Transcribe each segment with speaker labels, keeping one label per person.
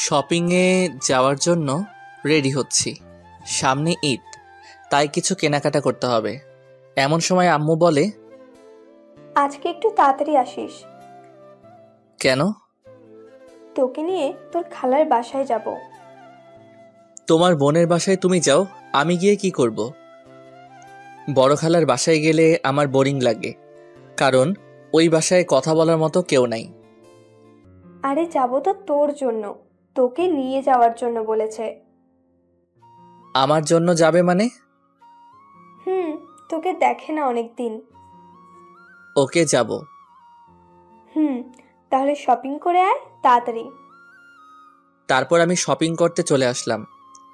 Speaker 1: শপিংয়ে যাওয়ার জন্য রেডি হচ্ছি। সামনে ঈদ, তাই কিছু কেনাকাটা করতে হবে। এমন সময় আম্মু বলে,
Speaker 2: আজকে একটু তাড়াতাড়ি আসিস।
Speaker 1: কেন?
Speaker 2: তোকে নিয়ে তোর খালার বাসায় যাব।
Speaker 1: তোমার বোনের বাসায় তুমি যাও, আমি গিয়ে কি করব? বড় খালার বাসায় গেলে আমার বোরিং লাগে, কারণ ওই বাসায় কথা বলার মতো কেউ নাই।
Speaker 2: আরে যাব তো তোর জন্য, তোকে নিয়ে যাওয়ার জন্য বলেছে।
Speaker 1: আমার জন্য যাবে মানে?
Speaker 2: তোকে দেখে না অনেক দিন।
Speaker 1: ওকে, যাব।
Speaker 2: তাহলে শপিং করে আয় তাড়াতাড়ি।
Speaker 1: তারপর আমি শপিং করতে চলে আসলাম।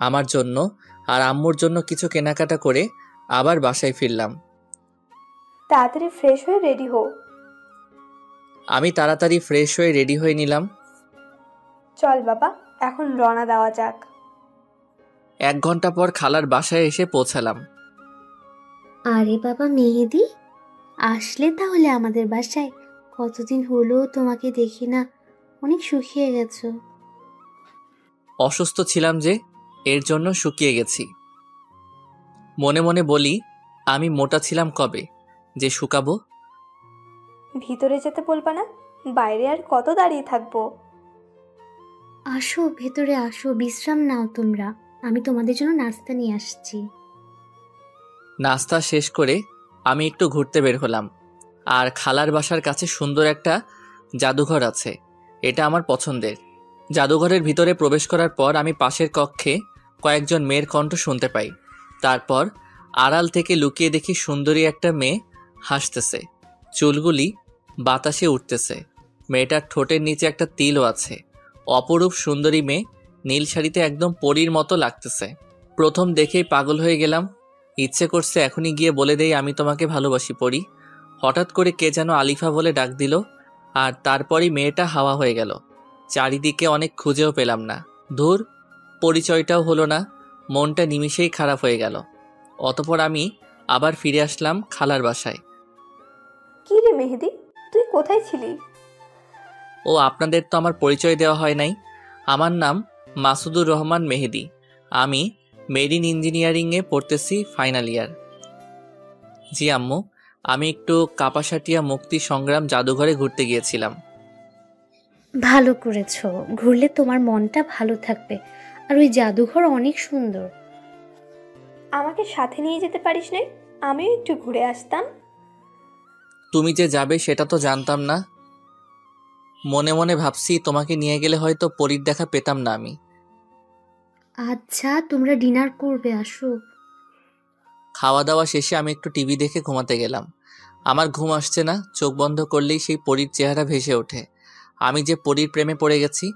Speaker 1: আমার জন্য আর আম্মুর জন্য কিছু কেনাকাটা করে আবার বাসায় ফিরলাম।
Speaker 2: তাড়াতাড়ি ফ্রেশ হয়ে রেডি হো।
Speaker 1: আমি তাড়াতাড়ি ফ্রেশ হয়ে রেডি হয়ে নিলাম।
Speaker 2: চল বাবা, এখন রওনা দেওয়া যাক।
Speaker 1: 1 ঘন্টা পর খালার বাসায় এসে পৌঁছালাম।
Speaker 3: আরে বাবা মেহেদি, আসলে তাহলে আমাদের বাসায়? কতদিন হলো তোমাকে দেখি না, অনেক শুকিয়ে গেছো।
Speaker 1: অসুস্থ ছিলাম যে, এর জন্য শুকিয়ে গেছি। মনে মনে বলি, আমি মোটা ছিলাম কবে যে শুকাবো।
Speaker 2: ভিতরে যেতে বলবা না? বাইরে আর কত দাঁড়িয়ে থাকবো?
Speaker 3: আসো ভেতরে আসো, বিশ্রাম নাও তোমরা, আমি তোমাদের জন্য নাস্তা নিয়ে আসছি।
Speaker 1: নাস্তা শেষ করে আমি একটু ঘুরতে বের হলাম। আর খালার বাসার কাছে সুন্দর একটা জাদুঘর আছে, এটা আমার পছন্দের। জাদুঘরের ভিতরে প্রবেশ করার পর আমি পাশের কক্ষে কয়েকজন মেয়ের কণ্ঠ শুনতে পাই। তারপর আড়াল থেকে লুকিয়ে দেখি সুন্দরী একটা মেয়ে হাসতেছে, চুলগুলি বাতাসে উঠতেছে। মেয়েটার ঠোঁটের নিচে একটা তিলও আছে। অপরূপ সুন্দরী মেয়ে, নীল শাড়িতে একদম পরীর মতো লাগতেছে। প্রথম দেখেই পাগল হয়ে গেলাম। ইচ্ছে করছে এখনই গিয়ে বলে দেই আমি তোমাকে ভালোবাসি পরি। হঠাৎ করে কে যেন আলিফা বলে ডাক দিল, আর তারপরই মেয়েটা হাওয়া হয়ে গেল। চারিদিকে অনেক খুঁজেও পেলাম না। ধুর, পরিচয়টাও হলো না। মনটা নিমিষেই খারাপ হয়ে গেল। অতপর আমি আবার ফিরে আসলাম খালার বাসায়।
Speaker 2: কি রে মেহেদি, তুই কোথায় ছিলি?
Speaker 1: ও, আপনাদের তো আমার পরিচয় দেওয়া হয় নাই। আমার নাম মাসুদুর রহমান মেহেদি। আমি মেরিন ইঞ্জিনিয়ারিংয়ে পড়তেছি, ফাইনাল ইয়ার। জি আম্মু, আমি একটু কাপাসাটিয়া মুক্তি সংগ্রাম জাদুঘরে ঘুরতে গিয়েছিলাম।
Speaker 3: ভালো করেছো, ঘুরলে তোমার মনটা ভালো থাকবে। আর ওই জাদুঘর অনেক সুন্দর।
Speaker 2: আমাকে সাথে নিয়ে যেতে পারিস না? আমিও একটু ঘুরে আসতাম।
Speaker 1: তুমি যে যাবে সেটা তো জানতাম না। মনে মনে ভাবছি তোমাকে নিয়ে গেলে হয়তো পরীর দেখা পেতাম না আমি।
Speaker 3: আচ্ছা তোমরা ডিনার করবে, আসো।
Speaker 1: খাওয়া দাওয়া শেষে আমি একটু টিভি দেখে ঘুমাতে গেলাম। আমার ঘুম আসছে না, চোখ বন্ধ করলেই সেই পরীর চেহারা ভেসে ওঠে। আমি যে পরীর প্রেমে পড়ে গেছি।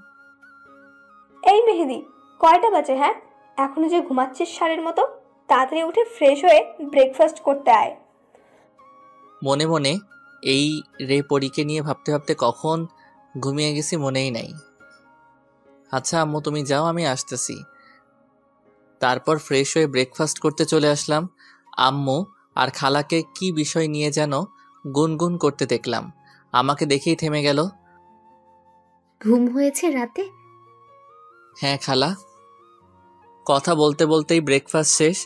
Speaker 2: এই মেহেদি, কয়টা বাজে? হ্যাঁ, এখনো যে ঘুমাচ্ছিস ষাঁড়ের মতো? তাড়াতাড়ি উঠে ফ্রেশ হয়ে ব্রেকফাস্ট করতে আয়।
Speaker 1: মনে মনে এই রে পরীকে নিয়ে ভাবতে ভাবতে কখন ঘুমিয়ে গেছি মনেই নাই। আচ্ছা আম্মু তুমি যাও, আমি আসতেছি। তারপর ফ্রেশ হয়ে ব্রেকফাস্ট করতে চলে আসলাম। আম্মু আর খালাকে কি বিষয় নিয়ে যেন গুনগুন করতে দেখলাম। আমাকে দেখেই থেমে গেল।
Speaker 3: ঘুম হয়েছে রাতে?
Speaker 1: হ্যাঁ খালা। কথা বলতে বলতেই ব্রেকফাস্ট শেষ।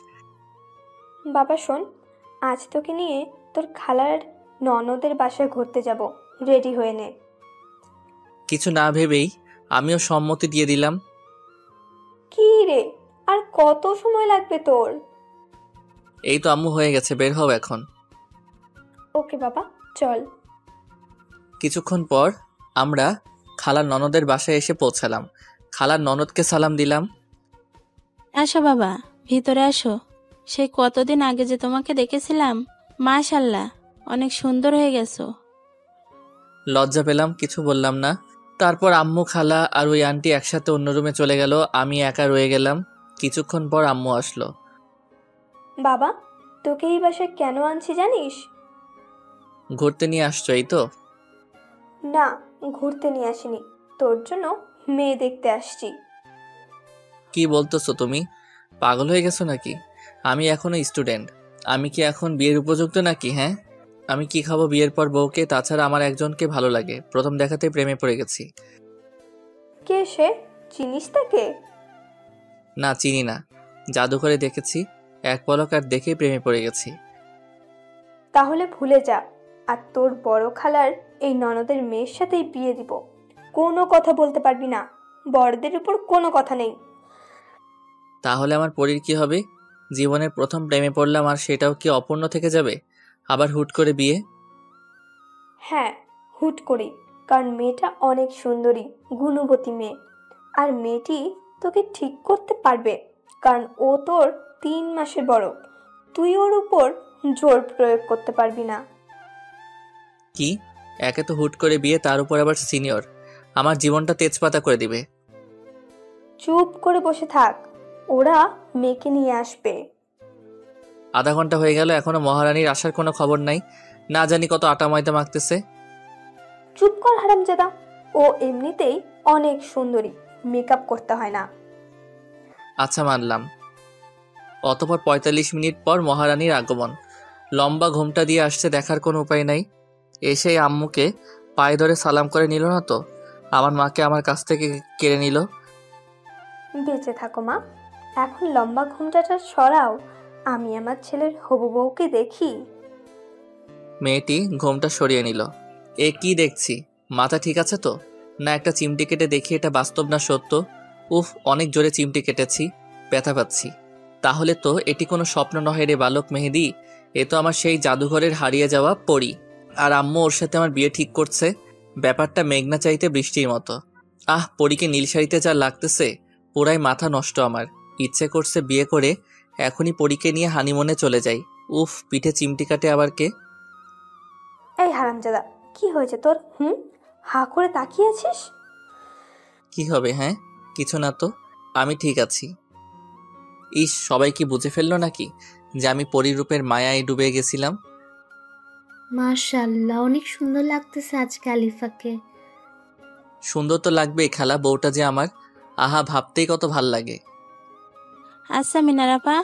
Speaker 2: বাবা শোন, আজ তোকে নিয়ে তোর খালার ননদের বাসায় ঘুরতে যাব, রেডি হয়ে নে।
Speaker 1: কিছু না ভেবেই আমিও সম্মতি দিয়ে দিলাম।
Speaker 2: কি রে, আর কত সময় লাগবে তোর?
Speaker 1: এই তো আম্মু, হয়ে গেছে, বের হও এখন।
Speaker 2: ওকে বাবা, চল।
Speaker 1: কিছুক্ষণ পর আমরা খালার ননদের বাসায় এসে পৌঁছালাম। খালার ননদকে সালাম দিলাম।
Speaker 4: আসো বাবা, ভিতরে আসো। সে কতদিন আগে যে তোমাকে দেখেছিলাম, মাশাআল্লাহ অনেক সুন্দর হয়ে গেছো।
Speaker 1: লজ্জা পেলাম, কিছু বললাম না। তারপর আম্মু, খালা আর ওই আন্টি একসাথে অন্য রুমে চলে গেল। আমি একা রয়ে গেলাম। কিছুক্ষণ পর আম্মু আসলো।
Speaker 2: বাবা, তোকে এই বাসায় কেন আনছি জানিস?
Speaker 1: ঘুরতে নিয়ে আসছো, এই তো?
Speaker 2: না, ঘুরতে নিয়ে আসিনি, তোর জন্য মেয়ে দেখতে আসছি।
Speaker 1: কি বলতেছো তুমি? পাগল হয়ে গেছো নাকি? আমি এখনো স্টুডেন্ট। আমি কি এখন বিয়ের উপযুক্ত নাকি? হ্যাঁ, আমি কি খাবো বিয়ের পর বউকে? তাছাড়া আমার একজনকে ভালো লাগে, প্রথম দেখাতে প্রেমে পড়ে গেছি।
Speaker 2: কে সে? চিনিস তাকে?
Speaker 1: না চিনি না, জাদুঘরে দেখেছি, এক পলক আর দেখেই প্রেমে পড়ে গেছি।
Speaker 2: তাহলে ভুলে যা, আর তোর বড় খালার এই ননদের মেয়ের সাথেই বিয়ে দিব। কোনো কথা বলতে পারবি না, বড়দের উপর কোনো কথা নেই।
Speaker 1: তাহলে আমার পরীর কি হবে? জীবনের প্রথম প্রেমে পড়লাম আর সেটাও কি অপূর্ণ থেকে যাবে? আবার হুট করে বিয়ে?
Speaker 2: হ্যাঁ, হুট করি, কারণ মেয়েটা অনেক সুন্দরী, গুণবতী মেয়ে। আর মেয়েটি তোকে ঠিক করতে পারবে, কারণ ও তোর 3 মাসের বড়। তুই ওর উপর জোর প্রয়োগ করতে পারবি না।
Speaker 1: কি? একে তো হুট করে বিয়ে, তার উপর আবার সিনিয়র, আমার জীবনটা তেজপাতা করে দিবে।
Speaker 2: চুপ করে বসে থাক, ওরা মেয়েকে নিয়ে আসবে।
Speaker 1: আধা ঘন্টা হয়ে গেল, এখনো মহারানীর আসার কোনো খবর নাই। না জানি কত আটা ময়দা মাখতেছে।
Speaker 2: চুপ কর হারামজাদা, ও এমনিতেই অনেক সুন্দরী, মেকআপ করতে হয় না।
Speaker 1: আচ্ছা মানলাম। অতপর ৪৫ মিনিট পর মহারানীর আগমন। লম্বা ঘোমটা দিয়ে আসছে, দেখার কোনো উপায় নাই। এসেই আম্মুকে পায়ে ধরে সালাম করে নিল না তো, আমার মাকে আমার কাছ থেকে কেড়ে নিল।
Speaker 2: বেঁচে থাকো মা, এখন লম্বা ঘুমটাটা সরাও, আমি আমার ছেলের হবু বউকে দেখি।
Speaker 1: মেয়েটি ঘোমটা সরিয়ে নিল। এ কি দেখছি? মাথা ঠিক আছে তো? না একটা চিমটি কেটে দেখি এটা বাস্তব না সত্য। উফ, অনেক জোরে চিমটি কেটেছি, ব্যথা পাচ্ছি। তাহলে তো এটি কোনো স্বপ্ন নয় রে বালক মেহেদি, এ তো আমার সেই জাদুঘরের হারিয়ে যাওয়া পরী। আর আম্মু ওর সাথে আমার বিয়ে ঠিক করছে। ব্যাপারটা মেঘনা চাইতে বৃষ্টির মতো। আহ, পরীকে নীল শাড়িতে যা লাগতেছে, পুরাই মাথা নষ্ট আমার। ইচ্ছে করছে বিয়ে করে এখনই পরীকে নিয়ে হানিমুনে চলে যাই। উফ, পিঠে চিমটি কাটে আবার কে?
Speaker 2: এই হারামজাদা, কি হয়েছে তোর? হা করে তাকিয়ে আছিস?
Speaker 1: কি হবে? হ্যাঁ, কিছু না তো, আমি ঠিক আছি। ইস, সবাই কি বুঝে ফেললো নাকি যে আমি পরিরূপের মায়ায় ডুবে গেছিলাম?
Speaker 3: মাশাআল্লাহ, অনেক সুন্দর লাগতেছে আজকে আলিফাকে।
Speaker 1: সুন্দর তো লাগবেই খালা, বউটা যে আমার, আহা, ভাবতেই কত ভাল লাগে।
Speaker 4: আচ্ছা মিনারাপা,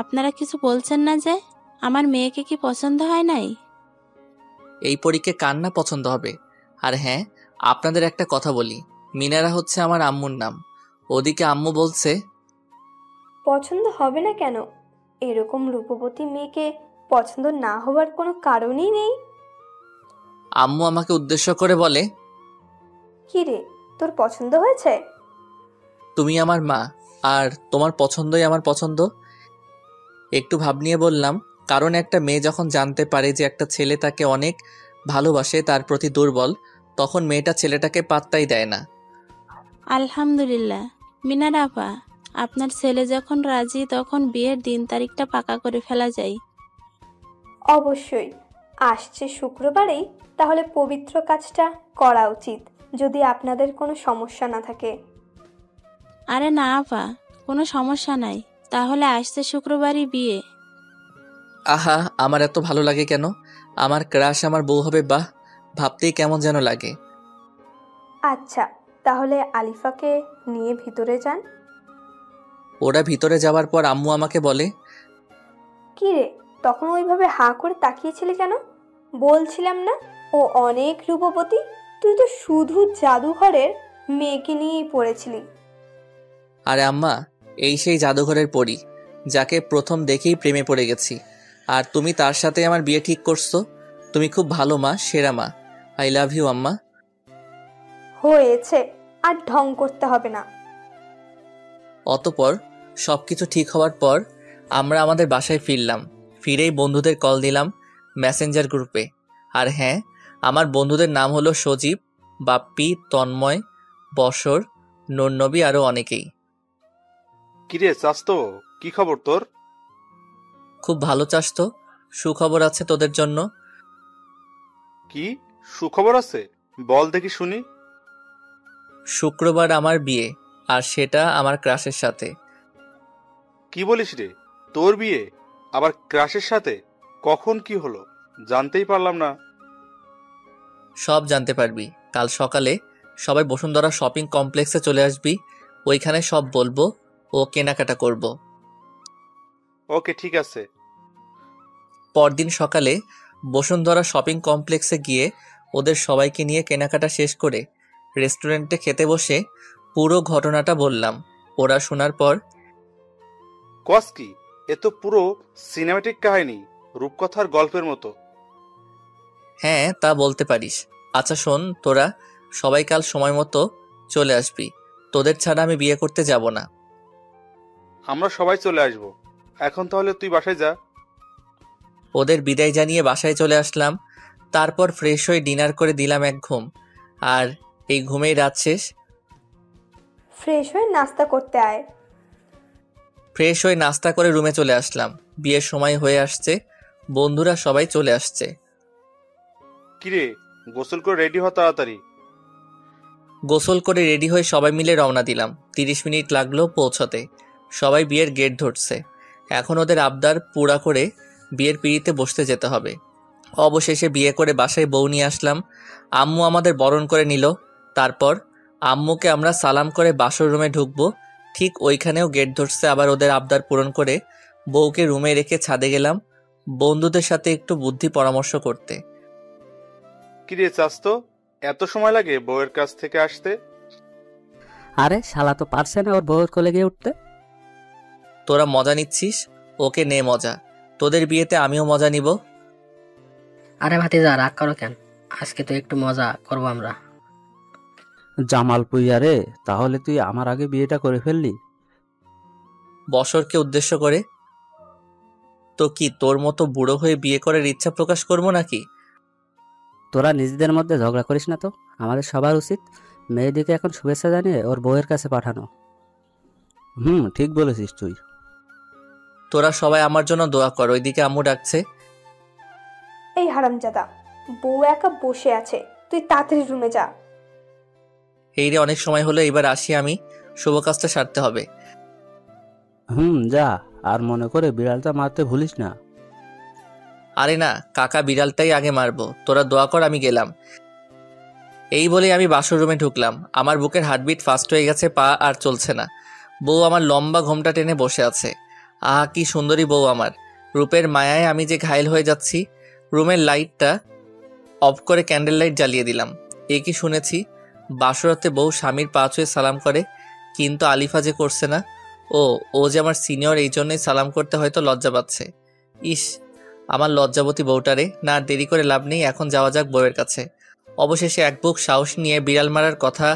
Speaker 4: আপনারা কিছু বলছেন না যে? আমার মেয়েকে কি পছন্দ হয় নাই?
Speaker 1: এই পরীকে কার না পছন্দ হবে? আর হ্যাঁ, আপনাদের একটা কথা বলি, মিনারা হচ্ছে আমার আম্মুর নাম। ওদিকে আম্মু বলছে
Speaker 2: পছন্দ হবে না কেন? এরকম রূপবতী মেয়েকে পছন্দ না হওয়ার কোনো কারণই নেই।
Speaker 1: আম্মু আমাকে উদ্দেশ্য করে বলে,
Speaker 2: কি রে, তোর পছন্দ হয়েছে?
Speaker 1: তুমি আমার মা, আর তোমার পছন্দই আমার পছন্দ। একটু ভাব নিয়ে বললাম, কারণ একটা মেয়ে যখন জানতে পারে যে একটা ছেলে তাকে অনেক ভালোবাসে, তার প্রতি দুর্বল, তখন মেয়েটা ছেলেটাকে পাত্তাই দেয় না।
Speaker 4: আলহামদুলিল্লাহ মিনারাপা, আপনার ছেলে যখন রাজি তখন বিয়ের দিন তারিখটা পাকা করে ফেলা যায়।
Speaker 2: অবশ্যই, আসছে শুক্রবারেই তাহলে পবিত্র কাজটা করা উচিত, যদি আপনাদের কোনো সমস্যা না থাকে।
Speaker 4: আরে না আপা, কোনো সমস্যা নাই, তাহলে আসছে শুক্রবারই বিয়ে।
Speaker 1: আহা, আমার এত ভালো লাগে কেন? আমার ক্রাশ আমার বউ হবে, বাহ, ভাবতেই কেমন যেন লাগে।
Speaker 2: আচ্ছা, তাহলে আলিফাকে নিয়ে ভিতরে যান।
Speaker 1: ওরা ভিতরে যাওয়ার পর আম্মু আমাকে বলে,
Speaker 2: কি রে, তখন ওইভাবে হা করে তাকিয়েছিলি কেন? বলছিলাম না ও অনেক রূপবতী, তুই তো শুধু জাদুঘরের মেয়েকে নিয়েই পড়েছিলি।
Speaker 1: আরে আম্মা, এই সেই জাদুঘরের পরী, যাকে প্রথম দেখেই প্রেমে পড়ে গেছি। আর তুমি তার সাথে আমার বিয়ে ঠিক করছো। তুমি খুব ভালো মা, সেরা মা। আই লাভ ইউ আম্মা।
Speaker 2: হয়েছে, আর ঢং করতে হবে না।
Speaker 1: অতপর সবকিছু ঠিক হওয়ার পর আমরা আমাদের বাসায় ফিরলাম। ফিরেই বন্ধুদের কল দিলাম মেসেঞ্জার গ্রুপে। আর হ্যাঁ, আমার বন্ধুদের নাম হলো সজীব, বাপ্পি, তন্ময়, বসর, নুরনবী, আরও অনেকেই।
Speaker 5: কিরে চাস্তো, কি খবর তোর?
Speaker 1: খুব ভালো চাস তো, সুখবর আছে তোদের জন্য।
Speaker 5: কি সুখবর আছে? বল দেখি শুনি।
Speaker 1: শুক্রবার আমার বিয়ে, আর সেটা আমার ক্রাশের সাথে।
Speaker 5: কি বলিস রে, তোর বিয়ে আবার ক্রাশের সাথে? কখন কি হলো জানতেই পারলাম না।
Speaker 1: সব জানতে পারবি কাল সকালে। সবাই বসুন্ধরা শপিং কমপ্লেক্সে চলে আসবি, ওইখানে সব বলবো ও কেনাকাটা করব।
Speaker 5: ওকে ঠিক আছে।
Speaker 1: পরদিন সকালে বসুন্ধরা শপিং কমপ্লেক্সে গিয়ে ওদের সবাইকে নিয়ে কেনাকাটা শেষ করে রেস্টুরেন্টে খেতে বসে পুরো ঘটনাটা বললাম। ওরা শোনার পর,
Speaker 5: কস কি, এ তো পুরো সিনেমাটিক কাহিনী, রূপকথার গল্পের মতো।
Speaker 1: হ্যাঁ তা বলতে পারিস। আচ্ছা শোন, তোরা সবাই কাল সময় মতো চলে আসবি। তোদের ছাড়া আমি বিয়ে করতে যাব না।
Speaker 5: আমরা সবাই চলে আসব। এখন তাহলে তুই বাসায় যা।
Speaker 1: ওদের বিদায় জানিয়ে বাসায় চলে আসলাম। তারপর ফ্রেশ হয়ে ডিনার করে দিলাম এক ঘুম। আর এই ঘুমেই রাত শেষ।
Speaker 2: ফ্রেশ হয়ে নাস্তা করতে আয়।
Speaker 1: ফ্রেশ হয়ে নাস্তা করে রুমে চলে আসলাম। বিয়ের সময় হয়ে আসছে, বন্ধুরা সবাই চলে আসছে।
Speaker 5: কিরে, গোসল করে রেডি হ তাড়াতাড়ি।
Speaker 1: গোসল করে রেডি হয়ে সবাই মিলে রওনা দিলাম। 30 মিনিট লাগলো পৌঁছতে। সবাই বিয়ের গেট ধরছে। এখন ওদের আবদার পুরা করে বিয়ের পিঁড়িতে বসতে যেতে হবে। অবশেষে বিয়ে করে বাসায় বউ নিয়ে আসলাম। আম্মু আমাদের বরণ করে নিল। তারপর আম্মুকে আমরা সালাম করে বাসর রুমে ঢুকবো। ঠিক ওইখানেও গেট ধরছে আবার ওদের আবদার পূরণ করে বউকে রুমে রেখে ছাদে গেলাম বন্ধুদের সাথে একটু বুদ্ধি পরামর্শ করতে।
Speaker 5: কিরে চাস্তো, এত সময় লাগে বউয়ের কাছ থেকে আসতে?
Speaker 6: আরে শালা তো পারছে না ওর বউয়ের কোলে গিয়ে উঠতে।
Speaker 1: তোরা মজা নিচ্ছিস, ওকে নে মজা। তোদের বিয়েতে আমিও মজা নিব।
Speaker 7: আরে ভাতিজা, রাগ করো কেন? আজকে তো একটু মজা করবো আমরা।
Speaker 6: জামাল পুইয়া রে, তাহলে তুই আমার আগে বিয়েটা করে ফেললি?
Speaker 1: বছরকে উদ্দেশ্য করে। তো কি তোর মতো বুড়ো হয়ে বিয়ে করার ইচ্ছা প্রকাশ করবো নাকি?
Speaker 6: তোরা নিজেদের মধ্যে ঝগড়া করিস না তো। আমাদের সবার উচিত মেয়েদিকে এখন শুভেচ্ছা জানিয়ে ওর বউয়ের কাছে পাঠানো। ঠিক বলেছিস তুই।
Speaker 1: তোরা সবাই আমার জন্য দোয়া কর। ওইদিকে আম্মু ডাকছে।
Speaker 2: এই হারামজাদা, বউ একা বসে আছে, তুই তাড়াতাড়ি রুমে যা।
Speaker 1: এই রে, অনেক সময় হলো, এবার আসি আমি। শুভ কাজটা সারতে হবে।
Speaker 6: যা, আর মনে করে বিড়ালটা মারতে ভুলিস না।
Speaker 1: আরে না কাকা, বিড়ালটাই আগে মারবো। তোরা দোয়া কর, আমি গেলাম। এই বলে আমি বাসর রুমে ঢুকলাম। আমার বুকের হার্টবিট ফাস্ট হয়ে গেছে, পা আর চলছে না। বউ আমার লম্বা ঘোমটা টেনে বসে আছে। আহা কি সুন্দরী বউ আমার। রূপের মায়ায় আমি যে ঘায়েল হয়ে যাচ্ছি। রুমের লাইটটা অফ করে ক্যান্ডেল লাইট জ্বালিয়ে দিলাম। এ কি শুনেছি, বাসরাতে বউ স্বামীর পা ছুঁয়ে সালাম করে, কিন্তু আলিফা যে করছে না। ও যে আমার সিনিয়র, এই জন্যই সালাম করতে হয়তো লজ্জা পাচ্ছে। ইস, আমার লজ্জাবতী বউটারে। না আর দেরি করে লাভ নেই, এখন যাওয়া যাক বউয়ের কাছে। অবশেষে এক বুক সাহস নিয়ে বিড়াল মারার কথা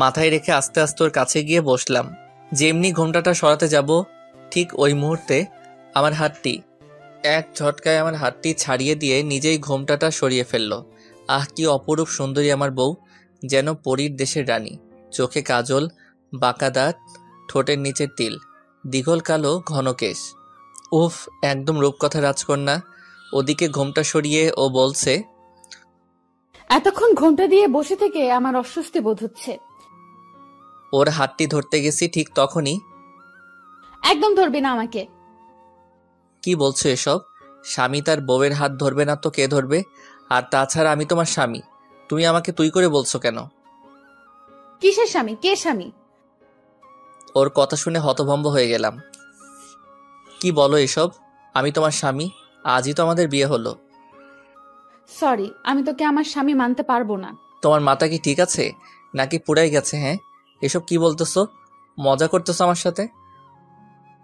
Speaker 1: মাথায় রেখে আস্তে আস্তে ওর কাছে গিয়ে বসলাম। যেমনি ঘোমটাটা সরাতে যাব, ঠিক ওই মুহূর্তে আমার হাতটি এক ঝটকায় আমার হাতটি ছাড়িয়ে দিয়ে নিজেই ঘোমটাটা সরিয়ে ফেলল। আহ কি অপরূপ সুন্দরী আমার বউ, যেন পরীর দেশের রানী। চোখে কাজল, বাঁকা দাঁত, ঠোঁটের নিচের তিল, দীঘল কালো ঘন কেশ। উফ, একদম রূপকথা রাজকন্যা। ওদিকে ঘোমটা সরিয়ে ও বলছে,
Speaker 8: এতক্ষণ ঘোমটা দিয়ে বসে থেকে আমার অস্বস্তি বোধ হচ্ছে।
Speaker 1: ওর হাতটি ধরতে গেছি, ঠিক তখনই,
Speaker 8: একদম ধরবি না আমাকে।
Speaker 1: কি বলছো এসব? স্বামী তার বউয়ের হাত ধরবে না তো কে ধরবে? আর তাছাড়া আমি তোমার স্বামী, তুমি আমাকে তুই করে বলছো কেন?
Speaker 8: কিসের স্বামী? কে স্বামী?
Speaker 1: ওর কথা শুনে হতভম্ব হয়ে গেলাম। কি বলো এসব? আমি তোমার স্বামী, আজই তো আমাদের বিয়ে হলো।
Speaker 8: সরি, আমি তোকে আমার স্বামী মানতে পারবো না।
Speaker 1: তোমার মাথা কি ঠিক আছে নাকি পুরাই গেছে? হ্যাঁ, এসব কি বলতেছো? মজা করতেছো আমার সাথে?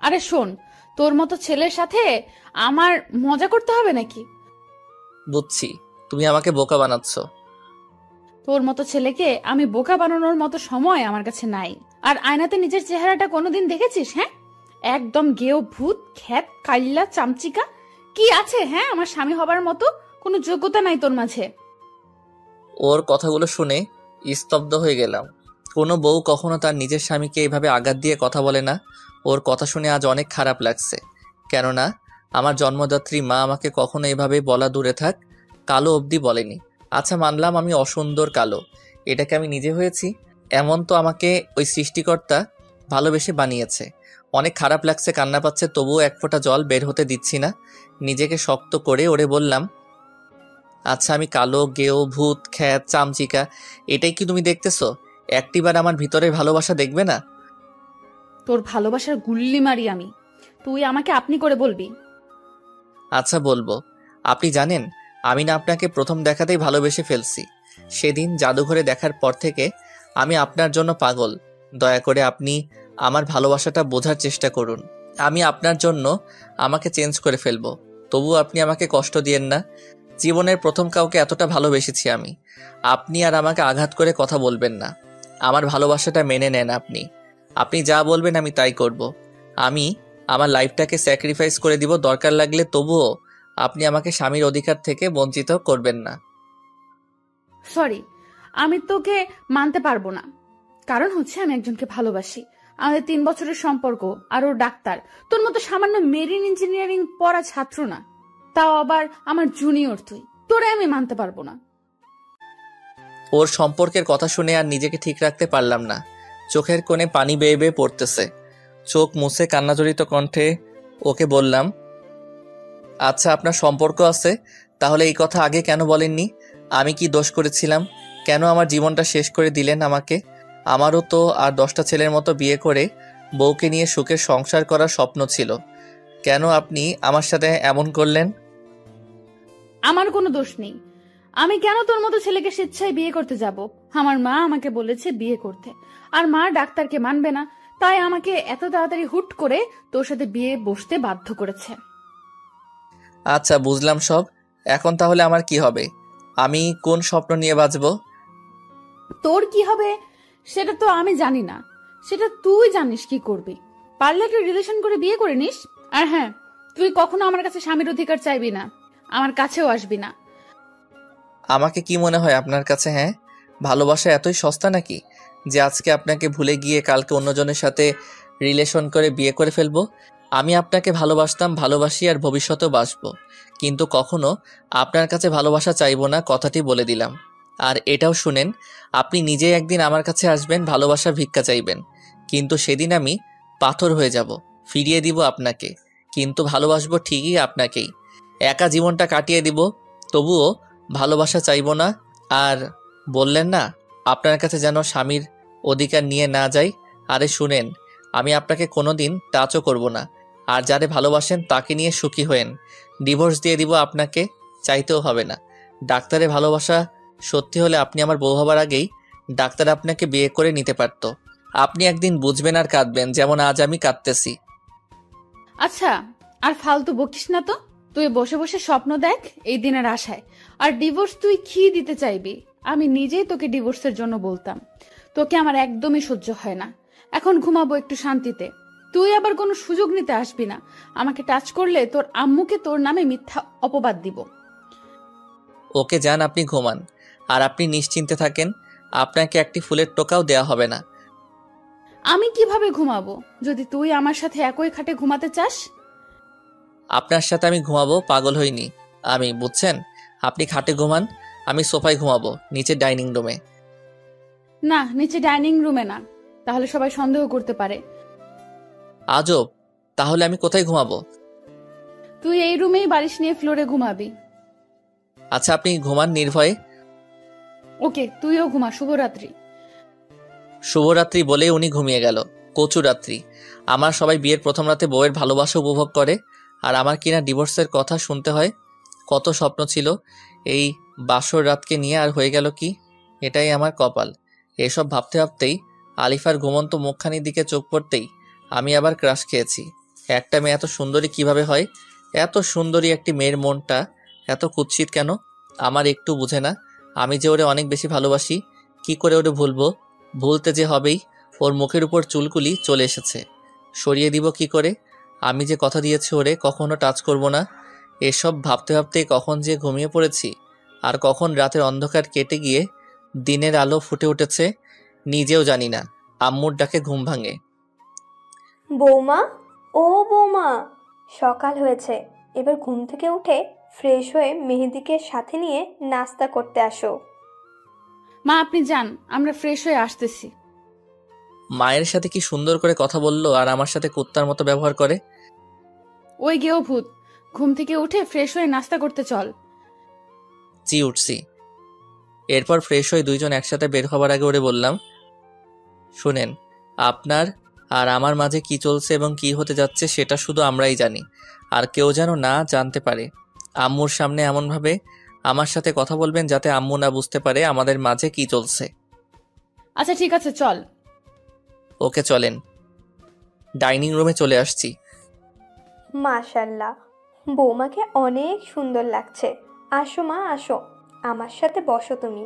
Speaker 8: আরে শোন, তোর মতো ছেলের সাথে আমার মজা করতে হবে নাকি?
Speaker 1: বুঝছি, তুমি আমাকে বোকা বানাচ্ছ।
Speaker 8: তোর মতো ছেলেকে আমি বোকা বানানোর মতো সময় আমার কাছে নাই। আর আয়নাতে নিজের চেহারাটা কোনোদিন দেখেছিস? হ্যাঁ, একদম গেও ভূত, খ্যাত, কাইল্লা, চামচিকা। কি আছে হ্যাঁ আমার স্বামী হবার মতো? কোনো যোগ্যতা নাই তোর মাঝে।
Speaker 1: ওর কথাগুলো শুনে স্তব্ধ হয়ে গেলাম। কোনো বউ কখনো তার নিজের স্বামীকে এইভাবে আঘাত দিয়ে কথা বলে না। ওর কথা শুনে আজ অনেক খারাপ লাগছে, কেননা আমার জন্মদাত্রী মা আমাকে কখনো এইভাবে বলা দূরে থাক, কালো অবধি বলেনি। আচ্ছা মানলাম আমি অসুন্দর কালো, এটাকে আমি নিজে হয়েছি? এমন তো আমাকে ওই সৃষ্টিকর্তা ভালোবেসে বানিয়েছে। অনেক খারাপ লাগছে, কান্না পাচ্ছে, তবুও এক ফোঁটা জল বের হতে দিচ্ছি না। নিজেকে শক্ত করে ওরে বললাম, আচ্ছা আমি কালো, গেও, ভূত, খ্যাত, চামচিকা, এটাই কি তুমি দেখতেছো? একটিবার আমার ভিতরের ভালোবাসা দেখবে না?
Speaker 8: তোর ভালোবাসার গুল্লি মারি আমি। তুই আমাকে আপনি করে বলবি?
Speaker 1: আচ্ছা বলবো। আপনি জানেন আমি না আপনাকে প্রথম দেখাতেই ভালোবেসে ফেলছি। সেদিন জাদুঘরে দেখার পর থেকে আমি আপনার জন্য পাগল। দয়া করে আপনি আমার ভালোবাসাটা বোঝার চেষ্টা করুন। আমি আপনার জন্য আমাকে চেঞ্জ করে ফেলবো, তবু আপনি আমাকে কষ্ট দিয়েন না। জীবনের প্রথম কাউকে এতটা ভালোবেসেছি আমি। আপনি আর আমাকে আঘাত করে কথা বলবেন না। আমার ভালোবাসাটা মেনে নেন আপনি। আপনি যা বলবেন আমি তাই করব। আমি আমার লাইফটাকে স্যাক্রিফাইস করে দিব দরকার লাগলে, তবুও আপনি আমাকে স্বামীর অধিকার থেকে বঞ্চিত করবেন না।
Speaker 8: সরি, আমি তোকে মানতে পারবো না। কারণ হচ্ছে আমি একজনকে ভালোবাসি। আমাদের 3 বছরের সম্পর্ক, আর ও ডাক্তার। তোর মতো সামান্য মেরিন ইঞ্জিনিয়ারিং পড়া ছাত্র না, তাও আবার আমার জুনিয়র তুই। তোরে আমি মানতে পারবো না।
Speaker 1: ওর সম্পর্কের কথা শুনে আর নিজেকে ঠিক রাখতে পারলাম না। চোখের কোণে পানি বেয়ে বেয়ে পড়তেছে। চোখ মুছে কান্নাজড়িত কণ্ঠে ওকে বললাম, আচ্ছা আপনার সম্পর্ক আছে, তাহলে এই কথা আগে কেন বলেননি? আমি কি দোষ করেছিলাম? কেন আমার জীবনটা শেষ করে দিলেন আমাকে? আমারও তো আর 10টা ছেলের মতো বিয়ে করে বউকে নিয়ে সুখের সংসার করার স্বপ্ন ছিল। কেন আপনি আমার সাথে এমন করলেন?
Speaker 8: আমার কোনো দোষ নেই। আমি কেন তোর মতো ছেলেকে স্বেচ্ছায় বিয়ে করতে যাব? আমার মা আমাকে বলেছে বিয়ে করতে, আর মা ডাক্তারকে মানবে না, তাই আমাকে এত তাড়াতাড়ি হুট করে তোর সাথে বিয়ে বসতে বাধ্য করেছে।
Speaker 1: আচ্ছা বুঝলাম সব। এখন তাহলে আমার কি হবে? আমি কোন স্বপ্ন নিয়ে বাঁচবো?
Speaker 8: তোর কি হবে সেটা তো আমি জানি না, সেটা তুই জানিস কি করবি। পারলে একটা রিলেশন করে বিয়ে করে নিস। আর হ্যাঁ, তুই কখনো আমার কাছে স্বামীর অধিকার চাইবি না, আমার কাছেও আসবি না।
Speaker 1: আমাকে কি মনে হয় আপনার কাছে? হ্যাঁ, ভালোবাসা এতই সস্তা নাকি যে আজকে আপনাকে ভুলে গিয়ে কালকে অন্যজনের সাথে রিলেশন করে বিয়ে করে ফেলবো? আমি আপনাকে ভালোবাসতাম, ভালোবাসি, আর ভবিষ্যতেও বাসবো, কিন্তু কখনো আপনার কাছে ভালোবাসা চাইবো না, কথাটি বলে দিলাম। আর এটাও শুনেন, আপনি নিজেই একদিন আমার কাছে আসবেন, ভালোবাসা ভিক্ষা চাইবেন, কিন্তু সেদিন আমি পাথর হয়ে যাব, ফিরিয়ে দিব আপনাকে, কিন্তু ভালোবাসবো ঠিকই আপনাকেই। একা জীবনটা কাটিয়ে দিব, তবুও ভালোবাসা চাইবো না। আর বললেন না আপনার কাছে যেন স্বামীর অধিকার নিয়ে না যাই। আরে শুনেন, আমি আপনাকে কোনোদিন টাচও করব না। আর যারে ভালোবাসেন তাকে নিয়ে সুখী হয়েন। ডিভোর্স দিয়ে দিব আপনাকে, চাইতেও হবে না। ডাক্তারের ভালোবাসা সত্যি হলে আপনি আমার বউ হবার আগেই ডাক্তার আপনাকে বিয়ে করে নিতে পারত। আপনি একদিন বুঝবেন আর কাঁদবেন, যেমন আজ আমি কাঁদতেছি।
Speaker 8: আচ্ছা, আর ফালতু বকিস না তো। তুই বসে বসে স্বপ্ন দেখ এই দিনের আশায়। আর ডিভোর্স তুই কি দিতে চাইবি? আমি নিজেই তোকে ডিভোর্সের জন্য বলতাম। তোকে আমার একদমই সহ্য হয় না। এখন ঘুমাবো একটু শান্তিতে। তুই আবার কোনো সুযোগ নিতে আসবি না। আমাকে টাচ করলে তোর আম্মুকে তোর নামে মিথ্যা অপবাদ দিব।
Speaker 1: ওকে যান, আপনি ঘুমান, আর আপনি নিশ্চিন্তে থাকেন, আপনাকে একটি ফুলের টোকাও দেয়া হবে না।
Speaker 8: আমি কিভাবে ঘুমাবো যদি তুই আমার সাথে একই খাটে ঘুমাতে চাস?
Speaker 1: আপনার সাথে আমি ঘুমাবো পাগল হইনি আমি, বুঝছেন? আপনি খাটে ঘুমান, আমি সোফায় ঘুমাবো, নিচে ডাইনিং রুমে।
Speaker 8: না, নিচে ডাইনিং রুমে না, তাহলে সবাই সন্দেহ করতে পারে।
Speaker 1: আজব, তাহলে আমি কোথায় ঘুমাবো?
Speaker 8: তুই এই রুমেই বালিশ নিয়ে ফ্লোরে ঘুমাবি।
Speaker 1: আচ্ছা আপনি ঘুমান নির্ভয়ে।
Speaker 8: ওকে, তুইও ঘুমা। শুভরাত্রি।
Speaker 1: শুভরাত্রি বলে উনি ঘুমিয়ে গেল। কচু রাত্রি। আমার সবাই বিয়ের প্রথম রাতে বউয়ের ভালোবাসা উপভোগ করে, আর আমার কিনা ডিভোর্সের কথা শুনতে হয়। কত স্বপ্ন ছিল এই বাসর রাতকে নিয়ে, আর হয়ে গেল কি? এটাই আমার কপাল। এসব ভাবতে ভাবতেই আলিফার ঘুমন্ত মুখখানির দিকে চোখ পড়তেই আমি আবার ক্রাশ খেয়েছি। একটা মেয়ে এত সুন্দরী কিভাবে হয়? এত সুন্দরী একটি মেয়ের মনটা এত কুৎসিত কেন? আমার একটু বুঝে না। আমি যে ওরে অনেক বেশি ভালোবাসি, কি করে ওরে ভুলবো? ভুলতে যে হবেই। ওর মুখের উপর চুলকুলি চলে এসেছে, সরিয়ে দিব কি করে? আমি যে কথা দিয়েছি ওরে কখনো টাচ করব না। এসব ভাবতে ভাবতেই কখন যে ঘুমিয়ে পড়েছি, আর কখন রাতের অন্ধকার কেটে গিয়ে দিনের আলো ফুটে উঠেছে নিজেও জানি না। আম্মুর ডাকে ঘুম ভাঙে।
Speaker 2: বৌমা, ও বৌমা, সকাল হয়েছে, এবার ঘুম থেকে উঠে ফ্রেশ হয়ে মেহেদিকে সাথে নিয়ে নাস্তা করতে আসো।
Speaker 8: মা আপনি যান, আমরা ফ্রেশ হয়ে আসতেছি।
Speaker 1: মায়ের সাথে কি সুন্দর করে কথা বললো, আর আমার সাথে কুত্তার মতো ব্যবহার করে।
Speaker 8: ওই গেও ভূত, ঘুম থেকে উঠে ফ্রেশ হয়ে নাস্তা করতে চল।
Speaker 1: জি উঠছি। এরপর ফ্রেশ হয়ে দুইজন একসাথে বের হবার আগে ওরে বললাম, শুনেন, আপনার আর আমার মাঝে কি চলছে এবং কি হতে যাচ্ছে সেটা শুধু আমরাই জানি, আর কেউ যেন না জানতে পারে। আম্মুর সামনে এমনভাবে আমার সাথে কথা বলবেন যাতে আম্মু না বুঝতে পারে আমাদের মাঝে কি চলছে।
Speaker 8: আচ্ছা ঠিক আছে, চল।
Speaker 1: ওকে চলেন। ডাইনিং রুমে চলে আসছি।
Speaker 2: মাশাল্লাহ, বৌমাকে অনেক সুন্দর লাগছে। আসো মা, আসো, আমার সাথে বসো তুমি।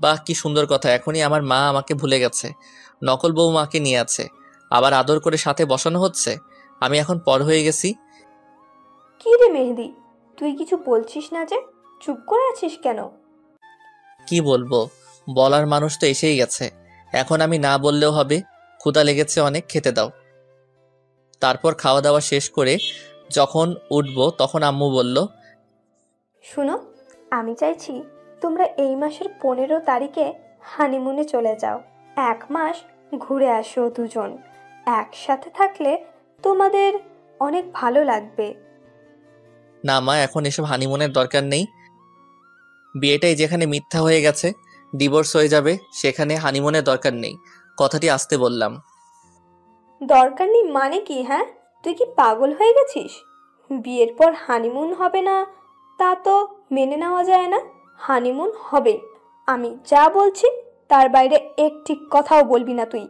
Speaker 1: বাহ, কি সুন্দর কথা! এখনই আমার মা আমাকে ভুলে গেছে, নকল বউ মাকে নিয়ে আছে, আবার আদর করে সাথে বসানো হচ্ছে। আমি এখন পর হয়ে গেছি।
Speaker 2: কি রে মেহেদি, তুই কিছু বলছিস না যে? চুপ করে আছিস কেন?
Speaker 1: কি বলবো, বলার মানুষ তো এসেই গেছে, এখন আমি না বললেও হবে। ক্ষুধা লেগেছে অনেক, খেতে দাও। তারপর খাওয়া দাওয়া শেষ করে যখন উঠবো তখন আম্মু বলল,
Speaker 2: শুনো, আমি চাইছি তোমরা এই মাসের 15 তারিখে হানিমুনে চলে যাও। 1 মাস ঘুরে আসো দুজন। একসাথে থাকলে তোমাদের অনেক ভালো লাগবে।
Speaker 1: না মা, এখন এসব হানিমুনের দরকার নেই। বিয়েটাই যেখানে মিথ্যা হয়ে গেছে, ডিভোর্স হয়ে যাবে, সেখানে হানিমুনের দরকার নেই। কথাটি আসতে বললাম।
Speaker 2: দরকার নেই মানে কি? হ্যাঁ, তুই কি পাগল হয়ে গেছিস? বিয়ের পর হানিমুন হবে না তা তো মেনে নেওয়া যায় না। হানিমুন হবে। আমি যা বলছি তার বাইরে একটি কথাও বলবি না তুই।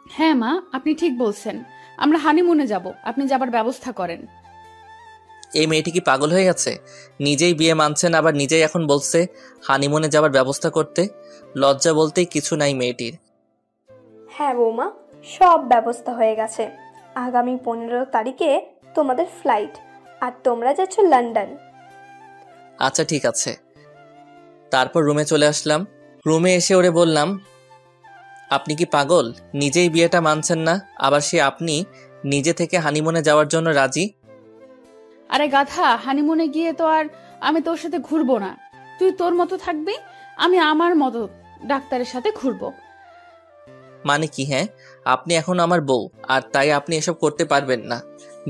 Speaker 8: হ্যাঁ মা, আপনি ঠিক বলছেন, আমরা হানিমুনে যাব, আপনি যাবার ব্যবস্থা করেন।
Speaker 1: এই মেয়েটি কি পাগল হয়ে গেছে? নিজেই বিয়ে মানছেন, আবার নিজেই এখন বলছে হানিমুনে যাবার ব্যবস্থা করতে। লজ্জা বলতেই কিছু নাই মেয়েটির।
Speaker 2: হ্যাঁ বৌমা, সব ব্যবস্থা হয়ে গেছে। আগামী 15 তারিখে তোমাদের ফ্লাইট, আর তোমরা যাচ্ছ লন্ডন।
Speaker 1: আচ্ছা ঠিক আছে। তারপর রুমে চলে আসলাম। রুমে এসে ওরে বললাম, আপনি কি পাগল? নিজেই বিয়েটা মানছেন না, আবার সে আপনি নিজে থেকে হানিমুনে যাওয়ার জন্য রাজি।
Speaker 8: আরে গাধা, হানিমুনে গিয়ে তো আর আমি তোর সাথে ঘুরবো না। তুই তোর মতো থাকবি, আমি আমার মতো ডাক্তারের সাথে ঘুরবো।
Speaker 1: মানে কি? হ্যাঁ, আপনি এখন আমার বউ, আর তাই আপনি এসব করতে পারবেন না।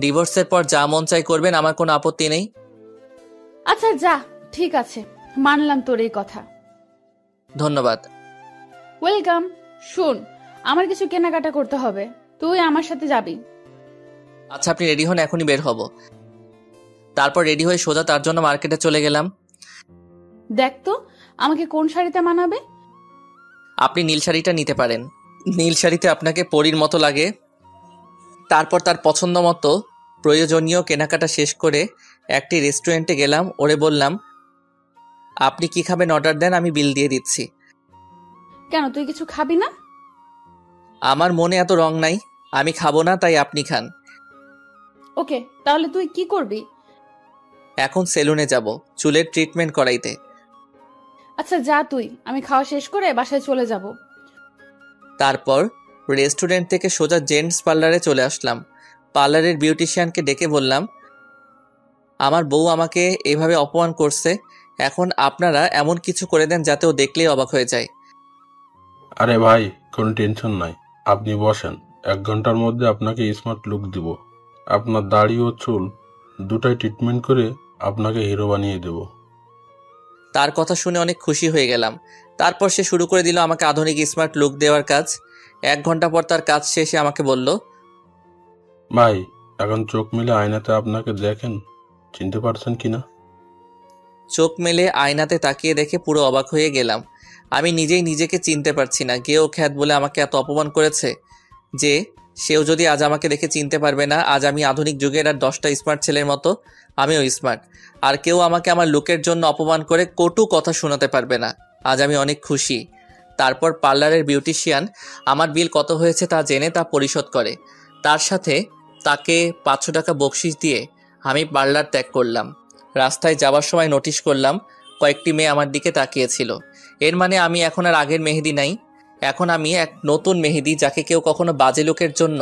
Speaker 1: ডিভোর্সের পর যা মন চাই করবেন, আমার কোনো আপত্তি নেই।
Speaker 8: আচ্ছা যা, ঠিক আছে, মানলাম তোর এই কথা।
Speaker 1: ধন্যবাদ।
Speaker 8: ওয়েলকাম। শোন, আমার কিছু কেনাকাটা করতে হবে, তুই আমার সাথে যাবি।
Speaker 1: আচ্ছা আপনি রেডি হন, এখনই বের হব। তারপর রেডি হয়ে সোজা তার জন্য মার্কেটে চলে গেলাম।
Speaker 8: দেখ তো আমাকে কোন শাড়িতে মানাবে।
Speaker 1: আপনি নীল শাড়িটা নিতে পারেন, নীল শাড়িতে আপনাকে পরীর মতো লাগে। তারপর তার পছন্দ মতো প্রয়োজনীয় কেনাকাটা শেষ করে একটি রেস্টুরেন্টে গেলাম। ওরে বললাম, আপনি কি খাবেন অর্ডার দেন, আমি বিল দিয়ে দিচ্ছি।
Speaker 8: কেন, তুই কিছু খাবি না?
Speaker 1: আমার মনে এত রং নাই, আমি খাবো না, তাই আপনি খান।
Speaker 8: ওকে, তাহলে তুই কি করবি?
Speaker 1: এখন সেলুনে যাব চুলের ট্রিটমেন্ট করাইতে।
Speaker 8: আচ্ছা যা তুই, আমি খাওয়া শেষ করে বাসায় চলে যাব।
Speaker 1: তারপর রেস্টুরেন্ট থেকে সোজা জেন্টস পার্লারে চলে আসলাম। পার্লারের বিউটিশিয়ানকে ডেকে বললাম, আমার বউ আমাকে এভাবে অপমান করছে, এখন আপনারা এমন কিছু করে দেন যাতে ও দেখলেই অবাক হয়ে যায়।
Speaker 9: আরে ভাই, কোনো টেনশন নাই, আপনি বসেন, 1 ঘন্টার মধ্যে আপনাকে স্মার্ট লুক দিব। আপনার দাড়ি ও চুল দুটাই ট্রিটমেন্ট করে আপনাকে হিরো বানিয়ে দেব।
Speaker 1: তার কথা শুনে অনেক খুশি হয়ে গেলাম। তারপর সে শুরু করে দিল আমাকে আধুনিক স্মার্ট লুক দেওয়ার কাজ। 1 ঘন্টা পর তার কাজ শেষে আমাকে বলল,
Speaker 9: ভাই, এখন চোখ মেলে আয়নাতে আপনাকে দেখেন, চিনতে পারছেন কিনা?
Speaker 1: চোখ মেলে আয়নাতে তাকিয়ে দেখে পুরো অবাক হয়ে গেলাম। আমি নিজেই নিজেকে চিনতে পারছি না। গেও খ্যাত বলে আমাকে এত অপমান করেছে যে সেও যদি আজ আমাকে দেখে চিনতে পারবে না। আজ আমি আধুনিক যুগের আর 10টা স্মার্ট ছেলের মতো আমিও স্মার্ট, আর কেউ আমাকে আমার লুকের জন্য অপমান করে কটু কথা শোনাতে পারবে না। আজ আমি অনেক খুশি। তারপর পার্লারের বিউটিশিয়ান আমার বিল কত হয়েছে তা জেনে তা পরিশোধ করে। তার সাথে তাকে 500 টাকা বকশিশ দিয়ে আমি পার্লার ত্যাগ করলাম। রাস্তায় যাওয়ার সময় নোটিশ করলাম কয়েকটি মেয়ে আমার দিকে তাকিয়েছিল। এর মানে আমি এখন আর আগের মেহেদি নাই, এখন আমি এক নতুন মেহেদি, যাকে কেউ কখনো বাজে লোকের জন্য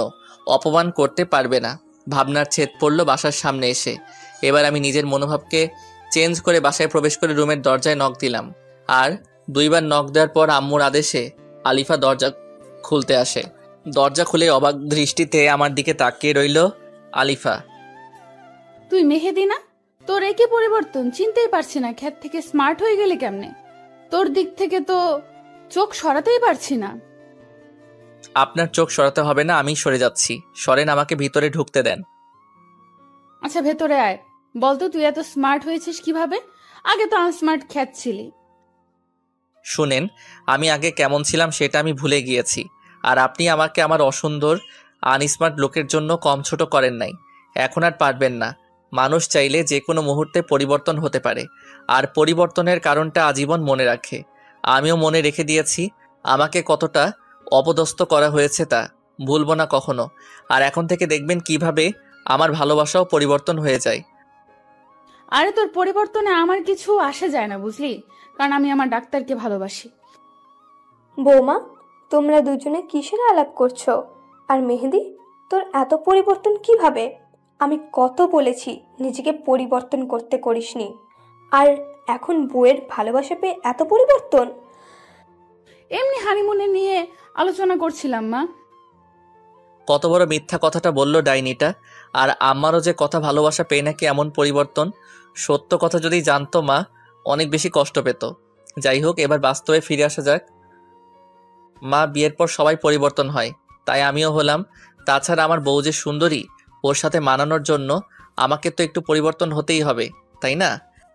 Speaker 1: অপমান করতে পারবে না। ভাবনার ছেদ পড়ল বাসার সামনে এসে। এবার আমি নিজের মনোভাবকে চেঞ্জ করে বাসায় প্রবেশ করে রুমের দরজায় নক দিলাম। আর 2 বার নক দেওয়ার পর আম্মুর আদেশে আলিফা দরজা খুলতে আসে। দরজা খুলে অবাক দৃষ্টিতে আমার দিকে তাকিয়ে রইল আলিফা।
Speaker 8: তুই মেহেদি না? তোর একে পরিবর্তন চিনতেই পারছি না, খ্যাত থেকে স্মার্ট হয়ে গেলি কেমনে? তোর দিক থেকে তো চোখ সরাতেই পারছি না।
Speaker 1: আপনার চোখ সরাতে হবে না, আমি সরে যাচ্ছি। সরেন, আমাকে ভিতরে ঢুকতে দেন।
Speaker 8: আচ্ছা ভেতরে আয়, বলতো তুই এত স্মার্ট হয়েছিস কিভাবে? আগে তো আনস্মার্ট খ্যাত ছিলি।
Speaker 1: শুনেন, আমি আগে কেমন ছিলাম সেটা আমি ভুলে গিয়েছি। আর আপনি আমাকে আমার অসুন্দর আনস্মার্ট লোকের জন্য কম ছোট করেন নাই। এখন আর পারবেন না। মানুষ চাইলে যে কোনো মুহূর্তে পরিবর্তন হতে পারে, আর পরিবর্তনের কারণটা আজীবন মনে রাখে। আমিও মনে রেখে দিয়েছি আমাকে কতটা অপদস্থ করা হয়েছে, তা ভুলব না কখনো। আর এখন থেকে দেখবেন কিভাবে আমার ভালোবাসাও পরিবর্তন হয়ে যায়।
Speaker 8: আরে তোর পরিবর্তনে আমার কিছু আসে যায় না, বুঝলি? কারণ আমি আমার ডাক্তারকে ভালোবাসি।
Speaker 2: বৌমা, তোমরা দুজনে কিসের আলাপ করছো? আর মেহেদি, তোর এত পরিবর্তন কিভাবে? আমি কত বলেছি নিজেকে পরিবর্তন করতে, করিসনি। আর এখন বউয়ের ভালোবাসা পেয়ে এত পরিবর্তন?
Speaker 8: এমনি হানিমুনে নিয়ে আলোচনা করছিলাম মা।
Speaker 1: কত বড় মিথ্যা কথাটা বলল ডাইনিটা। আর আমারও যে কথা ভালোবাসা পেয়ে নাকি এমন পরিবর্তন, সত্য কথা যদি জানতো মা অনেক বেশি কষ্ট পেত। যাই হোক, এবার বাস্তবে ফিরে আসা যাক। মা, বিয়ের পর সবাই পরিবর্তন হয়, তাই আমিও হলাম। তাছাড়া আমার বউ যে সুন্দরী, ওর সাথে মানানোর জন্য আমাকে তো একটু পরিবর্তন হতেই হবে, তাই না?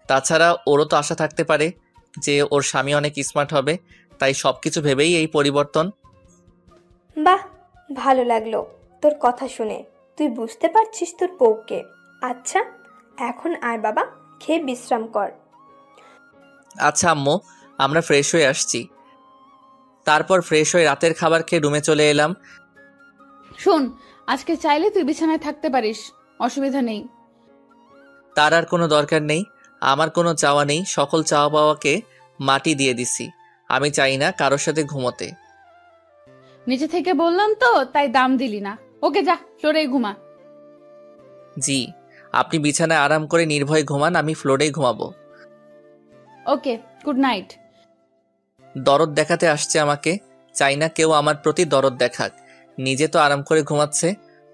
Speaker 1: তাছাড়া ওরও তো আশা থাকতে পারে যে ওর স্বামী অনেক স্মার্ট হবে, তাই সবকিছু ভেবেই এই পরিবর্তন।
Speaker 2: বাহ, ভালো লাগলো তোর কথা শুনে। তুই বুঝতে পারছিস তোর বউকে। আচ্ছা, এখন আয় বাবা, খেয়ে বিশ্রাম কর।
Speaker 1: আচ্ছা আম্মু, আমরা ফ্রেশ হয়ে আসছি। তারপর ফ্রেশ হয়ে রাতের খাবার খেয়ে রুমে চলে এলাম।
Speaker 8: শোন, আজকে চাইলে তুই বিছানায় থাকতে পারিস, অসুবিধা নেই।
Speaker 1: তার আর কোনো দরকার নেই, আমার কোনো চাওয়া নেই। সকল চাওয়া পাওয়াকে মাটি দিয়ে দিছি। আমি চাই না কারোর সাথে ঘুমোতে।
Speaker 8: নিচে থেকে বললাম তো, তাই দাম দিলি না। ওকে যা, ফ্লোরে ঘুমা।
Speaker 1: জি, আপনি বিছানায় আরাম করে নির্ভয়ে ঘুমান, আমি ফ্লোরেই ঘুমাবো।
Speaker 8: ওকে, গুড নাইট।
Speaker 1: দরদ দেখাতে আসছে আমাকে। চাই না কেউ আমার প্রতি দরদ দেখাক। নিজে তো আরাম করে ঘুমাচ্ছে,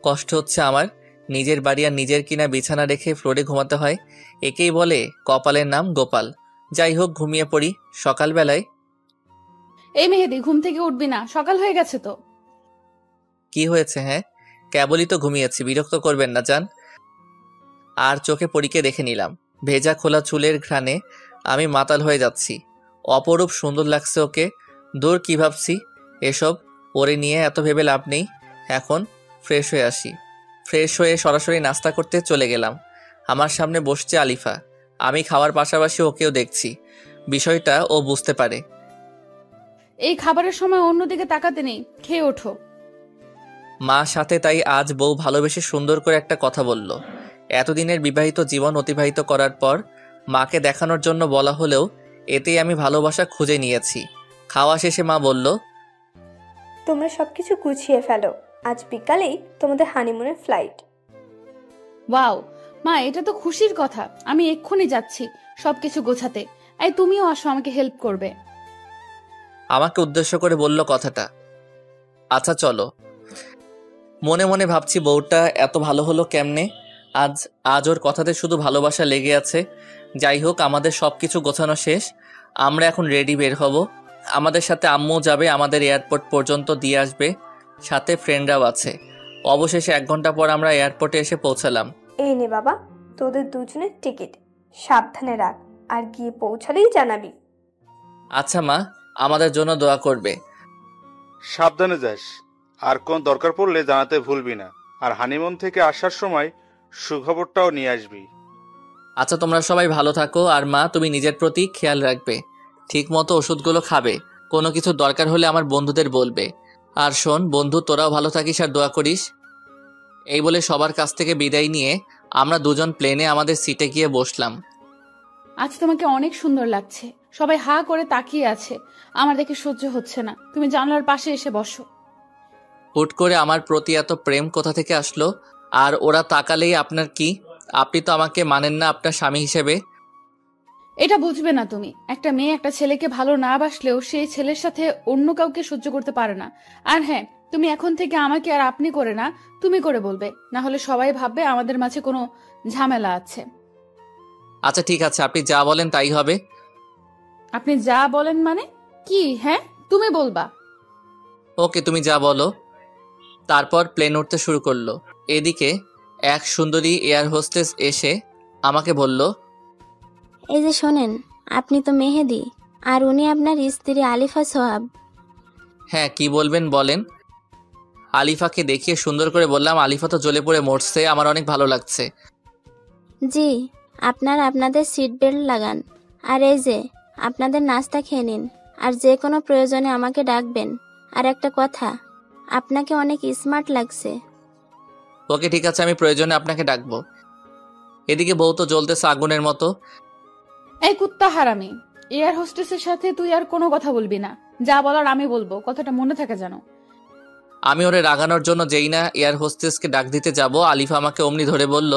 Speaker 1: কষ্ট হচ্ছে আমার। নিজের বাড়ি আর নিজের কিনা বিছানা রেখে ফ্লোরে ঘুমাতে হয়। একেই বলে কপালের নাম গোপাল। যাই হোক, ঘুমিয়ে পড়ি। সকালবেলায়
Speaker 8: এই মেহেদি, ঘুম থেকে উঠবি না, সকাল হয়ে গেছে তো।
Speaker 1: কি হয়েছে? হ্যাঁ, কেবলই তো ঘুমিয়েছি, বিরক্ত করবেন না যান। আর চোখে পরীকে দেখে নিলাম। ভেজা খোলা চুলের ঘ্রাণে আমি মাতাল হয়ে যাচ্ছি। অপরূপ সুন্দর লাগছে ওকে। দূর, কি ভাবছি এসব, ওরে নিয়ে এত ভেবে লাভ নেই। এখন ফ্রেশ হয়ে আসি। ফ্রেশ হয়ে সরাসরি নাস্তা করতে চলে গেলাম। আমার সামনে বসছে আলিফা। আমি খাওয়ার পাশাপাশি ওকেও দেখছি। বিষয়টা ও বুঝতে পারে।
Speaker 8: এই খাবারের সময় অন্যদিকে তাকাতে নেই, খেয়ে ওঠো।
Speaker 1: মা সাথে, তাই আজ বউ ভালোবেসে সুন্দর করে একটা কথা বলল। এতদিনের বিবাহিত জীবন অতিবাহিত করার পর মাকে দেখানোর জন্য বলা হলেও এতেই আমি ভালোবাসা খুঁজে নিয়েছি। খাওয়া শেষে মা বলল,
Speaker 2: তোমরা সবকিছু গুছিয়ে ফেলো, আজ বিকালেই তোমাদের হানিমুনের ফ্লাইট।
Speaker 8: ওয়াও মা, এটা তো খুশির কথা। আমি এক্ষুনি যাচ্ছি সবকিছু গোছাতে। এই তুমিও আসো, আমাকে হেল্প করবে।
Speaker 1: আমাকে উদ্দেশ্য করে বলল কথাটা। আচ্ছা চলো। মনে মনে ভাবছি বউটা এত ভালো হলো কেমনে। আজ ওর কথাতে শুধু ভালোবাসা লেগে আছে। যাই হোক, আমাদের সবকিছু গোছানো শেষ। আমরা এখন রেডি, বের হব। আমাদের সাথে আম্মু যাবে, আমাদের এয়ারপোর্ট পর্যন্ত দিয়ে আসবে, সাথে ফ্রেন্ডরাও আছে। অবশেষে 1 ঘন্টা পর আমরা এয়ারপোর্টে এসে পৌঁছালাম।
Speaker 2: এই নে বাবা, তোদের দুজনের টিকিট। সাবধানে রাখ, আর গিয়ে পৌঁছালেই জানাবি।
Speaker 1: আচ্ছা মা, আমাদের জন্য দোয়া করবে।
Speaker 5: সাবধানে যাস, আর কোন দরকার পড়লে জানাতে ভুলবি না। আর হানিমুন থেকে আসার সময় সুখবরটাও নিয়ে আসবি।
Speaker 1: আচ্ছা, তোমরা সবাই ভালো থাকো। আর মা, তুমি নিজের প্রতি খেয়াল রাখবে, ঠিক মতো ওষুধগুলো খাবে। কোনো কিছু দরকার হলে আমার বন্ধুদের বলবে। আর শোন বন্ধু, তোরাও ভালো থাকিস আর দোয়া করিস। এই বলে সবার কাছ থেকে বিদায় নিয়ে আমরা দুজন প্লেনে আমাদের সিটে গিয়ে বসলাম।
Speaker 8: আজ তোমাকে অনেক সুন্দর লাগছে। সবাই হা করে তাকিয়ে আছে, আমার দেখে সহ্য হচ্ছে না। তুমি জানলার পাশে এসে বসো।
Speaker 1: হুট করে আমার প্রতি এত প্রেম কোথা থেকে আসলো? আর ওরা তাকালেই আপনার কি? আপনি তো আমাকে মানেন না আপনার স্বামী হিসেবে।
Speaker 8: এটা বুঝবে না তুমি। একটা মেয়ে একটা ছেলেকে ভালো না বাসলেও সেই ছেলের সাথে অন্য কাউকে সহ্য করতে পারে না। আর হ্যাঁ, তুমি এখন থেকে আমাকে আর আপনি করে না, তুমি করে বলবে, না হলে সবাই ভাববে আমাদের মাঝে কোনো ঝামেলা আছে।
Speaker 1: আচ্ছা ঠিক আছে, আপনি যা বলেন তাই হবে।
Speaker 8: আপনি যা বলেন মানে কি? হ্যাঁ, তুমি বলবা।
Speaker 1: ওকে, তুমি যা বলো। তারপর প্লেন উঠতে শুরু করলো। এদিকে এক সুন্দরী এয়ার হোস্টেস এসে আমাকে বলল,
Speaker 4: এই যে শোনেন, আপনি তো মেহেদি, আর উনি আপনার স্ত্রী আলিফা সোহাব।
Speaker 1: হ্যাঁ, কি বলবেন বলেন। আলিফাকে দেখিয়ে সুন্দর করে বললাম, আলিফা তো জ্বলে পড়ে মরছে, আমার অনেক ভালো লাগছে।
Speaker 4: জি, আপনাদের সিট বেল্ট লাগান, আর এই যে আপনাদের নাস্তা খেয়ে নিন, আর যে কোনো প্রয়োজনে আমাকে ডাকবেন। আর একটা কথা, আপনাকে অনেক স্মার্ট লাগছে।
Speaker 1: ওকে ঠিক আছে, আমি প্রয়োজনে আপনাকে ডাকবো। এদিকে বউ তো জ্বলতেছে আগুনের মতো।
Speaker 8: এই কুত্তা হারামি, এয়ার হোস্টেসের সাথে তুই আর কোনো কথা বলবি না। যা বলার আমি বলবো, কথাটা মনে থাকে যেন।
Speaker 1: আমি ওরে রাগানোর জন্য যেই না এয়ার হোস্টেসকে ডাক দিতে যাব, আলিফা আমাকে অমনি ধরে বলল,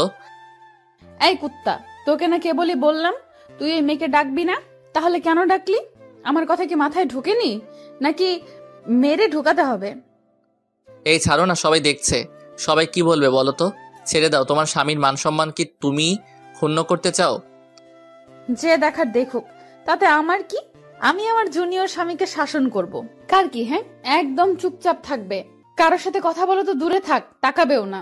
Speaker 8: এই কুত্তা, তোকে না কেবলই বললাম তুই এই মেয়েকে ডাকবি না, তাহলে কেন ডাকলি? আমার কথা কি মাথায় ঢুকেনি, নাকি মেরে ঢুকাতে হবে?
Speaker 1: এই ছাড়ো না, সবাই দেখছে, সবাই কি বলবে বলো তো। ছেড়ে দাও, তোমার স্বামীর মান সম্মান কি তুমি ক্ষুণ্ণ করতে চাও?
Speaker 8: যে দেখার দেখুক, তাতে আমার কি? আমি আমার জুনিয়র স্বামীকে শাসন করব। কার কি? হ্যাঁ, একদম চুপচাপ থাকবে। কারোর সাথে কথা বলো তো দূরে থাক, তাকাবেও না।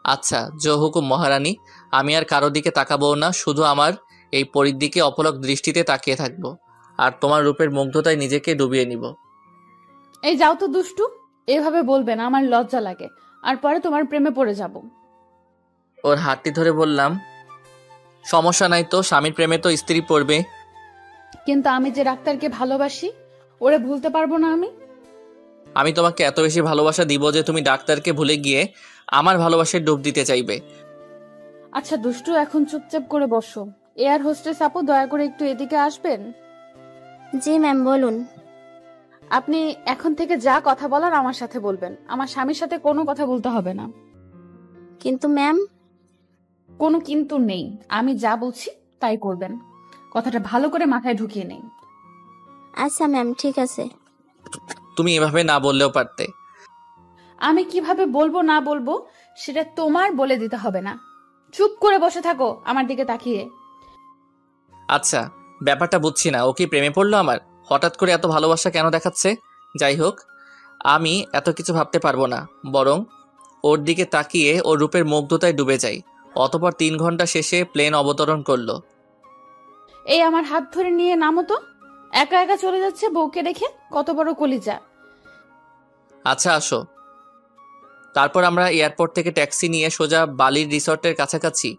Speaker 1: আচ্ছা, জো হুকুম মহারানী। আমি আর কারো দিকে তাকাবো না, শুধু আমার এই পরীর দিকে অপলক দৃষ্টিতে তাকিয়ে থাকবো, আর তোমার রূপের মুগ্ধতায় নিজেকে ডুবিয়ে নিব।
Speaker 8: এই যাও তো দুষ্টু, এভাবে বলবে না, আমার লজ্জা লাগে, আর পরে তোমার প্রেমে পড়ে যাব।
Speaker 1: ওর হাতটি ধরে বললাম, সমস্যা নাই তো, স্বামীর প্রেমে তো স্ত্রী পড়বে।
Speaker 8: কিন্তু আমি যে ডাক্তারকে ভালোবাসি, ওরে ভুলতে পারবো না আমি।
Speaker 1: আমি তোমাকে এত বেশি ভালোবাসা দিব যে তুমি ডাক্তারকে ভুলে গিয়ে আমার ভালোবাসায় ডুব দিতে চাইবে।
Speaker 8: আচ্ছা দুষ্টু, এখন চুপচাপ করে বসো। এয়ার হোস্টেস আপু, দয়া করে একটু এদিকে আসবেন।
Speaker 4: জি ম্যাম, বলুন।
Speaker 8: আপনি এখন থেকে যা কথা বলার আমার সাথে বলবেন, আমার স্বামীর সাথে কোনো কথা বলতে হবে না।
Speaker 4: কিন্তু ম্যাম।
Speaker 8: কোনো কিন্তু নেই, আমি যা বলছি তাই করবেন। কথাটা ভালো করে মাথায় ঢুকিয়ে নেই।
Speaker 4: আচ্ছা ম্যাম, ঠিক আছে।
Speaker 1: তুমি এভাবে না বললেও পারতে।
Speaker 8: আমি কিভাবে বলবো না বলবো সেটা তোমার বলে দিতে হবে না। চুপ করে বসে থাকো আমার দিকে তাকিয়ে।
Speaker 1: আচ্ছা, ব্যাপারটা বুঝছি না, ও কি প্রেমে পড়লো আমার? হঠাৎ করে এত ভালোবাসা কেন দেখাচ্ছে? যাই হোক, আমি এত কিছু ভাবতে পারবো না, বরং ওর দিকে তাকিয়ে ওর রূপের মুগ্ধতায় ডুবে যাই। অতঃপর 3 ঘন্টা শেষে প্লেন অবতরণ করলো।
Speaker 8: এই আমার হাত ধরে নিয়ে নামো তো। একা একা চলে যাচ্ছে বউকে রেখে, কত বড় কলিজা।
Speaker 1: আচ্ছা আসো। তারপর আমরা এয়ারপোর্ট থেকে ট্যাক্সি নিয়ে সোজা বালির রিসর্টের কাছাকাছি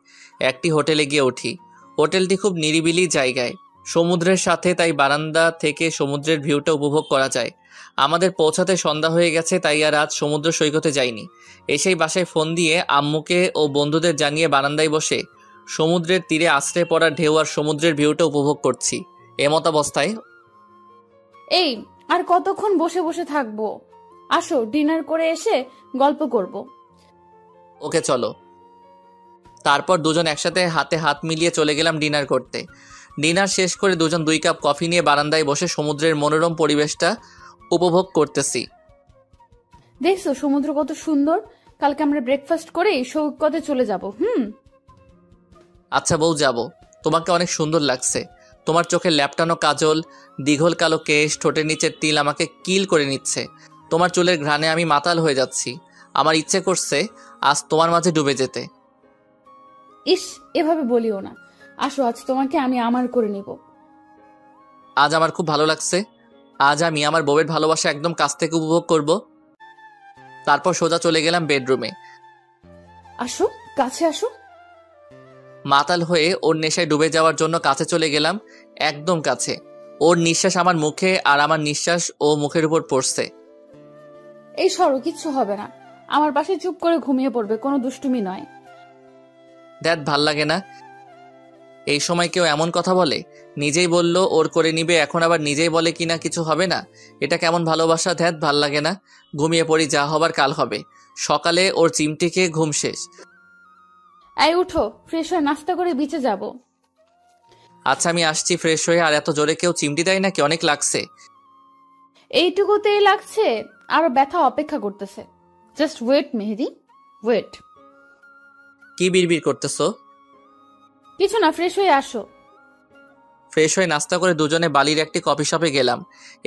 Speaker 1: একটি হোটেলে গিয়ে উঠি। হোটেলটি খুব নিরিবিলি জায়গায়, সমুদ্রের সাথে, তাই বারান্দা থেকে সমুদ্রের ভিউটা উপভোগ করা যায়। আমাদের পৌঁছাতে সন্ধ্যা হয়ে গেছে, তাই আর আজ সমুদ্র সৈকতে যাইনি। এসেই বাসায় ফোন দিয়ে আম্মুকে ও বন্ধুদের জানিয়ে বারান্দায় বসে সমুদ্রের তীরে আশ্রে পড়া ঢেউ আর সমুদ্রের ভিউটা উপভোগ করছি। এমত অবস্থায়,
Speaker 8: এই আর কতক্ষণ বসে বসে থাকবো? আসো, ডিনার করে এসে গল্প করব।
Speaker 1: ওকে চলো। তারপর দুজন একসাথে হাতে হাত মিলিয়ে চলে গেলাম ডিনার করতে। ডিনার শেষ করে দুজন 2 কাপ কফি নিয়ে বারান্দায় বসে সমুদ্রের মনোরম পরিবেশটা উপভোগ করতেছি।
Speaker 8: দেখছো সমুদ্র কত সুন্দর? কালকে আমরা ব্রেকফাস্ট করেই সৈকতে চলে যাব।
Speaker 1: আচ্ছা বউ, যাব। তোমাকে অনেক সুন্দর লাগছে। তোমার চোখের ল্যাপটানো কাজল, দীঘল কালো কেশ, ঠোঁটের নিচের তিল আমাকে কিল করে নিচ্ছে। তোমার চুলের ঘ্রাণে আমি মাতাল হয়ে যাচ্ছি। আমার ইচ্ছে করছে আজ তোমার মাঝে ডুবে যেতে।
Speaker 8: ইস, এভাবে বলিও না। আসো, আজ তোমাকে আমি আমার করে নিব।
Speaker 1: আজ আমার খুব ভালো লাগছে। আজ আমি আমার বউয়ের ভালোবাসা একদম কাছ থেকে উপভোগ করব। তারপর সোজা চলে গেলাম বেডরুমে।
Speaker 8: আসো, কাছে আসো।
Speaker 1: মাতাল হয়ে ওর নেশায় ডুবে যাওয়ার জন্য কাছে চলে গেলাম, একদম কাছে। ওর নিঃশ্বাস আমার মুখে আর আমার নিঃশ্বাস ও মুখের উপর পড়ছে।
Speaker 8: এই সরো, কিচ্ছু হবে না। আমার পাশে চুপ করে ঘুমিয়ে পড়বে, কোনো দুষ্টুমি নয়।
Speaker 1: দ্যাট ভাল লাগে না। এই সময় কেউ এমন কথা বলে? নিজেই বলল ওর করে নিবে, এখন আবার নিজেই বলে কিনা কিছু হবে না। এটা কেমন ভালোবাসা? ধ্যাত, ভাল লাগে না। ঘুমিয়ে পড়ি, যা হবার কাল হবে। সকালে ওর চিমটি খেয়ে ঘুম শেষ।
Speaker 8: এই উঠো, ফ্রেশ হয়ে নাস্তা করে বিচে যাব।
Speaker 1: আচ্ছা আমি আসছি ফ্রেশ হয়ে। আর এত জোরে কেউ চিমটি দেয় নাকি? অনেক লাগছে।
Speaker 8: এইটুকুতেই লাগছে, আরো ব্যথা অপেক্ষা করতেছে। জাস্ট ওয়েট মেহেদি, ওয়েট।
Speaker 1: কি বিড়বিড় করতেছো?
Speaker 8: কিছু না, ফ্রেশ হয়ে আসো।
Speaker 1: ফ্রেশ হয়ে নাস্তা করে দুজনে বালির একটি কফি শপে গেলাম।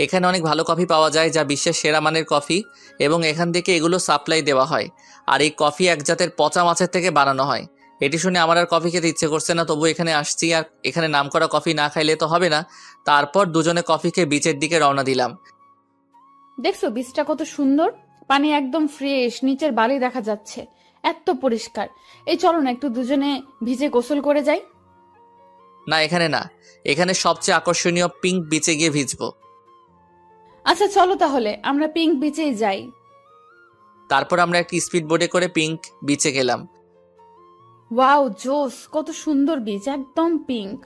Speaker 1: এখানে অনেক ভালো কফি পাওয়া যায়, যা বিশ্বের সেরা মানের কফি, এবং এখান থেকে এগুলো সাপ্লাই দেওয়া হয়। আর এই কফি এক জাতের পচা মাছের থেকে বানানো হয়। এটি শুনে আমার আর কফি খেতে ইচ্ছে করছে না, তবু এখানে আসছি আর এখানে নামকরা কফি না খাইলে তো হবে না। তারপর দুজনে কফি খেয়ে বিচের দিকে রওনা দিলাম।
Speaker 8: দেখছো বীজটা কত সুন্দর, পানি একদম ফ্রেশ, নিচের বালি দেখা যাচ্ছে, এত পরিষ্কার। এই চলো না একটু দুজনে ভিজে গোসল করে যাই।
Speaker 1: না, এখানে না, এখানে সবচেয়ে আকর্ষণীয় পিঙ্ক বিচে গিয়ে ভিজবো।
Speaker 8: আচ্ছা চলো তাহলে আমরা পিঙ্ক বিচেই যাই।
Speaker 1: তারপর আমরা একটি স্পিড বোটে করে পিঙ্ক বিচে গেলাম।
Speaker 8: ওয়াও জোস, কত সুন্দর বিচ, একদম পিঙ্ক।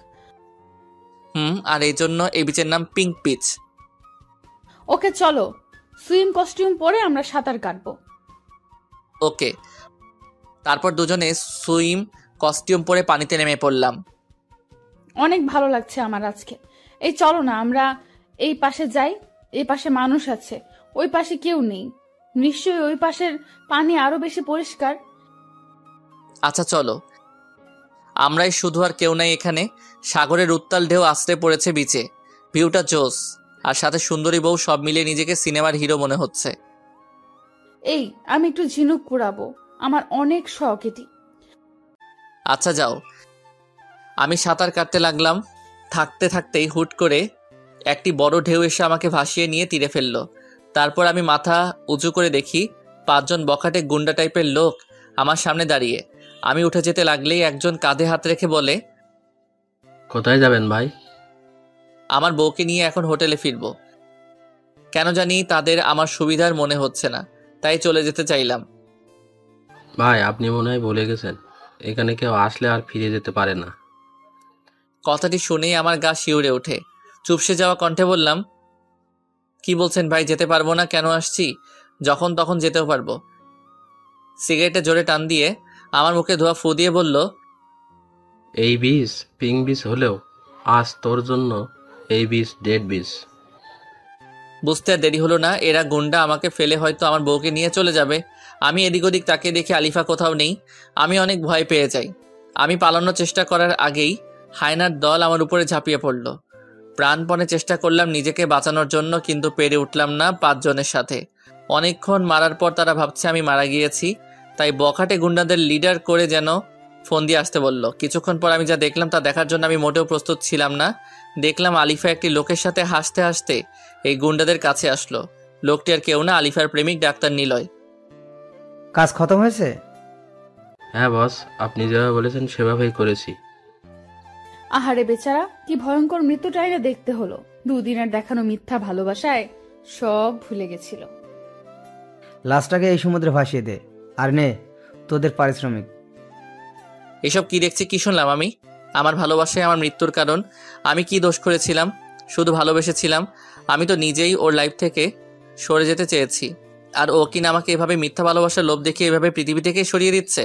Speaker 1: আর এই জন্য এই বিচের নাম পিঙ্ক বিচ।
Speaker 8: ওকে চলো, সুইম কস্টিউম পরে আমরা সাঁতার কাটবো।
Speaker 1: ওকে। তারপর দুজনে সুইম কস্টিউম পরে পানিতে নেমে পড়লাম।
Speaker 8: অনেক ভালো লাগছে আমার আজকে। এই চলো না আমরা এই পাশে যাই, এই পাশে মানুষ আছে, ওই পাশে কেউ নেই, নিশ্চয়ই ওই পাশের পানি আরো বেশি পরিষ্কার।
Speaker 1: আচ্ছা চলো। আমরাই শুধু, আর কেউ নাই এখানে। সাগরের উত্তাল ঢেউ আছড়ে পড়েছে বিচে, ভিউটা জোস, আর সাথে সুন্দরী বউ, সব মিলিয়ে নিজেকে সিনেমার হিরো মনে হচ্ছে।
Speaker 8: এই আমি একটু ঝিনুক কুড়াবো, আমার অনেক শখ এটি।
Speaker 1: আচ্ছা যাও। আমি সাঁতার কাটতে লাগলাম। থাকতে থাকতেই হুট করে একটি বড় ঢেউ এসে আমাকে ভাসিয়ে নিয়ে তীরে ফেললো। তারপর আমি মাথা উঁচু করে দেখি 5 জন বখাটে গুন্ডা টাইপের লোক আমার সামনে দাঁড়িয়ে। আমি উঠে যেতে লাগলেই একজন কাঁধে হাত রেখে বলে,
Speaker 7: কোথায় যাবেন ভাই?
Speaker 1: আমার বউকে নিয়ে এখন হোটেলে ফিরবো। কেন জানি তাদের আমার সুবিধার মনে হচ্ছে না, তাই চলে যেতে চাইলাম।
Speaker 7: ভাই আপনি মনে হয় ভুলে গেছেন, এখানে কেউ আসলে আর ফিরে যেতে পারে না।
Speaker 1: কথাটি শুনেই আমার গা শিউরে ওঠে। চুপসে যাওয়া কণ্ঠে বললাম, কি বলছেন ভাই? যেতে পারবো না? কেন আসছি? যখন তখন যেতেও পারবো। সিগারেটে জোরে টান দিয়ে আমার মুখে ধোয়া ফু দিয়ে বলল,
Speaker 7: এই বিষ পিঙ্ক বিষ হলেও আজ তোর জন্য এই বিষ ডেড বিষ।
Speaker 1: বুঝতে আর দেরি হলো না, এরা গুন্ডা আমাকে ফেলে হয়তো আমার বউকে নিয়ে চলে যাবে। আমি এদিক ওদিক তাকিয়ে দেখি আলিফা কোথাও নেই। আমি অনেক ভয় পেয়ে যাই। আমি পালানোর চেষ্টা করার আগেই হায়নার দল আমার উপরে ঝাঁপিয়ে পড়ল। প্রাণপণে চেষ্টা করলাম নিজেকে বাঁচানোর জন্য, কিন্তু পেরে উঠলাম না 5 জনের সাথে। অনেকক্ষণ মারার পর তারা ভাবছে আমি মারা গিয়েছি, তাই বখাটে গুন্ডাদের লিডার করে যেন ফোন দিয়ে আসতে বলল। কিছুক্ষণ পর আমি যা দেখলাম তা দেখার জন্য আমি মোটেও প্রস্তুত ছিলাম না। দেখলাম আলিফা একটি লোকের সাথে হাসতে হাসতে এই গুন্ডাদের কাছে আসলো। লোকটি আর কেউ না, আলিফার প্রেমিক ডাক্তার নিলয়।
Speaker 10: কাজ খতম হয়েছে?
Speaker 7: হ্যাঁ বস, আপনি যেভাবে বলেছেন সেভাবেই করেছি।
Speaker 8: আহারে বেচারা, কি ভয়ঙ্কর মৃত্যুটাই না দেখতে হলো। 2 দিনের দেখানো মিথ্যা ভালোবাসায় সব ভুলে গেছিল।
Speaker 10: লাশটাকে এই সমুদ্রে ভাসিয়ে দে, আর নে তোদের পারিশ্রমিক।
Speaker 1: এসব কি দেখছি, কি শুনলাম আমি? আমার ভালোবাসায় আমার মৃত্যুর কারণ? আমি কি দোষ করেছিলাম? শুধু ভালোবেসেছিলাম। আমি তো নিজেই ওর লাইফ থেকে সরে যেতে চেয়েছি, আর ও কিনা আমাকে এভাবে মিথ্যা ভালোবাসার লোভ দেখিয়ে এভাবে পৃথিবী থেকে সরিয়ে দিচ্ছে।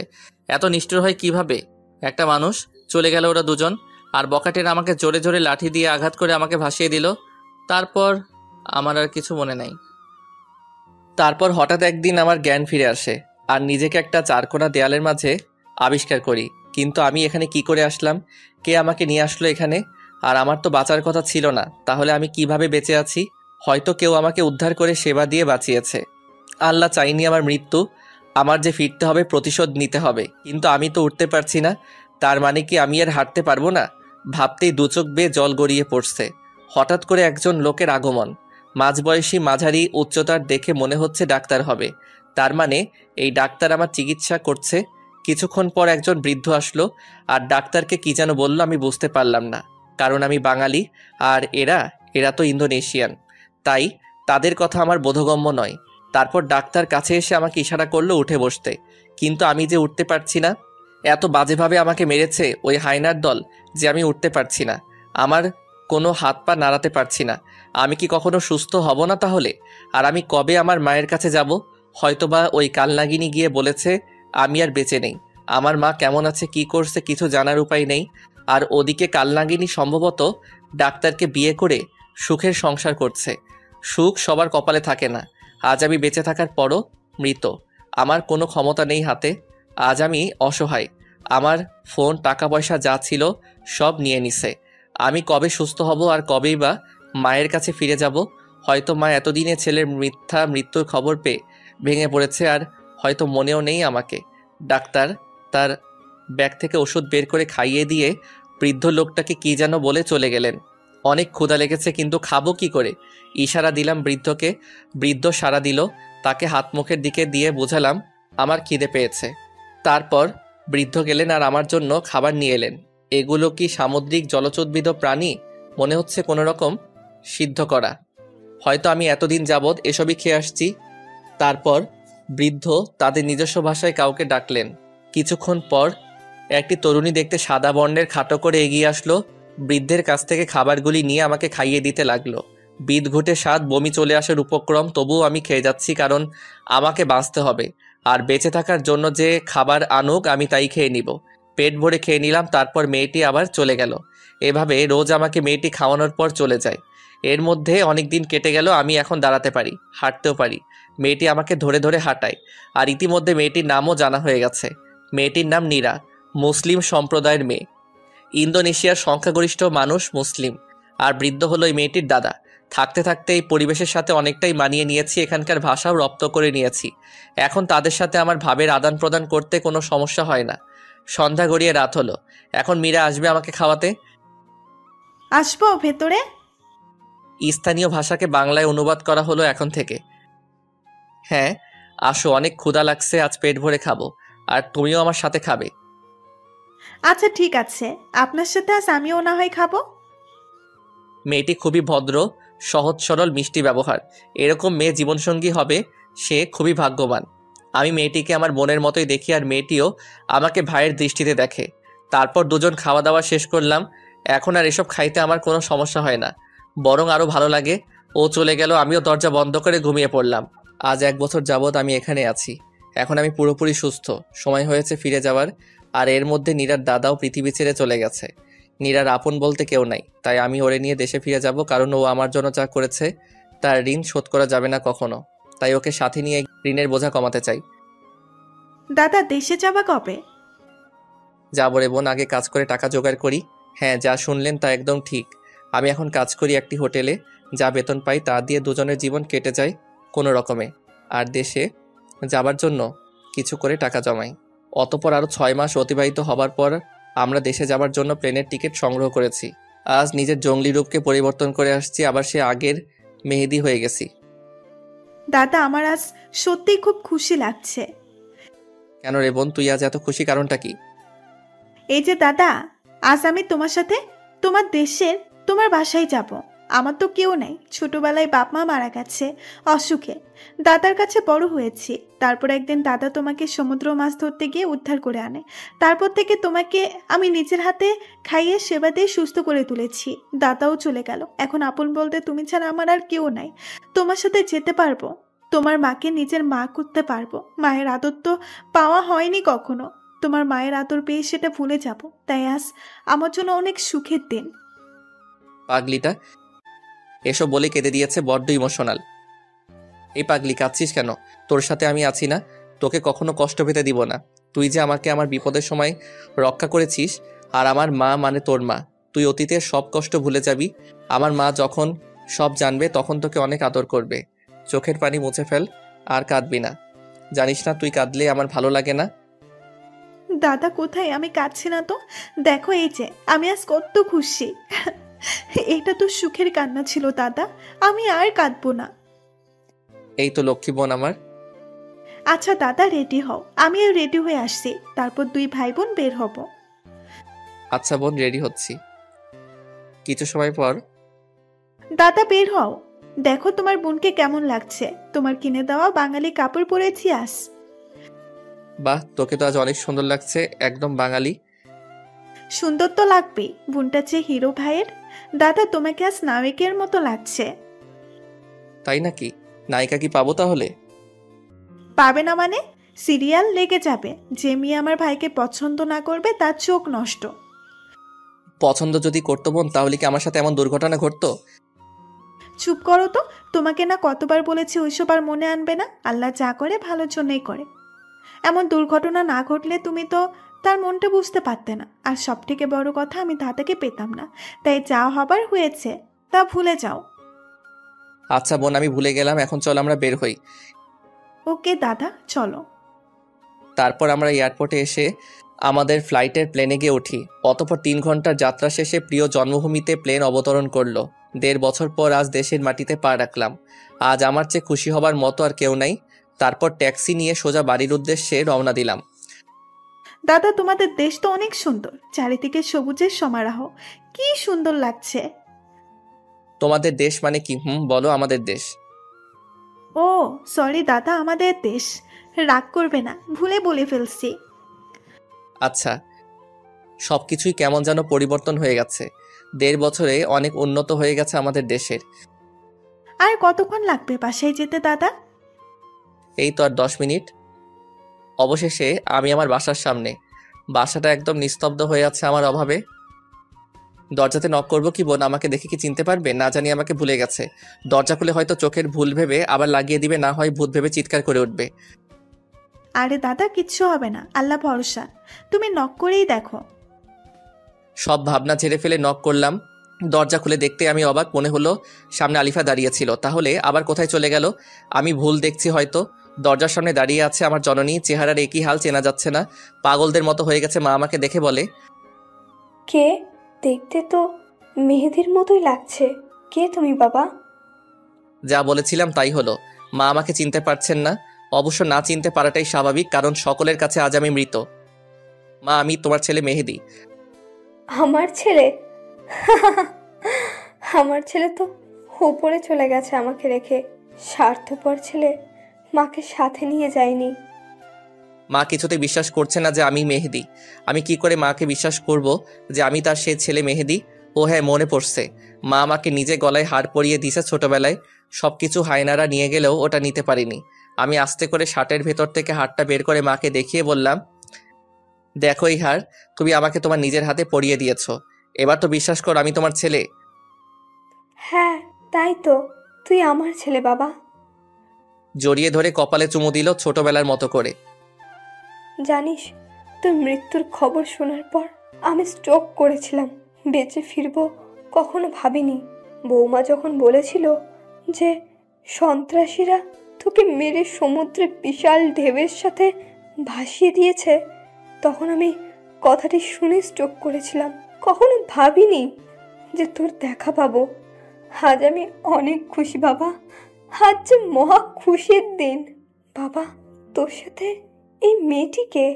Speaker 1: এত নিষ্ঠুর হয় কিভাবে একটা মানুষ? চলে গেল ওরা দুজন, আর বকাটেরা আমাকে জোরে জোরে লাঠি দিয়ে আঘাত করে আমাকে ভাসিয়ে দিল। তারপর আমার আর কিছু মনে নাই। তারপর হঠাৎ একদিন আমার জ্ঞান ফিরে আসে, আর নিজেকে একটা চারকোনা দেয়ালের মাঝে আবিষ্কার করি। কিন্তু আমি এখানে কি করে আসলাম? কে আমাকে নিয়ে আসলো এখানে? আর আমার তো বাঁচার কথা ছিল না, তাহলে আমি কিভাবে বেঁচে আছি? হয়তো কেউ আমাকে উদ্ধার করে সেবা দিয়ে বাঁচিয়েছে। আল্লাহ চাইনি আমার মৃত্যু। আমার যে ফিরতে হবে, প্রতিশোধ নিতে হবে। কিন্তু আমি তো উঠতে পারছি না। তার মানে কি আমি আর হাঁটতে পারবো না? ভাবতেই 2 চোখ বেয়ে জল গড়িয়ে পড়ছে। হঠাৎ করে একজন লোকের আগমন। মাঝবয়সী, মাঝারি উচ্চতার, দেখে মনে হচ্ছে ডাক্তার হবে। তার মানে এই ডাক্তার আমার চিকিৎসা করছে। কিছুক্ষণ পর একজন বৃদ্ধ আসলো, আর ডাক্তারকে কি যেন বলল আমি বুঝতে পারলাম না, কারণ আমি বাঙালি আর এরা তো ইন্দোনেশিয়ান, তাই তাদের কথা আমার বোধগম্য নয়। তারপর ডাক্তার কাছে এসে আমাকে ইশারা করলো উঠে বসতে, কিন্তু আমি যে উঠতে পারছি না। এত বাজেভাবে আমাকে মেরেছে ওই হায়নার দল যে আমি উঠতে পারছি না। আমার কোনো হাত পা নাড়াতে পারছি না। আমি কি কখনো সুস্থ হব না তাহলে? আর আমি কবে আমার মায়ের কাছে যাব? হয়তোবা ওই কালনাগিনী গিয়ে বলেছে আমি আর বেঁচে নেই। আমার মা কেমন আছে, কি করছে, কিছু জানার উপায় নেই। আর ওদিকে কালনাগিনী সম্ভবত ডাক্তারকে বিয়ে করে সুখের সংসার করছে। সুখ সবার কপালে থাকে না। আজ আমি বেঁচে থাকার পরও মৃত। আমার কোনো ক্ষমতা নেই হাতে। আজ আমি অসহায়। আমার ফোন, টাকা পয়সা যা ছিল সব নিয়ে নিছে। আমি কবে সুস্থ হব, আর কবেই বা মায়ের কাছে ফিরে যাব? হয়তো মা এতদিনে ছেলের মিথ্যা মৃত্যুর খবর পেয়ে ভেঙে পড়েছে, আর হয়তো মনেও নেই আমাকে। ডাক্তার তার ব্যাগ থেকে ওষুধ বের করে খাইয়ে দিয়ে বৃদ্ধ লোকটাকে কি যেন বলে চলে গেলেন। অনেক ক্ষুধা লেগেছে, কিন্তু খাবো কি করে? ইশারা দিলাম বৃদ্ধকে, বৃদ্ধ সাড়া দিল। তাকে হাত মুখের দিকে দিয়ে বোঝালাম আমার খিদে পেয়েছে। তারপর বৃদ্ধ গেলেন আর আমার জন্য খাবার নিয়ে এলেন। এগুলো কি সামুদ্রিক জলচোদ্ভিদ প্রাণী? মনে হচ্ছে কোনো রকম সিদ্ধ করা। হয়তো আমি এতদিন যাবৎ এসবই খেয়ে আসছি। তারপর বৃদ্ধ তাদের নিজস্ব ভাষায় কাউকে ডাকলেন। কিছুক্ষণ পর একটি তরুণী দেখতে সাদা বর্ণের খাটো করে এগিয়ে আসলো। বৃদ্ধের কাছ থেকে খাবারগুলি নিয়ে আমাকে খাইয়ে দিতে লাগলো। বিদঘুটে স্বাদ, বমি চলে আসার উপক্রম, তবুও আমি খেয়ে যাচ্ছি, কারণ আমাকে বাঁচতে হবে। আর বেঁচে থাকার জন্য যে খাবার আনুক আমি তাই খেয়ে নিব। পেট ভরে খেয়ে নিলাম। তারপর মেয়েটি আবার চলে গেল। এভাবে রোজ আমাকে মেয়েটি খাওয়ানোর পর চলে যায়। এর মধ্যে অনেক দিন কেটে গেল। আমি এখন দাঁড়াতে পারি, হাঁটতেও পারি। মেয়েটি আমাকে ধরে ধরে হাঁটায়। আর ইতিমধ্যে মেয়েটির নামও জানা হয়ে গেছে। মেয়েটির নাম নীরা, মুসলিম সম্প্রদায়ের মেয়ে। ইন্দোনেশিয়ার সংখ্যাগরিষ্ঠ মানুষ মুসলিম। আর বৃদ্ধ হলো এই মেয়েটির দাদা। থাকতে থাকতে এই পরিবেশের সাথে অনেকটাই মানিয়ে নিয়েছি, এখানকার ভাষাও রপ্ত করে নিয়েছি। এখন তাদের সাথে আমার ভাবের আদান প্রদান করতে কোনো সমস্যা হয় না। সন্ধ্যা গড়িয়ে রাত হলো। এখন মীরা আসবে আমাকে খাওয়াতে।
Speaker 11: আসবো ভেতরে?
Speaker 1: স্থানীয় ভাষাকে বাংলায় অনুবাদ করা হলো এখন থেকে। হ্যাঁ আসো, অনেক ক্ষুধা লাগছে, আজ পেট ভরে খাবো। আর তুমিও আমার সাথে খাবে।
Speaker 11: আচ্ছা ঠিক আছে, আপনার সাথে আজ আমিও না হয় খাবো।
Speaker 1: মেয়েটি খুবই ভদ্র, সহজ সরল, মিষ্টি ব্যবহার। এরকম মেয়ে জীবনসঙ্গী হবে সে খুবই ভাগ্যবান। আমি মেয়েটিকে আমার বোনের মতোই দেখি, আর মেয়েটিও আমাকে ভাইয়ের দৃষ্টিতে দেখে। তারপর দুজন খাওয়া দাওয়া শেষ করলাম। এখন আর এসব খাইতে আমার কোনো সমস্যা হয় না, বরং আরও ভালো লাগে। ও চলে গেল, আমিও দরজা বন্ধ করে ঘুমিয়ে পড়লাম। আজ 1 বছর যাবৎ আমি এখানে আছি। এখন আমি পুরোপুরি সুস্থ। সময় হয়েছে ফিরে যাওয়ার। আর এর মধ্যে নীরার দাদাও পৃথিবী ছেড়ে চলে গেছে। নীরার আপন বলতে কেউ নাই, তাই আমি ওরে নিয়ে দেশে ফিরে যাব, কারণ ও আমার জন্য যা করেছে তার ঋণ শোধ করা যাবে না কখনো। তাই ওকে সাথে নিয়ে ঋণের বোঝা কমাতে চাই।
Speaker 11: দাদা দেশে যাবা কবে?
Speaker 1: যাবো রে বোন, আগে কাজ করে টাকা জোগাড় করি। হ্যাঁ, যা শুনলেন তা একদম ঠিক। আমি এখন কাজ করি একটি হোটেলে, যা বেতন পাই তা দিয়ে দুজনের জীবন কেটে যায় কোনো রকমে। আর দেশে যাবার জন্য কিছু করে টাকা জমাই। অতপর আরও 6 মাস অতিবাহিত হবার পর আমরা দেশে যাবার জন্য প্লেনের টিকিট সংগ্রহ করেছি। আজ নিজের জঙ্গলি রূপকে পরিবর্তন করে আসছি, আবার সে আগের মেহেদি হয়ে গেছি।
Speaker 11: দাদা আমার আজ সত্যিই খুব খুশি লাগছে।
Speaker 1: কেন রে বোন, তুই আজ এত খুশি, কারণটা কি?
Speaker 11: এই যে দাদা, আজ আমি তোমার সাথে তোমার দেশের তোমার বাসায় যাব। আমার তো কেউ নাই, ছোটবেলায় বাপ মা মারা গেছে অসুখে। দাদার কাছে বড় হয়েছি। তারপর একদিন দাদা তোমাকে সমুদ্র মাছ ধরতে গিয়ে উদ্ধার করে আনে। তারপর থেকে তোমাকে আমি নিজের হাতে খাইয়ে সেবা দিয়ে সুস্থ করে তুলেছি। দাদাও চলে গেল, এখন আপন বলতে তুমি ছাড়া আমার আর কেউ নাই। তোমার সাথে যেতে পারবো, তোমার মাকে নিজের মা করতে পারবো। মায়ের আদর তো পাওয়া হয়নি কখনো, তোমার মায়ের আদর পেয়ে সেটা ভুলে যাব। তাই আজ আমার জন্য অনেক সুখের দিন।
Speaker 1: পাগলিটা এসব বলে কেঁদে দিয়েছে, বড্ড ইমোশনাল। এই পাগলি, কাঁদছিস কেন? তোর সাথে আমি আছি না, তোকে কখনো কষ্ট পেতে দিব না। তুই যে আমাকে আমার বিপদের সময় রক্ষা করেছিস, আর আমার মা মানে তোর মা। তুই অতীতের সব কষ্ট ভুলে যাবি। আমার মা যখন সব জানবে তখন তোকে অনেক আদর করবে। চোখের পানি মুছে ফেল, আর কাঁদবি না। জানিস না তুই কাঁদলে আমার ভালো লাগে না।
Speaker 11: দাদা কোথায়? আমি কাঁদছি না তো। দেখো এই যে আমি আজ কত খুশি। এটা তো সুখের কান্না ছিল দাদা, আমি আর কাঁদবো না।
Speaker 1: এই তো লক্ষ্মী বোন আমার।
Speaker 11: আচ্ছা দাদা রেডি হও, আমিও রেডি হয়ে আসছি। তারপর 2 ভাই বোন বের হব।
Speaker 1: আচ্ছা বোন, রেডি হচ্ছি। কিছু সময় পর
Speaker 11: দাদা বের হও, দেখো তোমার বোনকে কেমন লাগছে। তোমার কিনে দেওয়া বাঙালি কাপড় পরেছি আজ।
Speaker 1: বাহ, তোকে তো আজ অনেক সুন্দর লাগছে, একদম বাঙালি।
Speaker 11: সুন্দর তো লাগবেই, বোনটা যে হিরো ভাইয়ের। দাদা তোমাকে আজ নায়িকের মতো লাগছে।
Speaker 1: তাই নাকি? নায়িকা কি পাবো তাহলে?
Speaker 11: পাবে না মানে? সিরিয়াল লেগে যাবে। যে মেয়ে আমার ভাইকে পছন্দ না করবে তার চোখ নষ্ট।
Speaker 1: পছন্দ যদি করতো বোন, তাহলে কি আমার সাথে এমন দুর্ঘটনা ঘটতো?
Speaker 11: চুপ করো তো, তোমাকে না কতবার বলেছি ওইসব আর মনে আনবে না। আল্লাহ যা করে ভালোর জন্যই করে। এমন দুর্ঘটনা না ঘটলে তুমি তো তার মনটা বুঝতে পারতে না। আর সব থেকে বড় কথা, আমি দাদাকে পেতাম না। তাই যা হবার হয়েছে তা ভুলে যাও।
Speaker 1: আচ্ছা বোন, আমি ভুলে গেলাম। এখন চল আমরা বের হই।
Speaker 11: ওকে দাদা, চলো।
Speaker 1: তারপর আমরা এয়ারপোর্টে এসে আমাদের ফ্লাইটের প্লেনে গিয়ে উঠি। অতঃপর 3 ঘন্টার যাত্রা শেষে প্রিয় জন্মভূমিতে প্লেন অবতরণ করলো। 1.5 বছর পর আজ দেশের মাটিতে পা রাখলাম। আজ আমার চেয়ে খুশি হবার মতো আর কেউ নাই। তারপর ট্যাক্সি নিয়ে সোজা বাড়ির উদ্দেশ্যে রওনা দিলাম।
Speaker 11: দাদা, তোমাদের দেশ তো অনেক সুন্দর, চারিদিকে সবুজের সমারোহ, কি সুন্দর লাগছে।
Speaker 1: তোমাদের দেশ মানে কি? বলো আমাদের দেশ।
Speaker 11: ও সরি দাদা, আমাদের দেশ। রাগ করবে না, ভুলে বলে ফেলছি।
Speaker 1: আচ্ছা, সবকিছুই কেমন যেন পরিবর্তন হয়ে গেছে। 1.5 বছরে অনেক উন্নত হয়ে গেছে আমাদের দেশের।
Speaker 11: আর কতক্ষণ লাগবে বাসায় যেতে দাদা?
Speaker 1: এই তো আর 10 মিনিট। অবশেষে আমি আমার বাসার সামনে। বাসাটা একদম নিস্তব্ধ হয়ে আছে আমার অভাবে। দরজাতে নক করবো কি বোন আমাকে দেখে কি চিনতে পারবে? না জানি আমাকে ভুলে গেছে। দরজা খুলে হয়তো চোখের ভুল ভেবে আবার লাগিয়ে দিবে, না হয় ভূত ভেবে চিৎকার করে উঠবে।
Speaker 11: আরে দাদা, কিচ্ছু হবে না, আল্লাহ ভরসা। তুমি নক করেই দেখো।
Speaker 1: সব ভাবনা ঝেড়ে ফেলে নক করলাম। দরজা খুলে দেখতে আমি অবাক, মনে হলো সামনে আলিফা দাঁড়িয়ে ছিল। তাহলে আবার কোথায় চলে গেল? আমি ভুল দেখছি হয়তো। দরজার সামনে দাঁড়িয়ে আছে আমার জননী। চেহারার একই হাল, চেনা যাচ্ছে না। পাগলদের মতো হয়ে গেছে। মা আমাকে দেখে বলে,
Speaker 2: কে? দেখতে তো মেহেদির মতোই লাগছে। কে তুমি বাবা?
Speaker 1: যা বলেছিলাম তাই হলো। মা আমাকে চিনতে পারছেন না। অবশ্য না চিনতে পারাটাই স্বাভাবিক, কারণ সকলের কাছে আজ আমি মৃত। মা, আমি তোমার ছেলে মেহেদি।
Speaker 2: আমার ছেলে? আমার ছেলে তো ওপরে চলে গেছে আমাকে রেখে। স্বার্থপর ছেলে, মাকে সাথে নিয়ে যায়নি।
Speaker 1: মা কিছুতে বিশ্বাস করছে না যে আমি মেহেদি। আমি কি করে মাকে বিশ্বাস করব যে আমি তার সে ছেলে মেহেদি? ও হ্যাঁ, মনে পড়ছে, মা আমাকে নিজে গলায় হার পরিয়ে দিয়েছে ছোটবেলায়। সবকিছু হায়নারা নিয়ে গেলেও ওটা নিতে পারিনি। আমি আস্তে করে শার্টের ভেতর থেকে হারটা বের করে মাকে দেখিয়ে বললাম, দেখো এই হার, তুমি আমাকে তোমার নিজের হাতে পরিয়ে দিয়েছো। এবার তো বিশ্বাস করো আমি তোমার ছেলে।
Speaker 2: হ্যাঁ, তাই তো, তুই আমার ছেলে বাবা।
Speaker 1: জড়িয়ে ধরে কপালে চুমু দিল ছোটবেলার মতো করে।
Speaker 2: জানিস, তোর মৃত্যুর খবর শোনার পর আমি স্ট্রোক করেছিলাম। বেঁচে ফিরবো কখনো ভাবিনি। বৌমা যখন বলেছিল যে সন্ত্রাসীরা তোকে মেরে সমুদ্রে বিশাল ঢেউয়ের সাথে ভাসিয়ে দিয়েছে, তখন আমি কথাটি শুনে স্ট্রোক করেছিলাম। কখনো ভাবিনি যে তোর দেখা পাবো। আজ আমি অনেক খুশি বাবা। আজ যে মহা খুশির দিন। বাবা, তোর সাথে এই মেয়েটিকে?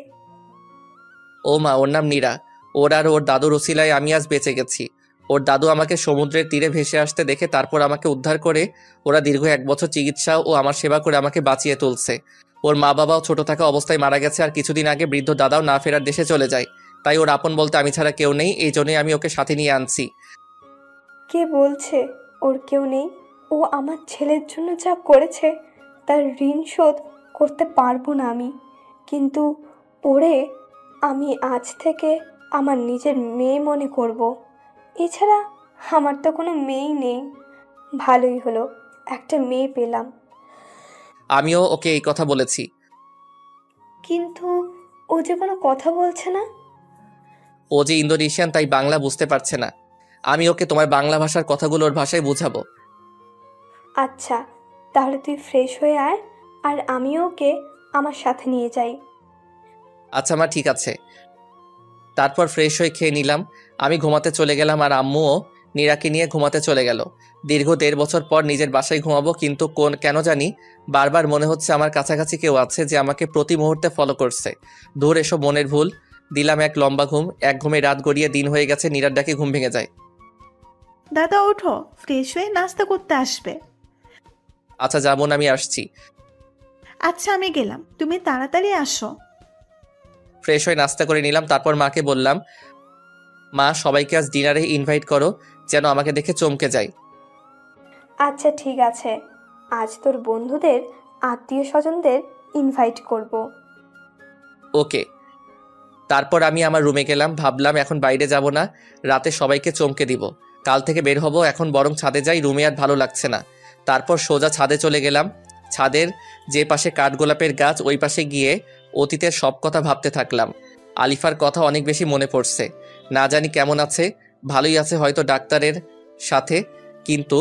Speaker 1: ও মা, ওর নাম নীরা। ওর আর ওর দাদুর ওসিলায় আমি আজ বেঁচে গেছি। ওর দাদু আমাকে সমুদ্রের তীরে ভেসে আসতে দেখে তারপর আমাকে উদ্ধার করে ওরা দীর্ঘ 1 বছর চিকিৎসা ও আমার সেবা করে আমাকে বাঁচিয়ে তুলছে। ওর মা বাবাও ছোট থাকা অবস্থায় মারা গেছে, আর কিছুদিন আগে বৃদ্ধ দাদাও না ফেরার দেশে চলে যায়। তাই ওর আপন বলতে আমি ছাড়া কেউ নেই। এই জন্যই আমি ওকে সাথে নিয়ে আনছি।
Speaker 2: কে বলছে ওর কেউ নেই? ও আমার ছেলের জন্য যা করেছে তার ঋণ শোধ করতে পারবো না আমি। কিন্তু ওরে আমি আজ থেকে আমার নিজের মেয়ে মনে করব। এছাড়া আমার তো কোনো মেয়েই নেই। ভালোই হলো, একটা মেয়ে পেলাম।
Speaker 1: আমিও ওকে এই কথা বলেছি।
Speaker 2: কিন্তু ও যে কোনো কথা বলছে না।
Speaker 1: ও যে ইন্দোনেশিয়ান, তাই বাংলা বুঝতে পারছে না। আমি ওকে তোমার বাংলা ভাষার কথাগুলো ওর ভাষায় বুঝাবো।
Speaker 2: আচ্ছা, তাহলে তুই ফ্রেশ হয়ে আয়, আর আমিও ওকে আমার সাথে নিয়ে যাই।
Speaker 1: আচ্ছা মা, ঠিক আছে। তারপর ফ্রেশ হয়ে খেয়ে নিলাম। আমি ঘুমাতে চলে গেলাম, আর আম্মুও নীরাকে নিয়ে ঘুমাতে চলে গেল। দীর্ঘ 1.5 বছর পর নিজের বাসায় ঘুমাবো, কিন্তু কেন জানি বারবার মনে হচ্ছে আমার কাছাকাছি কেউ আছে যে আমাকে প্রতি মুহূর্তে ফলো করছে। দূর এসব মনের ভুল। দিলাম এক লম্বা ঘুম। এক ঘুমে রাত গড়িয়ে দিন হয়ে গেছে। নীরার ডাকে ঘুম ভেঙে যায়।
Speaker 11: দাদা ওঠো, ফ্রেশ হয়ে নাস্তা করতে আসবে।
Speaker 1: আচ্ছা যাবো না, আমি আসছি।
Speaker 11: আচ্ছা আমি গেলাম, তুমি তাড়াতাড়ি আসো।
Speaker 1: ফ্রেশ হয়ে নাস্তা করে নিলাম। তারপর মাকে বললাম, মা সবাইকে আজ ডিনারে ইনভাইট করো, যেন আমাকে দেখে চমকে যায়।
Speaker 2: আচ্ছা ঠিক আছে, আজ তোর বন্ধুদের আত্মীয় স্বজনদের ইনভাইট করব।
Speaker 1: ওকে। তারপর আমি আমার রুমে গেলাম। ভাবলাম এখন বাইরে যাব না, রাতে সবাইকে চমকে দিব। কাল থেকে বের হব। এখন বরং ছাদে যাই, রুমে আর ভালো লাগছে না। তারপর সোজা ছাদে চলে গেলাম। ছাদের যে পাশে কাঠগোলাপের গাছ, ওই পাশে গিয়ে অতীতের সব কথা ভাবতে থাকলাম। আলিফার কথা অনেক বেশি মনে পড়ছে। না জানি কেমন আছে, ভালোই আছে হয়তো ডাক্তারের সাথে। কিন্তু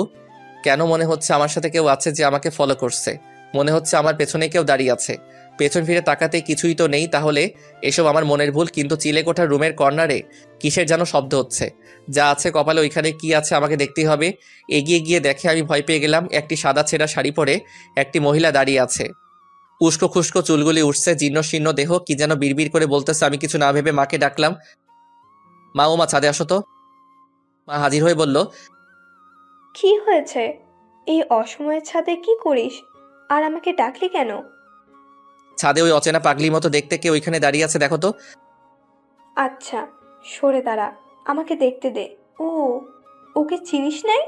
Speaker 1: কেন মনে হচ্ছে আমার সাথে কেউ আছে যে আমাকে ফলো করছে। মনে হচ্ছে আমার পেছনে কেউ দাঁড়িয়ে আছে। পেছন ফিরে তাকাতে কিছুই তো নেই, তাহলে এসব আমার মনের ভুল। কিন্তু চিলেকোঠার রুমের কর্নারে কিসের যেন শব্দ হচ্ছে। যা আছে কপালে ওইখানে কি আছে আমাকে দেখতেই হবে। এগিয়ে গিয়ে দেখে আমি ভয় পেয়ে গেলাম। একটি সাদা ছেঁড়া শাড়ি পরে একটি মহিলা দাঁড়িয়ে আছে। উস্কো খুস্কো চুলগুলি উঠছে, জীর্ণ শীর্ণ দেহ, কি যেন বিড়বিড় করে বলতেছে। আমি কিছু না ভেবে মাকে ডাকলাম, মা ও মা ছাদে আসো তো। মা হাজির হয়ে বলল,
Speaker 2: কি হয়েছে? এই অসময়ের ছাদে কি করিস? আর আমাকে ডাকলি কেন?
Speaker 1: ছাদে ওই অচেনা পাগলির মতো দেখতে কে ওইখানে দাঁড়িয়ে আছে দেখো তো।
Speaker 2: আচ্ছা সরে দাঁড়া, আমাকে দেখতে দে। ও, ওকে চিনিস নাই?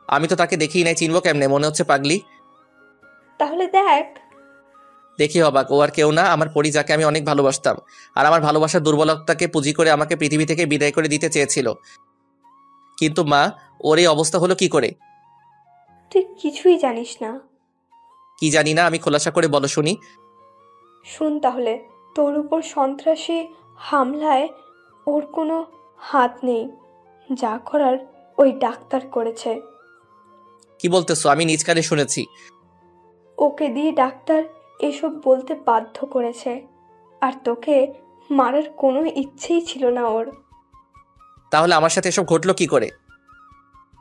Speaker 1: আমি তো তাকে দেখিই নাই, চিনবো কেমনে? মনে হচ্ছে পাগলি।
Speaker 2: তাহলে দেখ।
Speaker 1: দেখি অবাক, ও আর কেউ না, আমার পরি, যাকে আমি অনেক ভালোবাসতাম। আর আমার ভালোবাসার দুর্বলতাকে পুঁজি করে আমাকে পৃথিবী থেকে বিদায় করে দিতে চেয়েছিল। কিন্তু মা, ওর এই অবস্থা হলো কি করে?
Speaker 2: তুই কিছুই জানিস না।
Speaker 1: কি জানি না, আমি খোলাসা করে বলো শুনি।
Speaker 2: শুন তাহলে, তোর উপর সন্ত্রাসী হামলায় ওর কোনো হাত নেই। যা করার ওই ডাক্তার করেছে।
Speaker 1: কি বলতেছো? আমি নিজ কানে শুনেছি।
Speaker 2: ওকে দিয়ে ডাক্তার এসব বলতে বাধ্য করেছে। আর তোকে মারার কোনো ইচ্ছেই ছিল না ওর।
Speaker 1: তাহলে আমার সাথে এসব ঘটলো কি করে?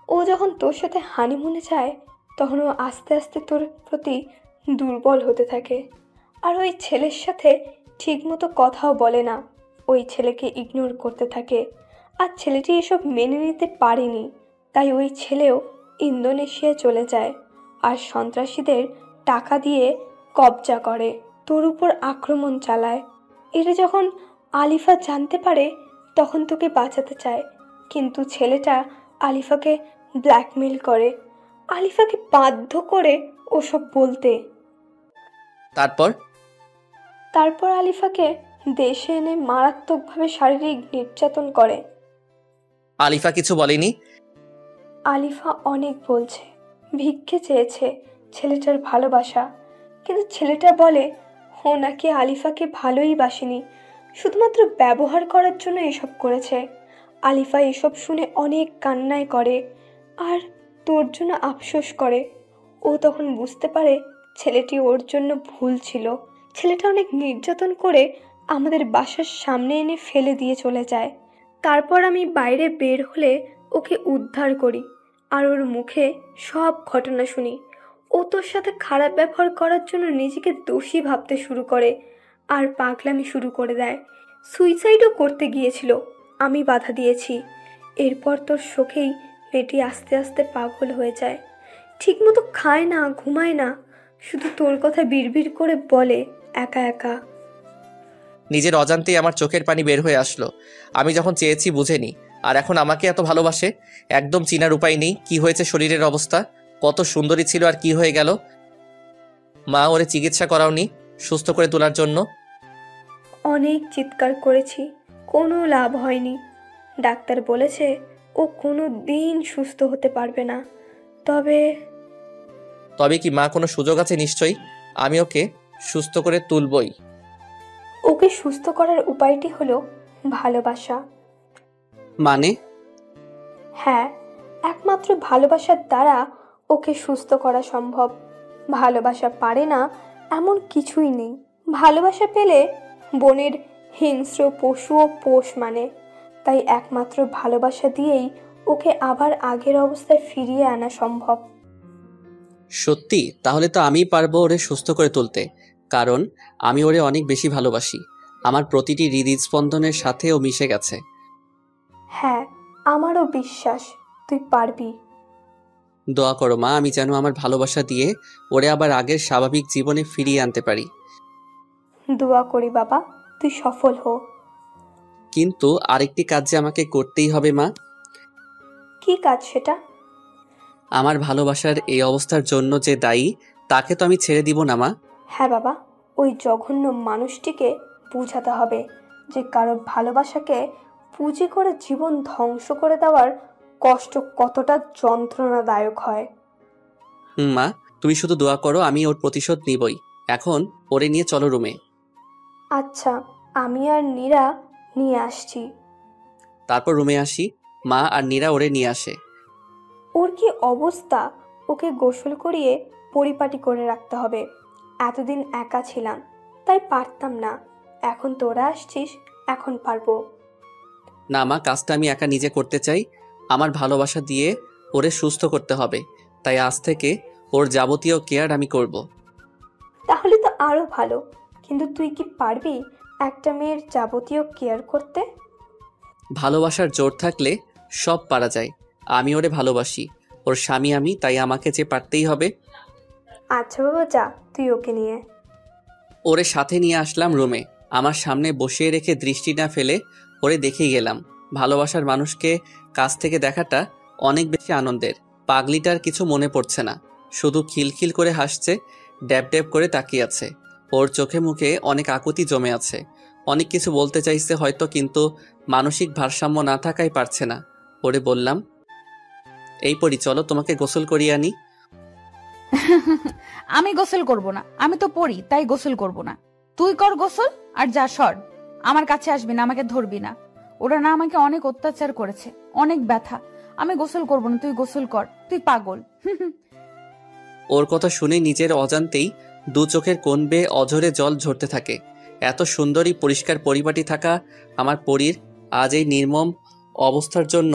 Speaker 2: ও যখন তোর সাথে হানিমুনে যায়, তখন ও আস্তে আস্তে তোর প্রতি দুর্বল হতে থাকে। আর ওই ছেলের সাথে ঠিকমতো কথাও বলে না, ওই ছেলেকে ইগনোর করতে থাকে। আর ছেলেটি এসব মেনে নিতে পারেনি, তাই ওই ছেলেও ইন্দোনেশিয়ায় চলে যায় আর সন্ত্রাসীদের টাকা দিয়ে কবজা করে, তোর উপর আক্রমণ চালায়। এটা যখন আলিফা জানতে পারে, তখন তোকে বাঁচাতে চায়। কিন্তু ছেলেটা আলিফাকে ব্ল্যাকমেল করে, আলিফাকে বাধ্য করে ওসব বলতে। তারপর আলিফাকে দেশে এনে মারাত্মকভাবে শারীরিক নির্যাতন করে।
Speaker 1: আলিফা কিছু বলেনি?
Speaker 2: আলিফা অনেক বলছে, ভিক্ষে চেয়েছে ছেলেটার ভালোবাসা। কিন্তু ছেলেটা বলে ও নাকি আলিফাকে ভালোই বাসেনি, শুধুমাত্র ব্যবহার করার জন্য এসব করেছে। আলিফা এসব শুনে অনেক কান্নায় করে আর তোর জন্য আফসোস করে। ও তখন বুঝতে পারে ছেলেটি ওর জন্য ভুল ছিল। ছেলেটা অনেক নির্যাতন করে আমাদের বাসার সামনে এনে ফেলে দিয়ে চলে যায়। তারপর আমি বাইরে বের হলে ওকে উদ্ধার করি আর ওর মুখে সব ঘটনা শুনি। ও তোর সাথে খারাপ ব্যবহার করার জন্য নিজেকে দোষী ভাবতে শুরু করে আর পাগলামি শুরু করে দেয়। সুইসাইডও করতে গিয়েছিল, আমি বাধা দিয়েছি। এরপর তোর শোকেই মেয়েটি আস্তে আস্তে পাগল হয়ে যায়। ঠিকমতো খায় না, ঘুমায় না, শুধু তোর কথা বিড়বিড় করে বলে একা একা।
Speaker 1: নিজের অজান্তেই আমার চোখের পানি বের হয়ে আসলো। আমি যখন চেয়েছি বুঝেনি, আর এখন আমাকে এত ভালোবাসে। একদম চিনার উপায় নেই কি হয়েছে শরীরের অবস্থা। কত সুন্দরী ছিল আর কি হয়ে গেল। মা, ওরে চিকিৎসা করাওনি সুস্থ করে তোলার জন্য?
Speaker 2: অনেক চিৎকার করেছি, কোনো লাভ হয়নি। ডাক্তার বলেছে ও কোনো দিন সুস্থ হতে পারবে না।
Speaker 1: তবে কি মা, কোনো সুযোগ আছে নিশ্চয়ই? আমি ওকে সুস্থ করে তুলবই।
Speaker 2: ওকে সুস্থ করার উপায়টি হলো ভালোবাসা।
Speaker 1: মানে?
Speaker 2: হ্যাঁ, একমাত্র ভালোবাসার দ্বারা ওকে সুস্থ করা সম্ভব। ভালোবাসা পারে না এমন কিছুই নেই। ভালোবাসা পেলে বনের হিংস্র পশুও পোষ মানে। তাই একমাত্র ভালোবাসা দিয়েই ওকে আবার আগের অবস্থায় ফিরিয়ে আনা সম্ভব।
Speaker 1: সত্যি? তাহলে তো আমিই পারবো ওরে সুস্থ করে তুলতে, কারণ আমি ওরে অনেক বেশি ভালোবাসি। আমার প্রতিটি হৃদস্পন্দনের সাথে ও মিশে গেছে।
Speaker 2: হ্যাঁ, আমারও বিশ্বাস তুই পারবি।
Speaker 1: দোয়া করো মা, আমি যেন আমার ভালোবাসা দিয়ে ওরে আবার আগের স্বাভাবিক জীবনে ফিরিয়ে আনতে পারি।
Speaker 2: দোয়া করি বাবা, তুই সফল হো।
Speaker 1: কিন্তু আরেকটি কাজ যে আমাকে করতেই হবে মা।
Speaker 2: কি কাজ সেটা?
Speaker 1: আমার ভালোবাসার এই অবস্থার জন্য যে দায়ী, তাকে তো আমি ছেড়ে দিব না মা।
Speaker 2: হ্যাঁ বাবা, ওই জঘন্য মানুষটিকে বুঝাতে হবে যে কারো ভালোবাসাকে পুঁজি করে জীবন ধ্বংস করে দেওয়ার কষ্ট কতটা যন্ত্রণাদায়ক হয়।
Speaker 1: মা, তুমি শুধু দোয়া করো, আমি ওর প্রতিশোধ নিবই। এখন ওরে নিয়ে চলো রুমে।
Speaker 2: আচ্ছা, আমি আর নীরা নিয়ে আসছি।
Speaker 1: তারপর রুমে আসি, মা আর নীরা ওরে নিয়ে আসে।
Speaker 2: ওর কি অবস্থা, ওকে গোসল করিয়ে পরিপাটি করে রাখতে হবে। এতদিন একা ছিলাম, তাই পারতাম না। এখন তোরা আসছিস, এখন পারবো।
Speaker 1: না মা, কাজটা আমি একা নিজে করতে চাই। আমার ভালোবাসা দিয়ে ওরে সুস্থ করতে হবে, তাই আজ থেকে ওর যাবতীয় কেয়ার আমি করব।
Speaker 2: তাহলে তো আরো ভালো, কিন্তু তুই কি পারবি একটা মেয়ের যাবতীয় কেয়ার করতে?
Speaker 1: ভালোবাসার জোর থাকলে সব পারা যায়। আমি ওরে ভালোবাসি, ওর স্বামী আমি, তাই আমাকে যে পারতেই হবে।
Speaker 2: আচ্ছা বাবা, যা তুই ওকে নিয়ে।
Speaker 1: ওরে সাথে নিয়ে আসলাম রুমে, আমার সামনে বসিয়ে রেখে দৃষ্টি না ফেলে ওরে দেখেই গেলাম। ভালোবাসার মানুষকে কাছ থেকে দেখাটা অনেক বেশি আনন্দের। পাগলিটার কিছু মনে পড়ছে না, শুধু খিলখিল করে হাসছে, ড্যাব ড্যাব করে তাকিয়ে আছে। ওর চোখে মুখে অনেক আকুতি জমে আছে, অনেক কিছু বলতে চাইছে হয়তো, কিন্তু মানসিক ভারসাম্য না থাকায় পারছে না। ওরে বললাম, এই পরি চলো তোমাকে গোসল করিয়ে আনি।
Speaker 8: আমি গোসল করব না, আমি তো পড়ি তাই গোসল করব না। তুই কর গোসল আর যা সর। আমার কাছে আসবি না, আমাকে ধরবি না। ওরা না আমাকে অনেক অত্যাচার করেছে, অনেক ব্যথা। আমি গোসল করব না, তুই গোসল কর, তুই পাগল।
Speaker 1: ওর কথা শুনে নিজের অজান্তেই দু চোখের কোণ বেয়ে অঝরে জল ঝরতে থাকে। এত সুন্দরী পরিষ্কার পরিপাটি থাকা আমার পরীর আজ এই নির্মম অবস্থার জন্য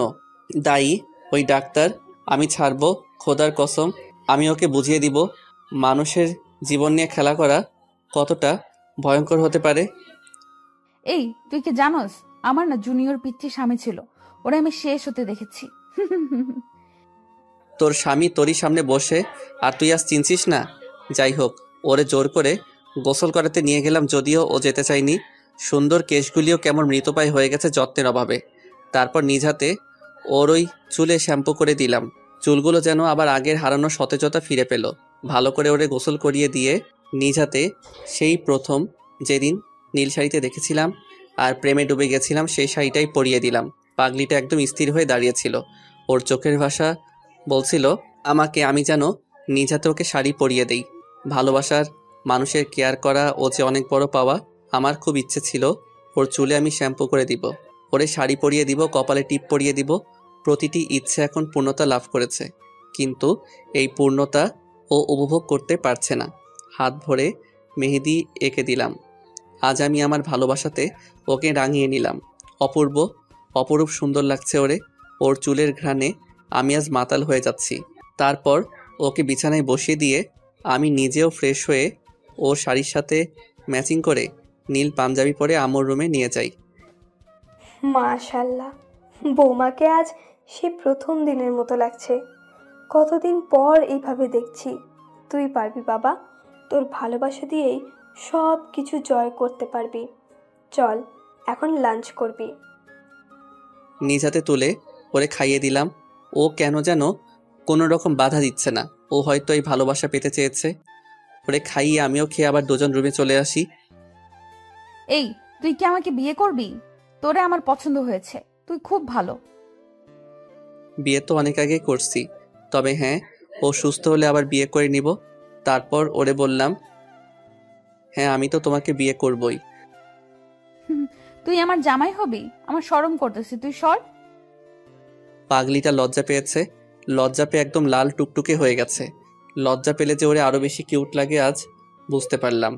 Speaker 1: দায়ী ওই ডাক্তার। আমি ছাড়বো, খোদার কসম। আমি ওকে বুঝিয়ে দিব মানুষের জীবন নিয়ে খেলা করা কতটা ভয়ঙ্কর হতে পারে।
Speaker 8: এই তুই কি জানোস, আমার না জুনিয়র পিচ্চি স্বামী ছিল, ওরা আমি শেষ হতে দেখেছি।
Speaker 1: তোর স্বামী তোরই সামনে বসে আর তুই আজ চিনছিস না? যাই হোক, ওরে জোর করে গোসল করাতে নিয়ে গেলাম, যদিও ও যেতে চায়নি। সুন্দর কেশগুলিও কেমন মৃতপ্রায় হয়ে গেছে যত্নের অভাবে। তারপর নিজ হাতে ওর ওই চুলে শ্যাম্পু করে দিলাম, চুলগুলো যেন আবার আগের হারানো সতেজতা ফিরে পেল। ভালো করে ওরে গোসল করিয়ে দিয়ে নিজ হাতে সেই প্রথম যেদিন নীল শাড়িতে দেখেছিলাম আর প্রেমে ডুবে গেছিলাম সেই শাড়িটাই পরিয়ে দিলাম। পাগলিটা একদম স্থির হয়ে দাঁড়িয়েছিল, ওর চোখের ভাষা বলছিল আমাকে আমি যেন নিজ হাতে ওকে শাড়ি পরিয়ে দেই। ভালোবাসার মানুষের কেয়ার করা ও যে অনেক বড় পাওয়া। আমার খুব ইচ্ছে ছিল ওর চুলে আমি শ্যাম্পু করে দিব, ওরে শাড়ি পরিয়ে দিব, কপালে টিপ পরিয়ে দিব। প্রতিটি ইচ্ছে এখন পূর্ণতা লাভ করেছে, কিন্তু এই পূর্ণতা ও উপভোগ করতে পারছে না। হাত ভরে মেহেদি এঁকে দিলাম। আজ আমি আমার ভালোবাসাতে ওকে রাঙিয়ে নিলাম। অপূর্ব অপরূপ সুন্দর লাগছে ওরে। ওর চুলের ঘ্রাণে আমি আজ মাতাল হয়ে যাচ্ছি। তারপর ওকে বিছানায় বসিয়ে দিয়ে আমি নিজেও ফ্রেশ হয়ে ওর শাড়ির সাথে ম্যাচিং করে নীল পাঞ্জাবি পরে আমার রুমে নিয়ে যাই।
Speaker 2: মাশাল্লাহ, বৌমাকে আজ সে প্রথম দিনের মতো লাগছে। কতদিন পর এইভাবে দেখছি। তুই পারবি বাবা, তোর ভালোবাসা দিয়েই সব কিছু জয় করতে পারবি। চল এখন লাঞ্চ করবি।
Speaker 1: নিজ হাতে তুলে ওরে খাইয়ে দিলাম। ও কেন যেন কোনো রকম বাধা দিচ্ছে না, ও হয়তো এই ভালোবাসা পেতে চেয়েছে। ওরে খাইয়ে আমিও খেয়ে আবার দুজন রুমে চলে আসি।
Speaker 8: এই তুই কি আমাকে বিয়ে করবি? তোরে আমার পছন্দ হয়েছে, তুই খুব ভালো।
Speaker 1: বিয়ে তো অনেক আগে করছি, তবে হ্যাঁ, ও সুস্থ হলে আবার বিয়ে করে নিব। তারপর ওরে বললাম, হ্যাঁ আমি তো তোমাকে বিয়ে করবই।
Speaker 8: তুই আমার জামাই হবি? আমার শরম করতেছি, তুই সর।
Speaker 1: পাগলিটা লজ্জা পেয়েছে, লজ্জা পেয়ে একদম লাল টুকটুকে হয়ে গেছে। লজ্জা পেলে যে ওরে আরো বেশি কিউট লাগে আজ বুঝতে পারলাম।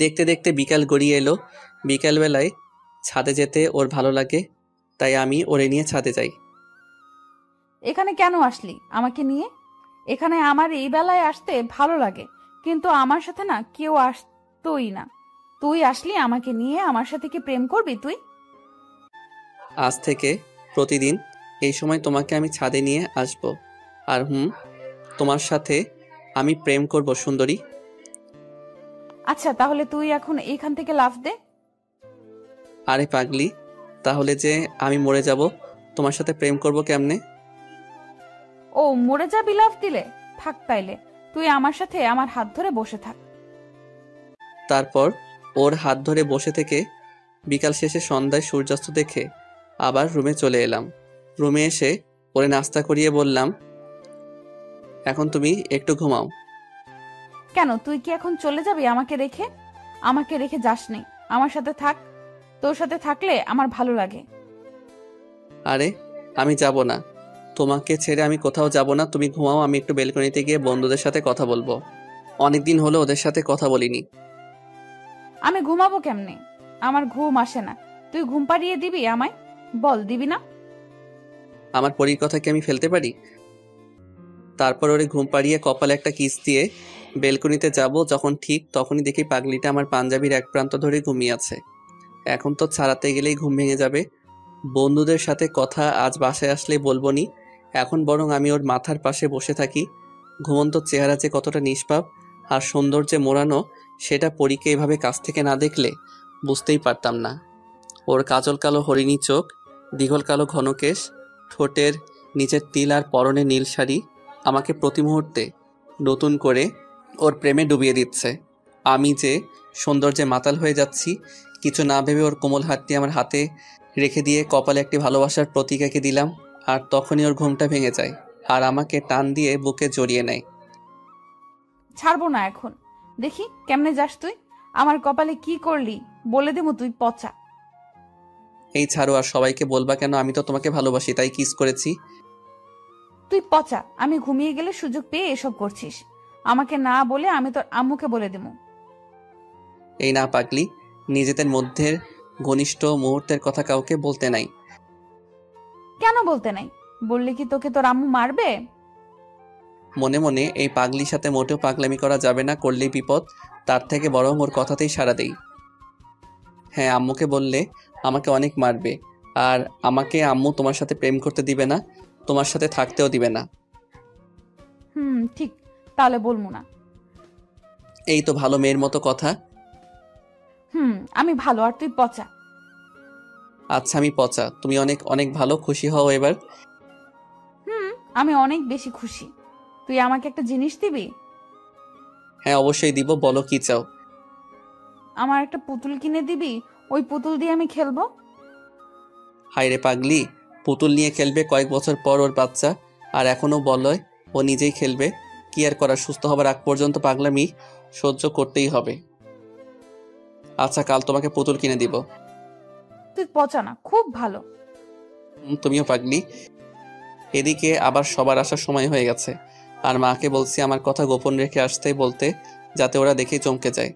Speaker 1: দেখতে দেখতে বিকাল গড়িয়ে এলো। বিকালবেলায় ছাদে যেতে ওর ভালো লাগে, তাই আমি ওরে নিয়ে ছাদে যাই।
Speaker 8: এখানে কেন আসলি আমাকে নিয়ে? এখানে আমার এই বেলায় আসতে ভালো লাগে, কিন্তু আমার সাথে না কেউ আসতোই না। তুই আসলি আমাকে নিয়ে, আমার সাথে কি প্রেম করবি তুই?
Speaker 1: আজ থেকে প্রতিদিন এই সময় তোমাকে আমি ছাদে নিয়ে আসব, আর তোমার সাথে আমি প্রেম করব সুন্দরী।
Speaker 8: আচ্ছা তাহলে তুই এখন এইখান থেকে লাফ দে।
Speaker 1: আরে পাগলি, তাহলে যে আমি মরে যাব, তোমার সাথে প্রেম করব কেমনে?
Speaker 8: ও মরে যাবি লাফ দিলে? থাক তাইলে তুই আমার সাথে আমার হাত ধরে বসে থাক।
Speaker 1: তারপর ওর হাত ধরে বসে থেকে বিকাল শেষে সন্ধ্যায় সূর্যাস্ত দেখে আবার রুমে চলে এলাম। রুমে এসে ওরে নাস্তা করিয়ে বললাম, এখন তুমি একটু ঘুমাও।
Speaker 8: কেন, তুই কি এখন চলে যাবি আমাকে রেখে? আমাকে রেখে যাসনি, আমার সাথে থাক। তোর সাথে থাকলে আমার ভালো লাগে।
Speaker 1: আরে আমি যাব না, তোমাকে ছেড়ে আমি কোথাও যাব না। তুমি ঘুমাও, আমি একটু বেলকনিতে গিয়ে বন্ধুদের সাথে কথা বলবো। অনেকদিন হলো ওদের সাথে কথা বলিনি।
Speaker 8: আমি ঘুমাবো কেমনে? আমার ঘুম আসে না। তুই ঘুম পাড়িয়ে দিবি আমায়? বল, দিবি না?
Speaker 1: আমার পরীর কথা কি আমি ফেলতে পারি? তারপর ওরে ঘুম পাড়িয়ে কপালে একটা কিস দিয়ে বেলকনিতে যাব, যখন ঠিক তখনই দেখি পাগলিটা আমার পাঞ্জাবির এক প্রান্ত ধরে ঘুমিয়ে আছে। এখন তো ছাড়াতে গেলেই ঘুম ভেঙে যাবে। বন্ধুদের সাথে কথা আজ বাসায় আসলে বলবো নি, এখন বরং আমি ওর মাথার পাশে বসে থাকি। ঘুমন্ত চেহারা যে কতটা নিষ্পাপ আর সৌন্দর্যে মোড়ানো সেটা পরীকে এভাবে কাছ থেকে না দেখলে বুঝতেই পারতাম না। ওর কাজল কালো হরিণী চোখ, দীঘল কালো ঘন কেশ, ঠোঁটের নিচের তিল আর পরনে নীল শাড়ি আমাকে প্রতি মুহূর্তে নতুন করে ওর প্রেমে ডুবিয়ে দিচ্ছে। আমি যে সৌন্দর্যে মাতাল হয়ে যাচ্ছি কিছু না ভেবে ওর কোমল হাতটি আমার হাতে রেখে দিয়ে কপালে একটি ভালোবাসার প্রতীক এঁকে দিলাম। আর তখনই ওর ঘুমটা ভেঙে যায় আর আমাকে টান দিয়ে বুকে জড়িয়ে নেয়।
Speaker 8: ছাড়বো না এখন। দেখি কেমনে যাস তুই। আমার কপালে কি করলি বলে দেবো তুই পচা।
Speaker 1: এই ছাড়ো, আর সবাইকে বলবা কেন? আমি তো তোমাকে ভালোবাসি তাই কিস করেছি।
Speaker 8: তুই পচা। আমি ঘুমিয়ে গেলে সুযোগ পেয়ে এসব করছিস। আমাকে না বলে আমি তোর আম্মুকে বলে দেবো।
Speaker 1: এই না পাগলি, নিজেদের মধ্যে ঘনিষ্ঠ মুহূর্তের কথা কাউকে বলতে নাই।
Speaker 8: কেন বলতে নাই? বললে কি তোকে তোর আম্মু মারবে?
Speaker 1: মনে মনে এই পাগলির সাথে মোটেও পাগলামি করা যাবে না, করলেই বিপদ। তার থেকে বরং ওর কথাতেই সাড়া দেই। হ্যাঁ, আম্মুকে বললে আমাকে অনেক মারবে, আর আমাকে আম্মু তোমার সাথে প্রেম করতে দিবে না, তোমার সাথে থাকতেও দিবে না।
Speaker 8: ঠিক, তাহলে বলবো না।
Speaker 1: এই তো ভালো মেয়ের মতো কথা।
Speaker 8: আমি ভালো আর তুই পচা।
Speaker 1: আচ্ছা আমি পচা, তুমি অনেক অনেক ভালো, খুশি হও এবার।
Speaker 8: আমি অনেক বেশি খুশি। তুই আমাকে একটা জিনিস দিবি?
Speaker 1: হ্যাঁ অবশ্যই দিব, বলো কি চাও।
Speaker 8: আমার একটা পুতুল কিনে দিবি? ওই পুতুল দিয়ে আমি খেলবো।
Speaker 1: হায় রে পাগলি, পুতুল নিয়ে খেলবে কয়েক বছর পর ওর বাচ্চা, আর এখনো বলয় ও নিজেই খেলবে। কি আর করার, সুস্থ হবার আগ পর্যন্ত পাগলামি সহ্য করতেই হবে। আচ্ছা কাল তোমাকে পুতুল কিনে দিব।
Speaker 8: তুই পচা না, খুব ভালো।
Speaker 1: তুমিও পাগলি। এদিকে আবার সবার আসার সময় হয়ে গেছে, আর মাকে বলছি আমার কথা গোপন রেখে আসতে বলতে, যাতে ওরা দেখে চমকে যায়।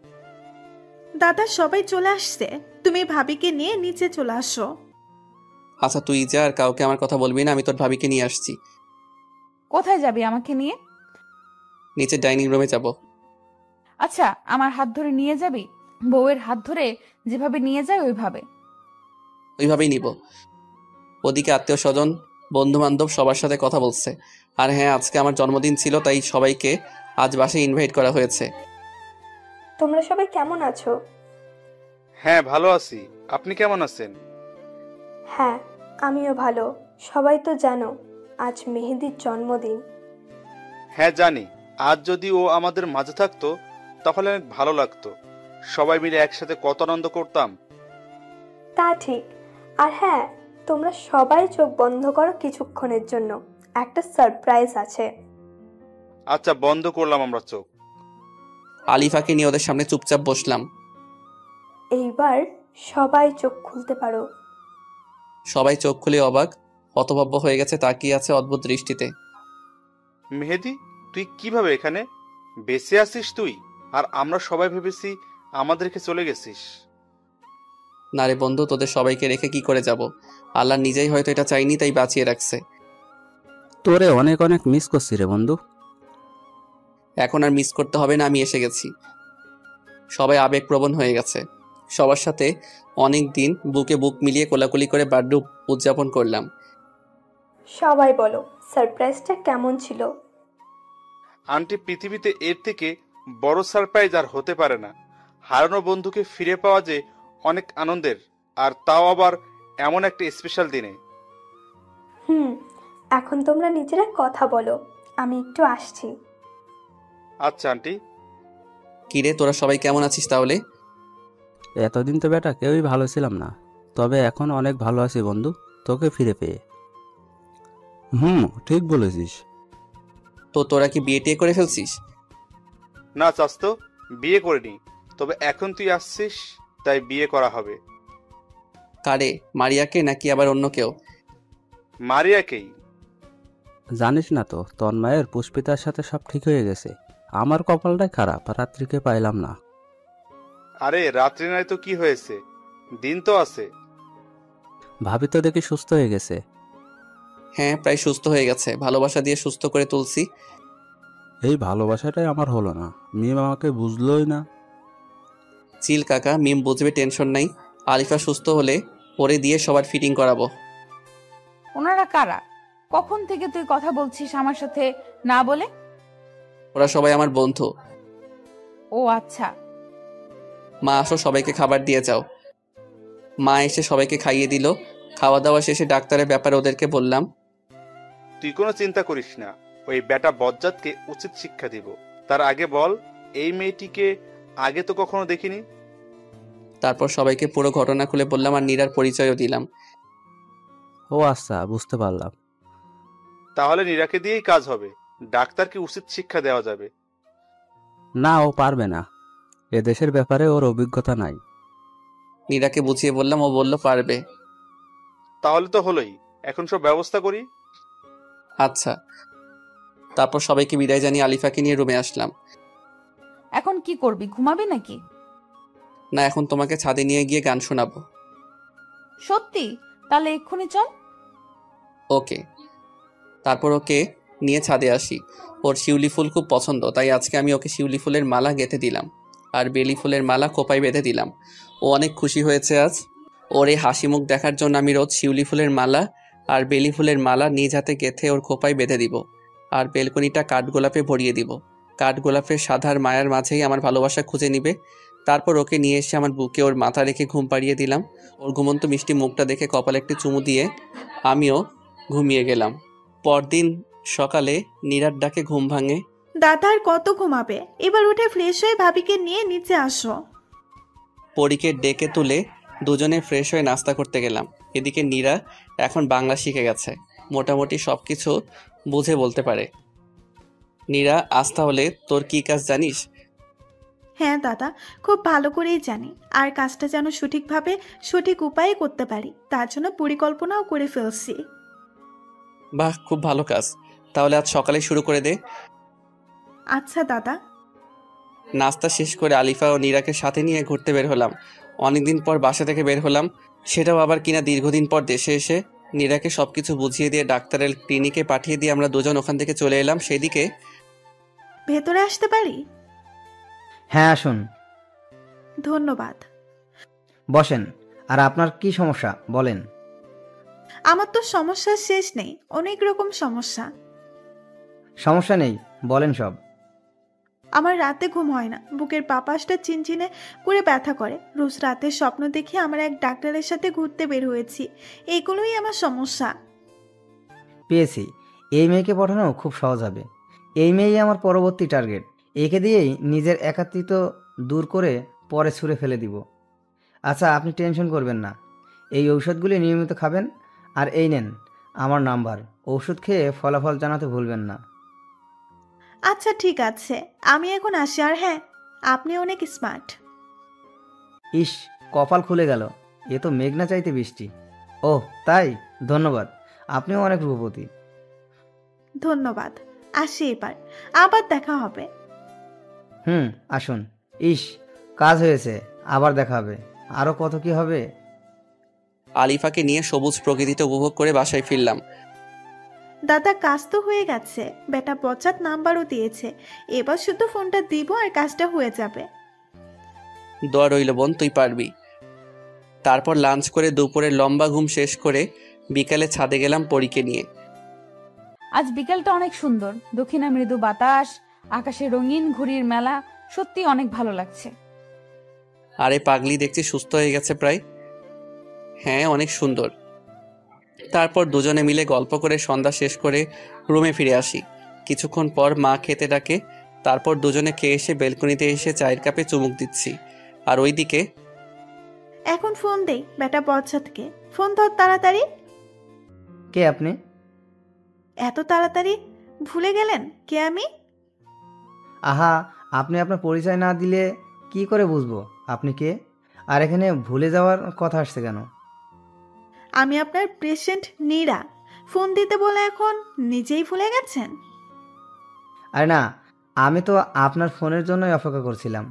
Speaker 11: দাদা সবাই চলে আসছে, তুমি ভাবিকে নিয়ে নিচে চলে আসো।
Speaker 1: আচ্ছা তুই যা, আর কাউকে আমার কথা বলবি না, আমি তোর ভাবিকে নিয়ে আসছি।
Speaker 8: কোথায় যাবি আমাকে নিয়ে?
Speaker 1: নিচে ডাইনিং রুমে যাব।
Speaker 8: আচ্ছা, আমার হাত ধরে নিয়ে যাবি? বউয়ের হাত ধরে যেভাবে নিয়ে যায় ওইভাবে?
Speaker 1: ওইভাবেই নিব। ওদিকে আত্মীয় স্বজন বন্ধু বান্ধব সবার সাথে কথা বলছে। আর হ্যাঁ, আজকে আমার জন্মদিন ছিল, তাই সবাইকে আজ বাসায় ইনভাইট করা হয়েছে।
Speaker 2: তোমরা সবাই কেমন আছো?
Speaker 5: হ্যাঁ ভালো আছি, আপনি কেমন আছেন?
Speaker 2: হ্যাঁ, আমিও ভালো। সবাই তো জানো আজ মেহেদির জন্মদিন।
Speaker 5: হ্যাঁ জানি, আজ যদি ও আমাদের মাঝে থাকতো তাহলে অনেক ভালো লাগতো। সবাই মিলে একসাথে কত আনন্দ করতাম।
Speaker 2: তা ঠিক। আর হ্যাঁ, তোমরা সবাই চোখ বন্ধ করো কিছুক্ষণের জন্য, একটা সারপ্রাইজ আছে।
Speaker 5: আচ্ছা বন্ধ করলাম আমরা চোখ।
Speaker 1: আলিফাকে নিয়ে ওদের সামনে চুপচাপ বসলাম।
Speaker 2: এইবার সবাই চোখ খুলতে পারো।
Speaker 1: সবাই চোখ খুলে অবাক হতভম্ব হয়ে গেছে, তাকিয়ে আছে অদ্ভুত দৃষ্টিতে।
Speaker 5: মেহেদি, তুই কিভাবে এখানে? বেঁচে আছিস তুই? আর আমরা সবাই ভেবেছি আমাদেরকে চলে গেছিস।
Speaker 1: না রে বন্ধু, তোদের সবাইকে রেখে কি করে যাব? আল্লাহ নিজেই হয়তো এটা চাইনি, তাই বাঁচিয়ে রাখছে।
Speaker 6: তোরে অনেক অনেক মিস করছি রে বন্ধু।
Speaker 1: এখন আর মিস করতে হবে না, আমি এসে গেছি। সবাই আবেগপ্রবণ হয়ে গেছে। সবার সাথে অনেক দিন বুকে বুক মিলিয়ে কোলাকুলি করে বার্থডে উদযাপন করলাম।
Speaker 2: সবাই বলো সারপ্রাইজটা কেমন ছিল?
Speaker 5: আন্টি, পৃথিবীতে এর থেকে বড় সারপ্রাইজ আর হতে পারে না। হারানো বন্ধুকে ফিরে পাওয়া যে অনেক আনন্দের, আর তাও আবার এমন একটা স্পেশাল দিনে।
Speaker 2: এখন তোমরা নিজেরা কথা বলো, আমি একটু আসছি।
Speaker 5: আচ্ছা আন্টি।
Speaker 1: কিরে, তোরা সবাই কেমন আছিস তাহলে?
Speaker 6: এতদিন তো বেটা কেউই ভালো ছিলাম না, তবে এখন অনেক ভালো আছি বন্ধু, তোকে ফিরে পেয়ে। ঠিক বলেছিস।
Speaker 1: তো তোরা কি বিয়ে টিয়ে করে ফেলছিস?
Speaker 5: না চাস্তো, বিয়ে করিনি, তবে এখন তুই আসছিস তাই বিয়ে করা হবে।
Speaker 1: কারে, মারিয়াকে নাকি আবার অন্য কেউ?
Speaker 5: মারিয়াকেই।
Speaker 6: জানিস না তো, তন্ময়ের পুষ্পিতার সাথে সব ঠিক হয়ে গেছে। আমার কপালটাই খারাপ, রাত্রিকে পাইলাম না।
Speaker 5: আরে রাত্রি নাই তো কি হয়েছে, দিন তো আছে।
Speaker 6: ভাবি তো দেখি সুস্থ হয়ে গেছে।
Speaker 1: হ্যাঁ, প্রায় সুস্থ হয়ে গেছে, ভালোবাসা দিয়ে সুস্থ করে তুলছি।
Speaker 9: এই ভালোবাসাটাই আমার হলো না, মিম আমাকে বুঝলোই না।
Speaker 1: চিল কাকা, মিম বুঝবে, টেনশন নাই। আলিফা সুস্থ হলে ওরে দিয়ে সবার ফিটিং করাবো।
Speaker 8: ওনারা কারা? কখন থেকে তুই কথা বলছিস আমার সাথে না বলে?
Speaker 1: ওরা সবাই আমার বন্ধু।
Speaker 8: ও আচ্ছা।
Speaker 1: মা আসো, সবাইকে খাবার দিয়ে যাও। মা এসে সবাইকে খাইয়ে দিল। খাওয়া দাওয়া শেষে ডাক্তারের ব্যাপারে ওদেরকে বললাম।
Speaker 5: তুই কোনো চিন্তা করিস না, ওই বেটা বজ্জাতকে উচিত শিক্ষা দিব। তার আগে বল, এই মেয়েটিকে আগে তো কখনো দেখিনি।
Speaker 1: তারপর সবাইকে পুরো ঘটনা খুলে বললাম আর নীরার পরিচয়ও দিলাম।
Speaker 6: ও আচ্ছা, বুঝতে পারলাম।
Speaker 5: তাহলে নীরাকে দিয়েই কাজ হবে, ডাক্তারকে উচিত শিক্ষা দেওয়া যাবে।
Speaker 6: না, ও পারবে না, এদেশের ব্যাপারে ওর অভিজ্ঞতা নাই।
Speaker 1: নীরাকে বুঝিয়ে বললাম, ও বলল পারবে।
Speaker 5: তাহলে তো হলোই, এখন সব ব্যবস্থা করি।
Speaker 1: আচ্ছা। তারপর সবাইকে বিদায় জানিয়ে আলিফাকে নিয়ে রুমে আসলাম।
Speaker 8: এখন কি করবি, ঘুমাবি নাকি?
Speaker 1: না, এখন তোমাকে ছাদে নিয়ে গিয়ে গান শোনাবো।
Speaker 8: সত্যি? তাহলে এক্ষুনি চল।
Speaker 1: ওকে। তারপর ওকে নিয়ে ছাদে আসি। ওর শিউলি ফুল খুব পছন্দ, তাই আজকে আমি ওকে শিউলি ফুলের মালা গেঁথে দিলাম আর বেলি ফুলের মালা কোপায় বেঁধে দিলাম। ও অনেক খুশি হয়েছে আজ। ওর এই হাসি মুখ দেখার জন্য আমি রোজ শিউলি ফুলের মালা আর বেলি ফুলের মালা নিজ হাতে গেঁথে ওর খোপায় বেঁধে দিব আর বেলকনিটা কাঠগোলাপে ভরিয়ে দিব। কাঠগোলাপের সাধার মায়ার মাঝেই আমার ভালোবাসা খুঁজে নিবে। তারপর ওকে নিয়ে এসে আমার বুকে ওর মাথা রেখে ঘুম পাড়িয়ে দিলাম। ওর ঘুমন্ত মিষ্টি মুখটা দেখে কপালে একটি চুমু দিয়ে আমিও ঘুমিয়ে গেলাম। পরদিন সকালে নীরার ডাকে ঘুম ভাঙে।
Speaker 11: দাদা আর কত ঘুমাবে, এবার উঠে ফ্রেশ হয়ে ভাবিকে নিয়ে নিচে আসো।
Speaker 1: পরীকে ডেকে তুলে দুজনে ফ্রেশ হয়ে নাস্তা করতে গেলাম। এদিকে নীরা এখন বাংলা শিখে গেছে, মোটামুটি সব কিছু বুঝে বলতে পারে। নীরা, আজ তাহলে তোর কি কাজ জানিস?
Speaker 11: হ্যাঁ দাদা, খুব ভালো করেই জানি। আর কাজটা যেন সঠিকভাবে সঠিক উপায়ে করতে পারি, তার জন্য পরিকল্পনাও করে ফেলছি।
Speaker 1: বাহ, খুব ভালো কাজ। তাহলে আজ সকালে শুরু করে দে।
Speaker 11: আচ্ছা দাদা।
Speaker 1: নাস্তা শেষ করে আলিফা ও নীরাকে সাথে নিয়ে ঘুরতে বের হলাম। অনেকদিন পর বাসা থেকে বের হলাম, সেটাও আবার কিনা দীর্ঘদিন পর দেশে এসে। নীরাকে সবকিছু বুঝিয়ে দিয়ে ডাক্তারের ক্লিনিকে পাঠিয়ে দিয়ে আমরা দুজন ওখান থেকে চলে এলাম। সেদিকে
Speaker 11: ভেতরে আসতে পারি?
Speaker 10: হ্যাঁ আসুন।
Speaker 11: ধন্যবাদ।
Speaker 10: বসেন। আর আপনার কি সমস্যা বলেন।
Speaker 11: আমার তো সমস্যার শেষ নেই, অনেক রকম সমস্যা।
Speaker 10: সমস্যা নেই, বলেন সব।
Speaker 11: আমার রাতে ঘুম হয় না, বুকের পাপাসটা চিনচিনে করে ব্যথা করে। রোজ রাতে স্বপ্ন দেখে আমার এক ডাক্তারের সাথে ঘুরতে বের হয়েছি, এইগুলোই আমার সমস্যা।
Speaker 10: পেয়েছি, এই মেয়েকে পাঠানো খুব সহজ হবে। এই মেয়েই আমার পরবর্তী টার্গেট। একে দিয়েই নিজের একাত্মিত্ব দূর করে পরে ছুঁড়ে ফেলে দিব। আচ্ছা, আপনি টেনশন করবেন না, এই ঔষধগুলি নিয়মিত খাবেন। আর এই নেন আমার নাম্বার, ওষুধ খেয়ে ফলাফল জানাতে ভুলবেন না।
Speaker 11: আচ্ছা ঠিক আছে, আমি এখন আসি। আর হ্যাঁ, আপনি অনেক স্মার্ট।
Speaker 10: ইস, কপাল খুলে গেল, এ তো মেঘনা চাইতে বৃষ্টি। ও তাই, ধন্যবাদ, আপনিও অনেক রূপবতী।
Speaker 11: ধন্যবাদ, আসি এবার, আবার দেখা হবে।
Speaker 10: আসুন। ইস, কাজ হয়েছে, আবার দেখা হবে। আরও কত কি হবে।
Speaker 1: আলিফাকে নিয়ে সবুজ প্রকৃতিতে উপভোগ করে বাসায় ফিরলাম।
Speaker 11: দাদা, কাজ তো হয়ে গেছে, বেটা পচাত নাম্বারও দিয়েছে। এবার শুধু ফোনটা দিব আর কাজটা হয়ে যাবে।
Speaker 1: দোয়া রইল বোন, তুই পারবি। তারপর লাঞ্চ করে দুপুরে লম্বা ঘুম শেষ করে বিকালে ছাদে গেলাম পরীকে নিয়ে।
Speaker 8: আজ বিকেলটা অনেক সুন্দর, দক্ষিণা মৃদু বাতাস, আকাশে রঙিন ঘুড়ির মেলা, সত্যি অনেক ভালো লাগছে।
Speaker 1: আরে পাগলি, দেখছি সুস্থ হয়ে গেছে প্রায়। হ্যাঁ, অনেক সুন্দর। তারপর দুজনে মিলে গল্প করে সন্ধ্যা শেষ করে রুমে ফিরে আসি। কিছুক্ষণ পর মা খেতে ডাকে, তারপর দুজনে খেয়ে এসে বেলকনিতে এসে চায়ের কাপে চুমুক দিচ্ছি। আর ওইদিকে
Speaker 11: এখন ফোন দেই বেটা পচাতকে, ফোন ধর তাড়াতাড়ি।
Speaker 10: কে আপনি?
Speaker 11: এত তাড়াতাড়ি ভুলে গেলেন কে আমি?
Speaker 10: আহা, আপনি আপনার পরিচয় না দিলে কি করে বুঝবো আপনি কে? আর এখানে ভুলে যাওয়ার কথা আসছে কেন?
Speaker 11: আমি আপনার পেশেন্ট নীরা। ফোন দিতে বলে এখন নিজেই ভুলে গেছেন?
Speaker 10: আরে না, আমি তো আপনার ফোনের জন্যই অপেক্ষা করছিলাম।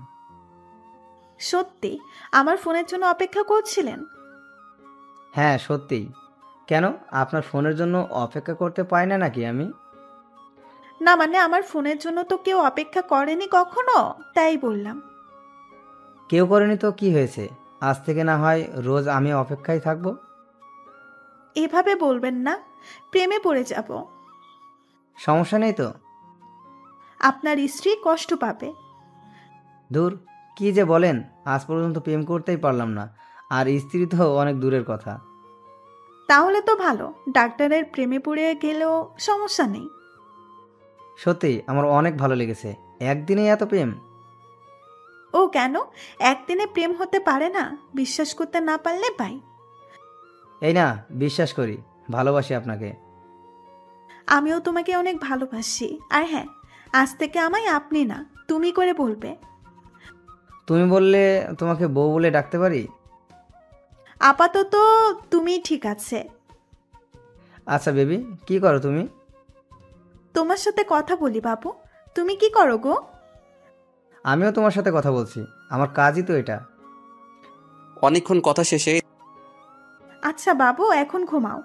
Speaker 11: সত্যি আমার ফোনের জন্য অপেক্ষা করছিলেন?
Speaker 10: হ্যাঁ সত্যিই। কেন, আপনার ফোনের জন্য অপেক্ষা করতে পাই না নাকি আমি?
Speaker 11: না মানে আমার ফোনের জন্য তো কেউ অপেক্ষা করেনি কখনো, তাই বললাম।
Speaker 10: কেউ করেনি তো কি হয়েছে, আজ থেকে না হয় রোজ আমি অপেক্ষায় থাকবো।
Speaker 11: এভাবে বলবেন না, প্রেমে পড়ে যাব।
Speaker 10: সমস্যা নেই তো?
Speaker 11: আপনার স্ত্রী কষ্ট পাবে।
Speaker 10: দূর, কি যে বলেন, আজ পর্যন্ত প্রেম করতেই পারলাম না, আর স্ত্রী তো অনেক দূরের কথা।
Speaker 11: তাহলে তো ভালো, ডাক্তারের প্রেমে পড়ে গেলেও সমস্যা নেই।
Speaker 10: সত্যি আমার অনেক ভালো লেগেছে। একদিনেই এত প্রেম?
Speaker 11: ও কেন, একদিনে প্রেম হতে পারে না? বিশ্বাস করতে না পারলে ভাই।
Speaker 10: এই না, বিশ্বাস করি, ভালোবাসি আপনাকে।
Speaker 11: আমিও তোমাকে অনেক ভালোবাসি। আর হ্যাঁ, আজ থেকে আমায় আপনি না তুমি করে বলবে।
Speaker 10: তুমি বললে তোমাকে বউ বলে ডাকতে পারি?
Speaker 11: আপাতত তুমি ঠিক আছে।
Speaker 10: আচ্ছা বেবি, কি করো তুমি?
Speaker 11: তোমার সাথে কথা বলি বাবু। তুমি কি করো গো?
Speaker 10: আমিও তোমার সাথে কথা বলছি, আমার কাজই তো এটা।
Speaker 1: অনেকক্ষণ কথা শেষে
Speaker 11: আচ্ছা বাবু, এখন ঘুমাও।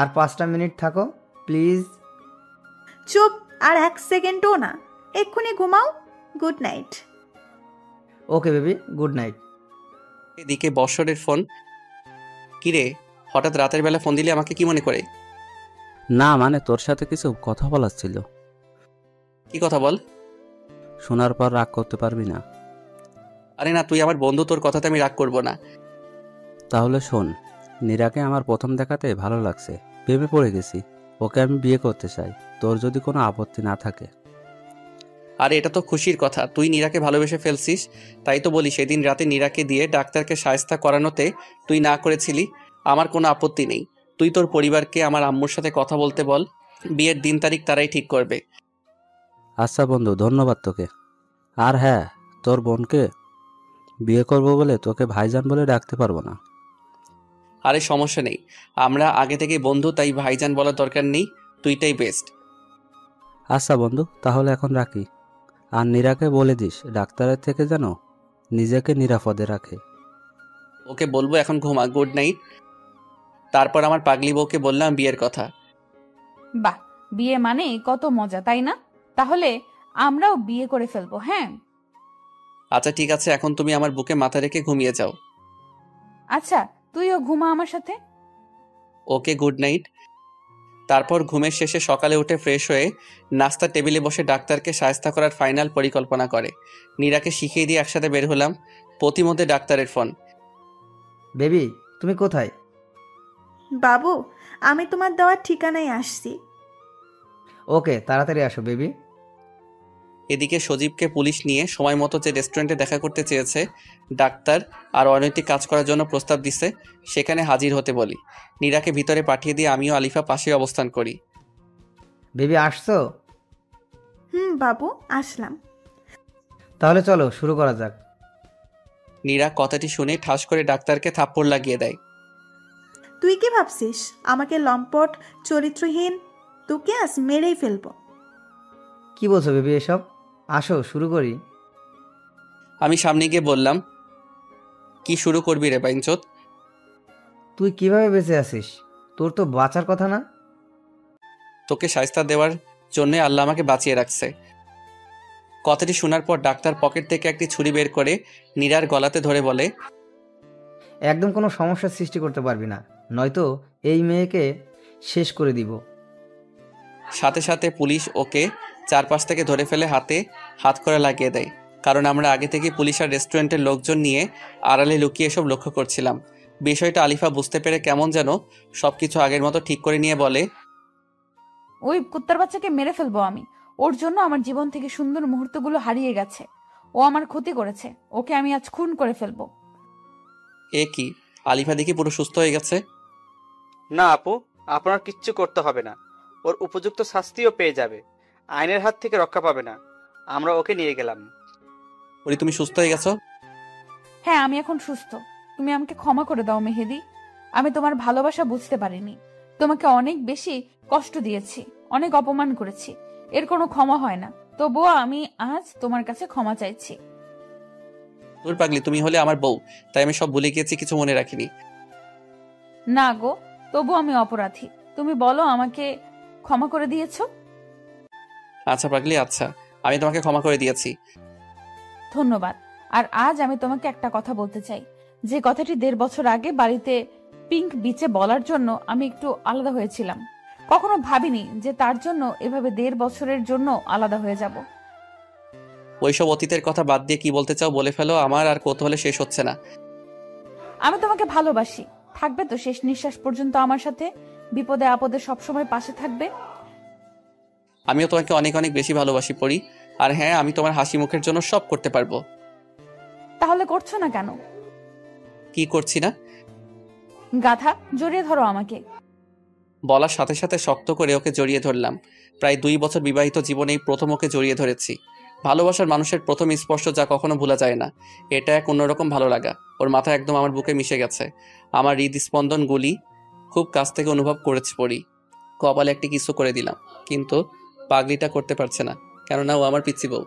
Speaker 10: আর 5টা মিনিট থাকো প্লিজ।
Speaker 11: চুপ, আর 1 সেকেন্ডও না, এক্ষুনি ঘুমাও। Good night.
Speaker 10: Okay baby, good night.
Speaker 1: এদিকে বর্ষরের ফোন। কিরে, হঠাৎ রাতের বেলা ফোন দিলে আমাকে কি মনে করে?
Speaker 6: না মানে তোর সাথে কিছু কথা বলার ছিল।
Speaker 1: কি কথা বল?
Speaker 6: শোনার পর রাগ করতে পারবি না।
Speaker 1: আরে না, তুই আমার বন্ধু, তোর কথাতে আমি রাগ করব না।
Speaker 6: তাহলে শোন, নীরাকে আমার প্রথম দেখাতে ভালো লাগছে, প্রেমে পড়ে গেছি, ওকে আমি বিয়ে করতে চাই, তোর যদি কোনো আপত্তি না থাকে।
Speaker 1: আরে এটা তো খুশির কথা, তুই নীরাকে ভালোবেসে ফেলছিস। তাই তো বলি, সেদিন রাতে নীরাকে দিয়ে ডাক্তারকে শায়েস্তা করানোতে তুই না করেছিলি। আমার কোনো আপত্তি নেই। তুই তোর পরিবারকে আমার আম্মুর সাথে কথা বলতে বল, বিয়ের দিন তারিখ তারাই ঠিক করবে।
Speaker 6: আচ্ছা বন্ধু, ধন্যবাদ তোকে। আর হ্যাঁ, তোর বোনকে বিয়ে করব বলে তোকে ভাইজান বলে ডাকতে পারবো না।
Speaker 1: আরে সমস্যা নেই, আমরা আগে থেকেই বন্ধু, তাই ভাইজান বলার দরকার নেই, তুইটাই বেস্ট।
Speaker 6: আচ্ছা বন্ধু, তাহলে এখন রাখি। আর নীরাকে বলে দিস ডাক্তারের থেকে যেন নিজেকে নিরাপদে রাখে।
Speaker 1: ওকে বলবো, এখন ঘুমা, গুড নাইট। তারপর আমার পাগলি বউকে বললাম বিয়ের কথা।
Speaker 8: বাহ, বিয়ে মানে কত মজা, তাই না? তাহলে আমরাও বিয়ে করে ফেলবো। হ্যাঁ
Speaker 1: আচ্ছা ঠিক আছে, এখন তুমি আমার বুকে মাথা রেখে ঘুমিয়ে যাও।
Speaker 8: আচ্ছা, তুইও ঘুমা আমার সাথে।
Speaker 1: ওকে, গুড নাইট। তারপর ঘুমের শেষে সকালে উঠে ফ্রেশ হয়ে নাস্তার টেবিলে বসে ডাক্তারকে শায়েস্তা করার ফাইনাল পরিকল্পনা করে নীরাকে শিখিয়ে দিয়ে একসাথে বের হলাম। প্রতিমধ্যে ডাক্তারের ফোন।
Speaker 10: বেবি, তুমি কোথায়?
Speaker 11: বাবু, আমি তোমার দেওয়ার ঠিকানায় আসছি।
Speaker 10: ওকে, তাড়াতাড়ি আসো বেবি।
Speaker 1: এদিকে সজীবকে পুলিশ নিয়ে সময় মতো যে রেস্টুরেন্টে দেখা করতে চেয়েছে ডাক্তার আর অনৈতিক কাজ করার জন্য প্রস্তাব দিছে, সেখানে হাজির হতে বলি। নীরাকে ভিতরে পাঠিয়ে দিয়ে আমিও আলিফা পাশে অবস্থান করি।
Speaker 10: বেবি আসছো?
Speaker 11: বাবু, আসলাম।
Speaker 10: তাহলে চলো শুরু করা যাক।
Speaker 1: নীরা কথাটি শুনে ঠাস করে ডাক্তারকে থাপ্পড় লাগিয়ে দেয়।
Speaker 11: তুই কি ভাবছিস আমাকে লম্পট চরিত্রহীন? তোকে আজ মেরেই ফেলবো।
Speaker 10: কি বলছো বেবি এসব? আসো শুরু করি।
Speaker 1: আমি সামনে গিয়ে বললাম, কি শুরু করবি রে বাইনচোদ?
Speaker 10: তুই কিভাবে বেঁচে আছিস? তোর তো বাঁচার কথা না?
Speaker 1: তোকে শায়েস্তা দেওয়ার জন্য আল্লাহ আমাকে বাঁচিয়ে রাখছে। কথাটি শোনার পর ডাক্তার পকেট থেকে একটি ছুরি বের করে নীরার গলাতে ধরে বলে,
Speaker 10: একদম কোনো সমস্যার সৃষ্টি করতে পারবি না, নয়তো এই মেয়েকে শেষ করে দিব।
Speaker 1: সাথে সাথে পুলিশ ওকে চারপাশ থেকে ধরে ফেলে হাতে হাত করা লাগিয়ে দেয়। কারণ আমরা আগে থেকে পুলিশ আর রেস্টুরেন্টের লোকজন নিয়ে আড়ালে লুকিয়ে এসব লক্ষ্য করছিলাম। বিষয়টা আলিফা বুঝতে পেরে কেমন যেন সবকিছু আগের মতো ঠিক করে নিয়ে বলে,
Speaker 8: ওই কুত্তার বাচ্চাকে মেরে ফেলবো আমি। ওর জন্য আমার জীবন থেকে সুন্দর মুহূর্তগুলো হারিয়ে গেছে। ও আমার ক্ষতি করেছে, ওকে আমি আজ খুন করে ফেলবো।
Speaker 1: এ কি, আলিফা দেখি পুরো সুস্থ হয়ে গেছে।
Speaker 5: না আপু, আপনার কিচ্ছু করতে হবে না, ওর উপযুক্ত শাস্তিও পেয়ে যাবে, আইনের হাত থেকে রক্ষা পাবে না। আমরা ওকে নিয়ে গেলাম।
Speaker 1: ওরে, তুমি সুস্থ হয়ে গেছো?
Speaker 8: হ্যাঁ, আমি এখন সুস্থ। তুমি আমাকে ক্ষমা করে দাও মেহেদি। আমি তোমার ভালোবাসা বুঝতে পারিনি। তোমাকে অনেক বেশি কষ্ট দিয়েছি, অনেক অপমান করেছি। এর কোনো ক্ষমা হয় না। তবুও আমি আজ তোমার কাছে ক্ষমা চাইছি।
Speaker 1: তোর পাগলি, তুমি হলে আমার বউ, তাই আমি সব ভুলে গিয়েছি, কিছু মনে রাখিনি।
Speaker 8: না গো, তবু আমি অপরাধী। তুমি বলো আমাকে ক্ষমা করে দিয়েছো।
Speaker 1: আচ্ছা পাগলি, আচ্ছা, আমি তোমাকে ক্ষমা করে দিয়েছি।
Speaker 8: ধন্যবাদ। আর আজ আমি তোমাকে একটা কথা বলতে চাই, যে কথাটি 1.5 বছর আগে বাড়িতে পিঙ্ক বিচে বলার জন্য আমি একটু আলাদা হয়েছিলাম। কখনো ভাবিনি যে তার জন্য এভাবে 1.5 বছরের জন্য আলাদা হয়ে যাব।
Speaker 1: ওইসব অতীতের কথা বাদ দিয়ে কি বলতে চাও বলে ফেলো, আমার আর কৌতূহলে শেষ হচ্ছে না।
Speaker 8: আমি তোমাকে ভালোবাসি। থাকবে তো শেষ নিঃশ্বাস পর্যন্ত আমার সাথে? বিপদে আপদে সবসময় পাশে থাকবে?
Speaker 1: আমিও তোমাকে অনেক অনেক বেশি ভালোবাসি পড়ি। আর হ্যাঁ, আমি তোমার হাসি মুখের জন্য সব করতে পারবো।
Speaker 8: তাহলে করছো না কেন?
Speaker 1: কি করছি না?
Speaker 8: গাধা, জড়িয়ে ধরো আমাকে।
Speaker 1: বলার সাথে সাথে শক্ত করে ওকে জড়িয়ে ধরলাম। প্রায় 2 বছর বিবাহিত জীবনেই প্রথম ওকে জড়িয়ে ধরেছি। ভালোবাসার মানুষের প্রথম স্পর্শ যা কখনো ভোলা যায় না। এটা এক অন্যরকম ভালো লাগা। ওর মাথা একদম আমার বুকে মিশে গেছে। আমার হৃদস্পন্দন গুলি খুব কাছ থেকে অনুভব করেছি পড়ি। কপালে একটি কিছু করে দিলাম, কিন্তু পাগলিটা করতে পারছে না, কেননা ও আমার পিচ্চি বউ।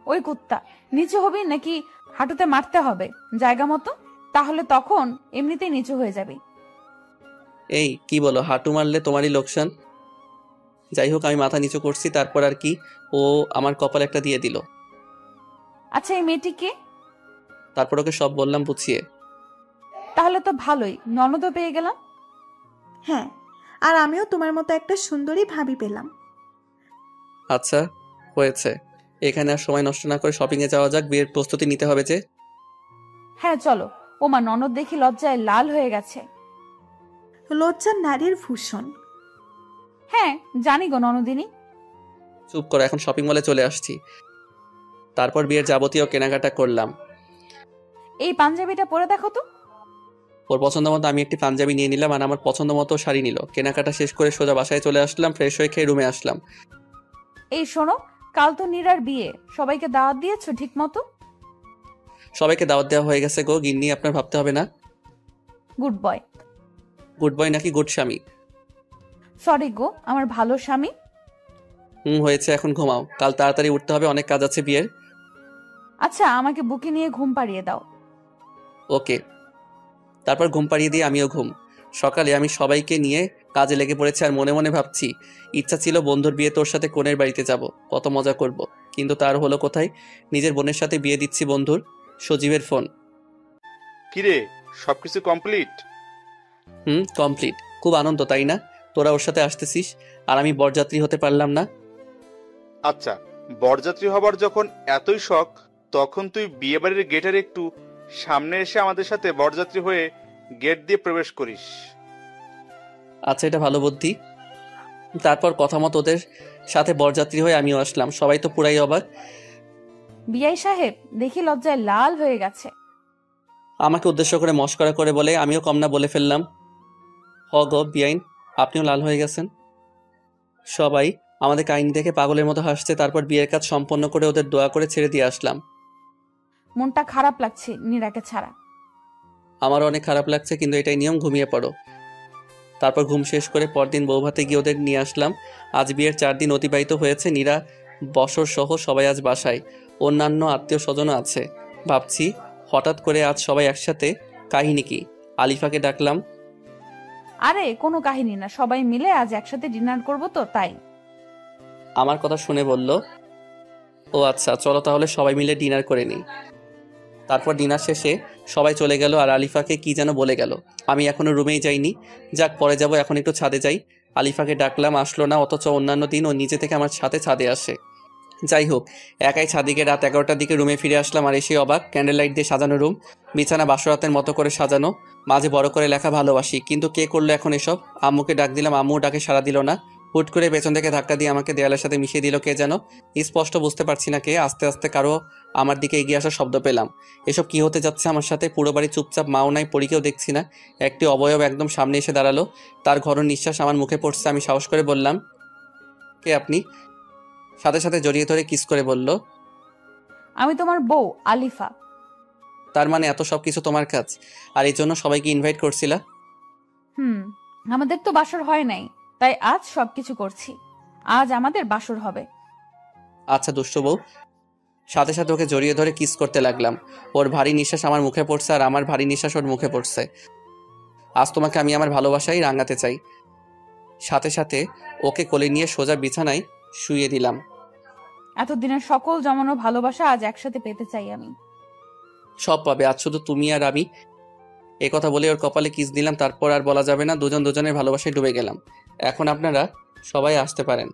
Speaker 8: ওই কুত্তা, নিচু হবি নাকি হাঁটুতে মারতে হবে জায়গা মতো? তাহলে তখন এমনিতেই নিচু হয়ে যাবে।
Speaker 1: এই কি বলো, হাঁটু মারলে তোমারই লোকসান। যাই হোক, আমি মাথা নিচু করছি, তারপর আর কি, ও আমার কপালে একটা দিয়ে দিল।
Speaker 8: আচ্ছা, এই মেয়েটি কে?
Speaker 1: তারপর ওকে সব বললাম বুঝিয়ে।
Speaker 8: তাহলে তো ভালোই, ননদও পেয়ে গেলাম।
Speaker 11: হ্যাঁ, আর আমিও তোমার মতো একটা সুন্দরী ভাবি পেলাম।
Speaker 1: আচ্ছা হয়েছে, এখানে আর সময় নষ্ট না করে শপিং এ যাওয়া যাক, বিয়ের প্রস্তুতি নিতে হবে যে।
Speaker 8: হ্যাঁ চলো। ওমা, ননদ দেখি লজ্জায় লাল হয়ে গেছে।
Speaker 11: লজ্জা নারীর ভূষণ।
Speaker 8: হ্যাঁ জানি গো ননদিনী।
Speaker 1: চুপ করো, এখন শপিং মলে চলে আসছি। তারপর বিয়ের যাবতীয় কেনাকাটা করলাম।
Speaker 8: এই পাঞ্জাবিটা পরে দেখো তো।
Speaker 1: ওর পছন্দ মতো আমি একটি পাঞ্জাবি নিয়ে নিলাম, আর আমার পছন্দ মতো শাড়ি নিল। কেনাকাটা শেষ করে সোজা বাসায় চলে আসলাম, ফ্রেশ হয়ে খেয়ে রুমে আসলাম।
Speaker 8: এই শোনো, কাল তো নীরার বিয়ে, সবাইকে দাওয়াত দিয়েছো ঠিক মতো?
Speaker 1: সবাইকে দাওয়াত দেওয়া হয়ে গেছে গো গিন্নি, আপনার ভাবতে হবে না।
Speaker 8: Good boy.
Speaker 1: গুড বয় নাকি গুড স্বামী?
Speaker 8: সরি গো, আমার ভালো স্বামী।
Speaker 1: হয়েছে, এখন ঘুমাও, কাল তাড়াতাড়ি উঠতে হবে, অনেক কাজ আছে বিয়ের।
Speaker 8: আচ্ছা, আমাকে বুকে নিয়ে ঘুম পাড়িয়ে দাও।
Speaker 1: ওকে। তারপর ঘুম পাড়িয়ে দিয়ে আমিও ঘুম। সকালে আমি সবাইকে নিয়ে কাজে লেগে পড়েছি, আর মনে মনে ভাবছি, ইচ্ছা ছিল বন্ধুর বিয়ে তোর সাথে কোণের বাড়িতে যাব, কত মজা করব, কিন্তু তার হলো কোথায়। নিজের বোনের সাথে বিয়ে দিচ্ছি বন্ধুর। সজীবের ফোন।
Speaker 5: কিরে, সবকিছু কমপ্লিট?
Speaker 1: কমপ্লিট। খুব আনন্দ তাই না? তোরা ওর সাথে আসতেছিস, আর আমি বরযাত্রী হতে পারলাম না।
Speaker 5: আচ্ছা, বরযাত্রী হবার যখন এতই শখ, তখন তুই বিয়েবাড়ির গেটের একটু সামনে এসে আমাদের সাথে বরযাত্রী হয়ে গেট দিয়ে প্রবেশ করিস।
Speaker 1: আচ্ছা, এটা ভালো বুদ্ধি। তারপর কথা মতো ওদের সাথে বরযাত্রী হয়ে আমিও আসলাম। সবাই তো পুরাই অবাক।
Speaker 8: বিআই সাহেব দেখি লজ্জায় লাল হয়ে গেছে।
Speaker 1: আমাকে উদ্দেশ্য করে মশকরা করে বলে, আমিও কম না বলে ফেললাম, হ গো বিআইন, আপনিও লাল হয়ে গেছেন। সবাই আমাদের কাহিনী দেখে পাগলের মতো হাসছে। তারপর বিয়ের কাজ সম্পন্ন করে ওদের দোয়া করে ছেড়ে দিয়ে আসলাম।
Speaker 8: মনটা খারাপ লাগছে নীরাকে ছাড়া।
Speaker 1: আমারও অনেক খারাপ লাগছে, কিন্তু এটাই নিয়ম, ঘুমিয়ে পড়ো। তারপর ঘুম শেষ করে পরদিন বৌভাতে গিয়ে ওদের নিয়ে আসলাম। আজ বিয়ের 4 দিন অতিবাহিত হয়েছে। নীরা, বসর সহ সবাই আজ বাসায়। অন্যান্য আত্মীয় স্বজনও আছে। ভাবছি হঠাৎ করে আজ সবাই একসাথে, কাহিনী কি? আলিফাকে ডাকলাম।
Speaker 8: আরে কোনো কাহিনী না, সবাই মিলে আজ একসাথে ডিনার করব তো তাই।
Speaker 1: আমার কথা শুনে বলল, ও আচ্ছা, চলো তাহলে সবাই মিলে ডিনার করে নিই। তারপর ডিনার শেষে সবাই চলে গেল, আর আলিফাকে কি যেন বলে গেল। আমি এখনো রুমেই যাইনি, যাক পরে যাব, এখন একটু ছাদে যাই। আলিফাকে ডাকলাম, আসলো না, অথচ অন্যান্য দিন ও নিজে থেকে আমার সাথে ছাদে আসে। যাই হোক, একাই ছাদিকে রাত 11টার দিকে রুমে ফিরে আসলাম, আর এসে অবাক। ক্যান্ডেল লাইট দিয়ে সাজানো রুম, বিছানা বাসরাতের মতো করে সাজানো, মাঝে বড় করে লেখা ভালোবাসি। কিন্তু কে করলো এখন এসব? আম্মুকে ডাক দিলাম, আম্মু ডাকে সাড়া দিল না। হুট করে পেছন থেকে ধাক্কা দিয়ে আমাকে দেয়ালের সাথে মিশিয়ে দিল কে যেন, স্পষ্ট বুঝতে পারছি না কে। আস্তে আস্তে কারো আমার দিকে এগিয়ে আসার শব্দ পেলাম। এসব কি হতে যাচ্ছে আমার সাথে? পুরো বাড়ি চুপচাপ, মাও নাই, পরীকেও দেখছি না। একটি অবয়ব একদম সামনে এসে দাঁড়ালো, তার ঘরের নিঃশ্বাস আমার মুখে পড়ছে। আমি সাহস করে বললাম, কে আপনি? সাথে সাথে জড়িয়ে ধরে কিস করে বলল,
Speaker 8: আমি তোমার বউ আলিফা।
Speaker 1: তার মানে এত সব কিছু তোমার কাজ, আর এই জন্য সবাইকে ইনভাইট করছিলা?
Speaker 8: আমাদের তো বাসর হয় নাই, তাই আজ সবকিছু করছি। আজ আমাদের বাসর হবে।
Speaker 1: আচ্ছা দুষ্ট বউ। সাথে সাথে ওকে জড়িয়ে ধরে কিস করতে লাগলাম। ওর ভারী নিঃশ্বাস আমার মুখে পড়ছে আর আমার ভারী নিঃশ্বাস ওর মুখে পড়ছে। আজ তোমাকে আমি আমার ভালোবাসাই রাঙাতে চাই। সাথে সাথে ওকে কোলে নিয়ে সোজা বিছানায় শুইয়ে দিলাম।
Speaker 8: এতদিনের সকল জমানো ভালোবাসা আজ একসাথে পেতে চাই আমি।
Speaker 1: সব পাবে, আজ শুধু তুমি আর আমি। এ কথা বলে ওর কপালে কিস দিলাম, তারপর আর বলা যাবে না, দুজন দুজনের ভালোবাসায় ডুবে গেলাম। এখন আপনারা সবাই আসতে পারেন।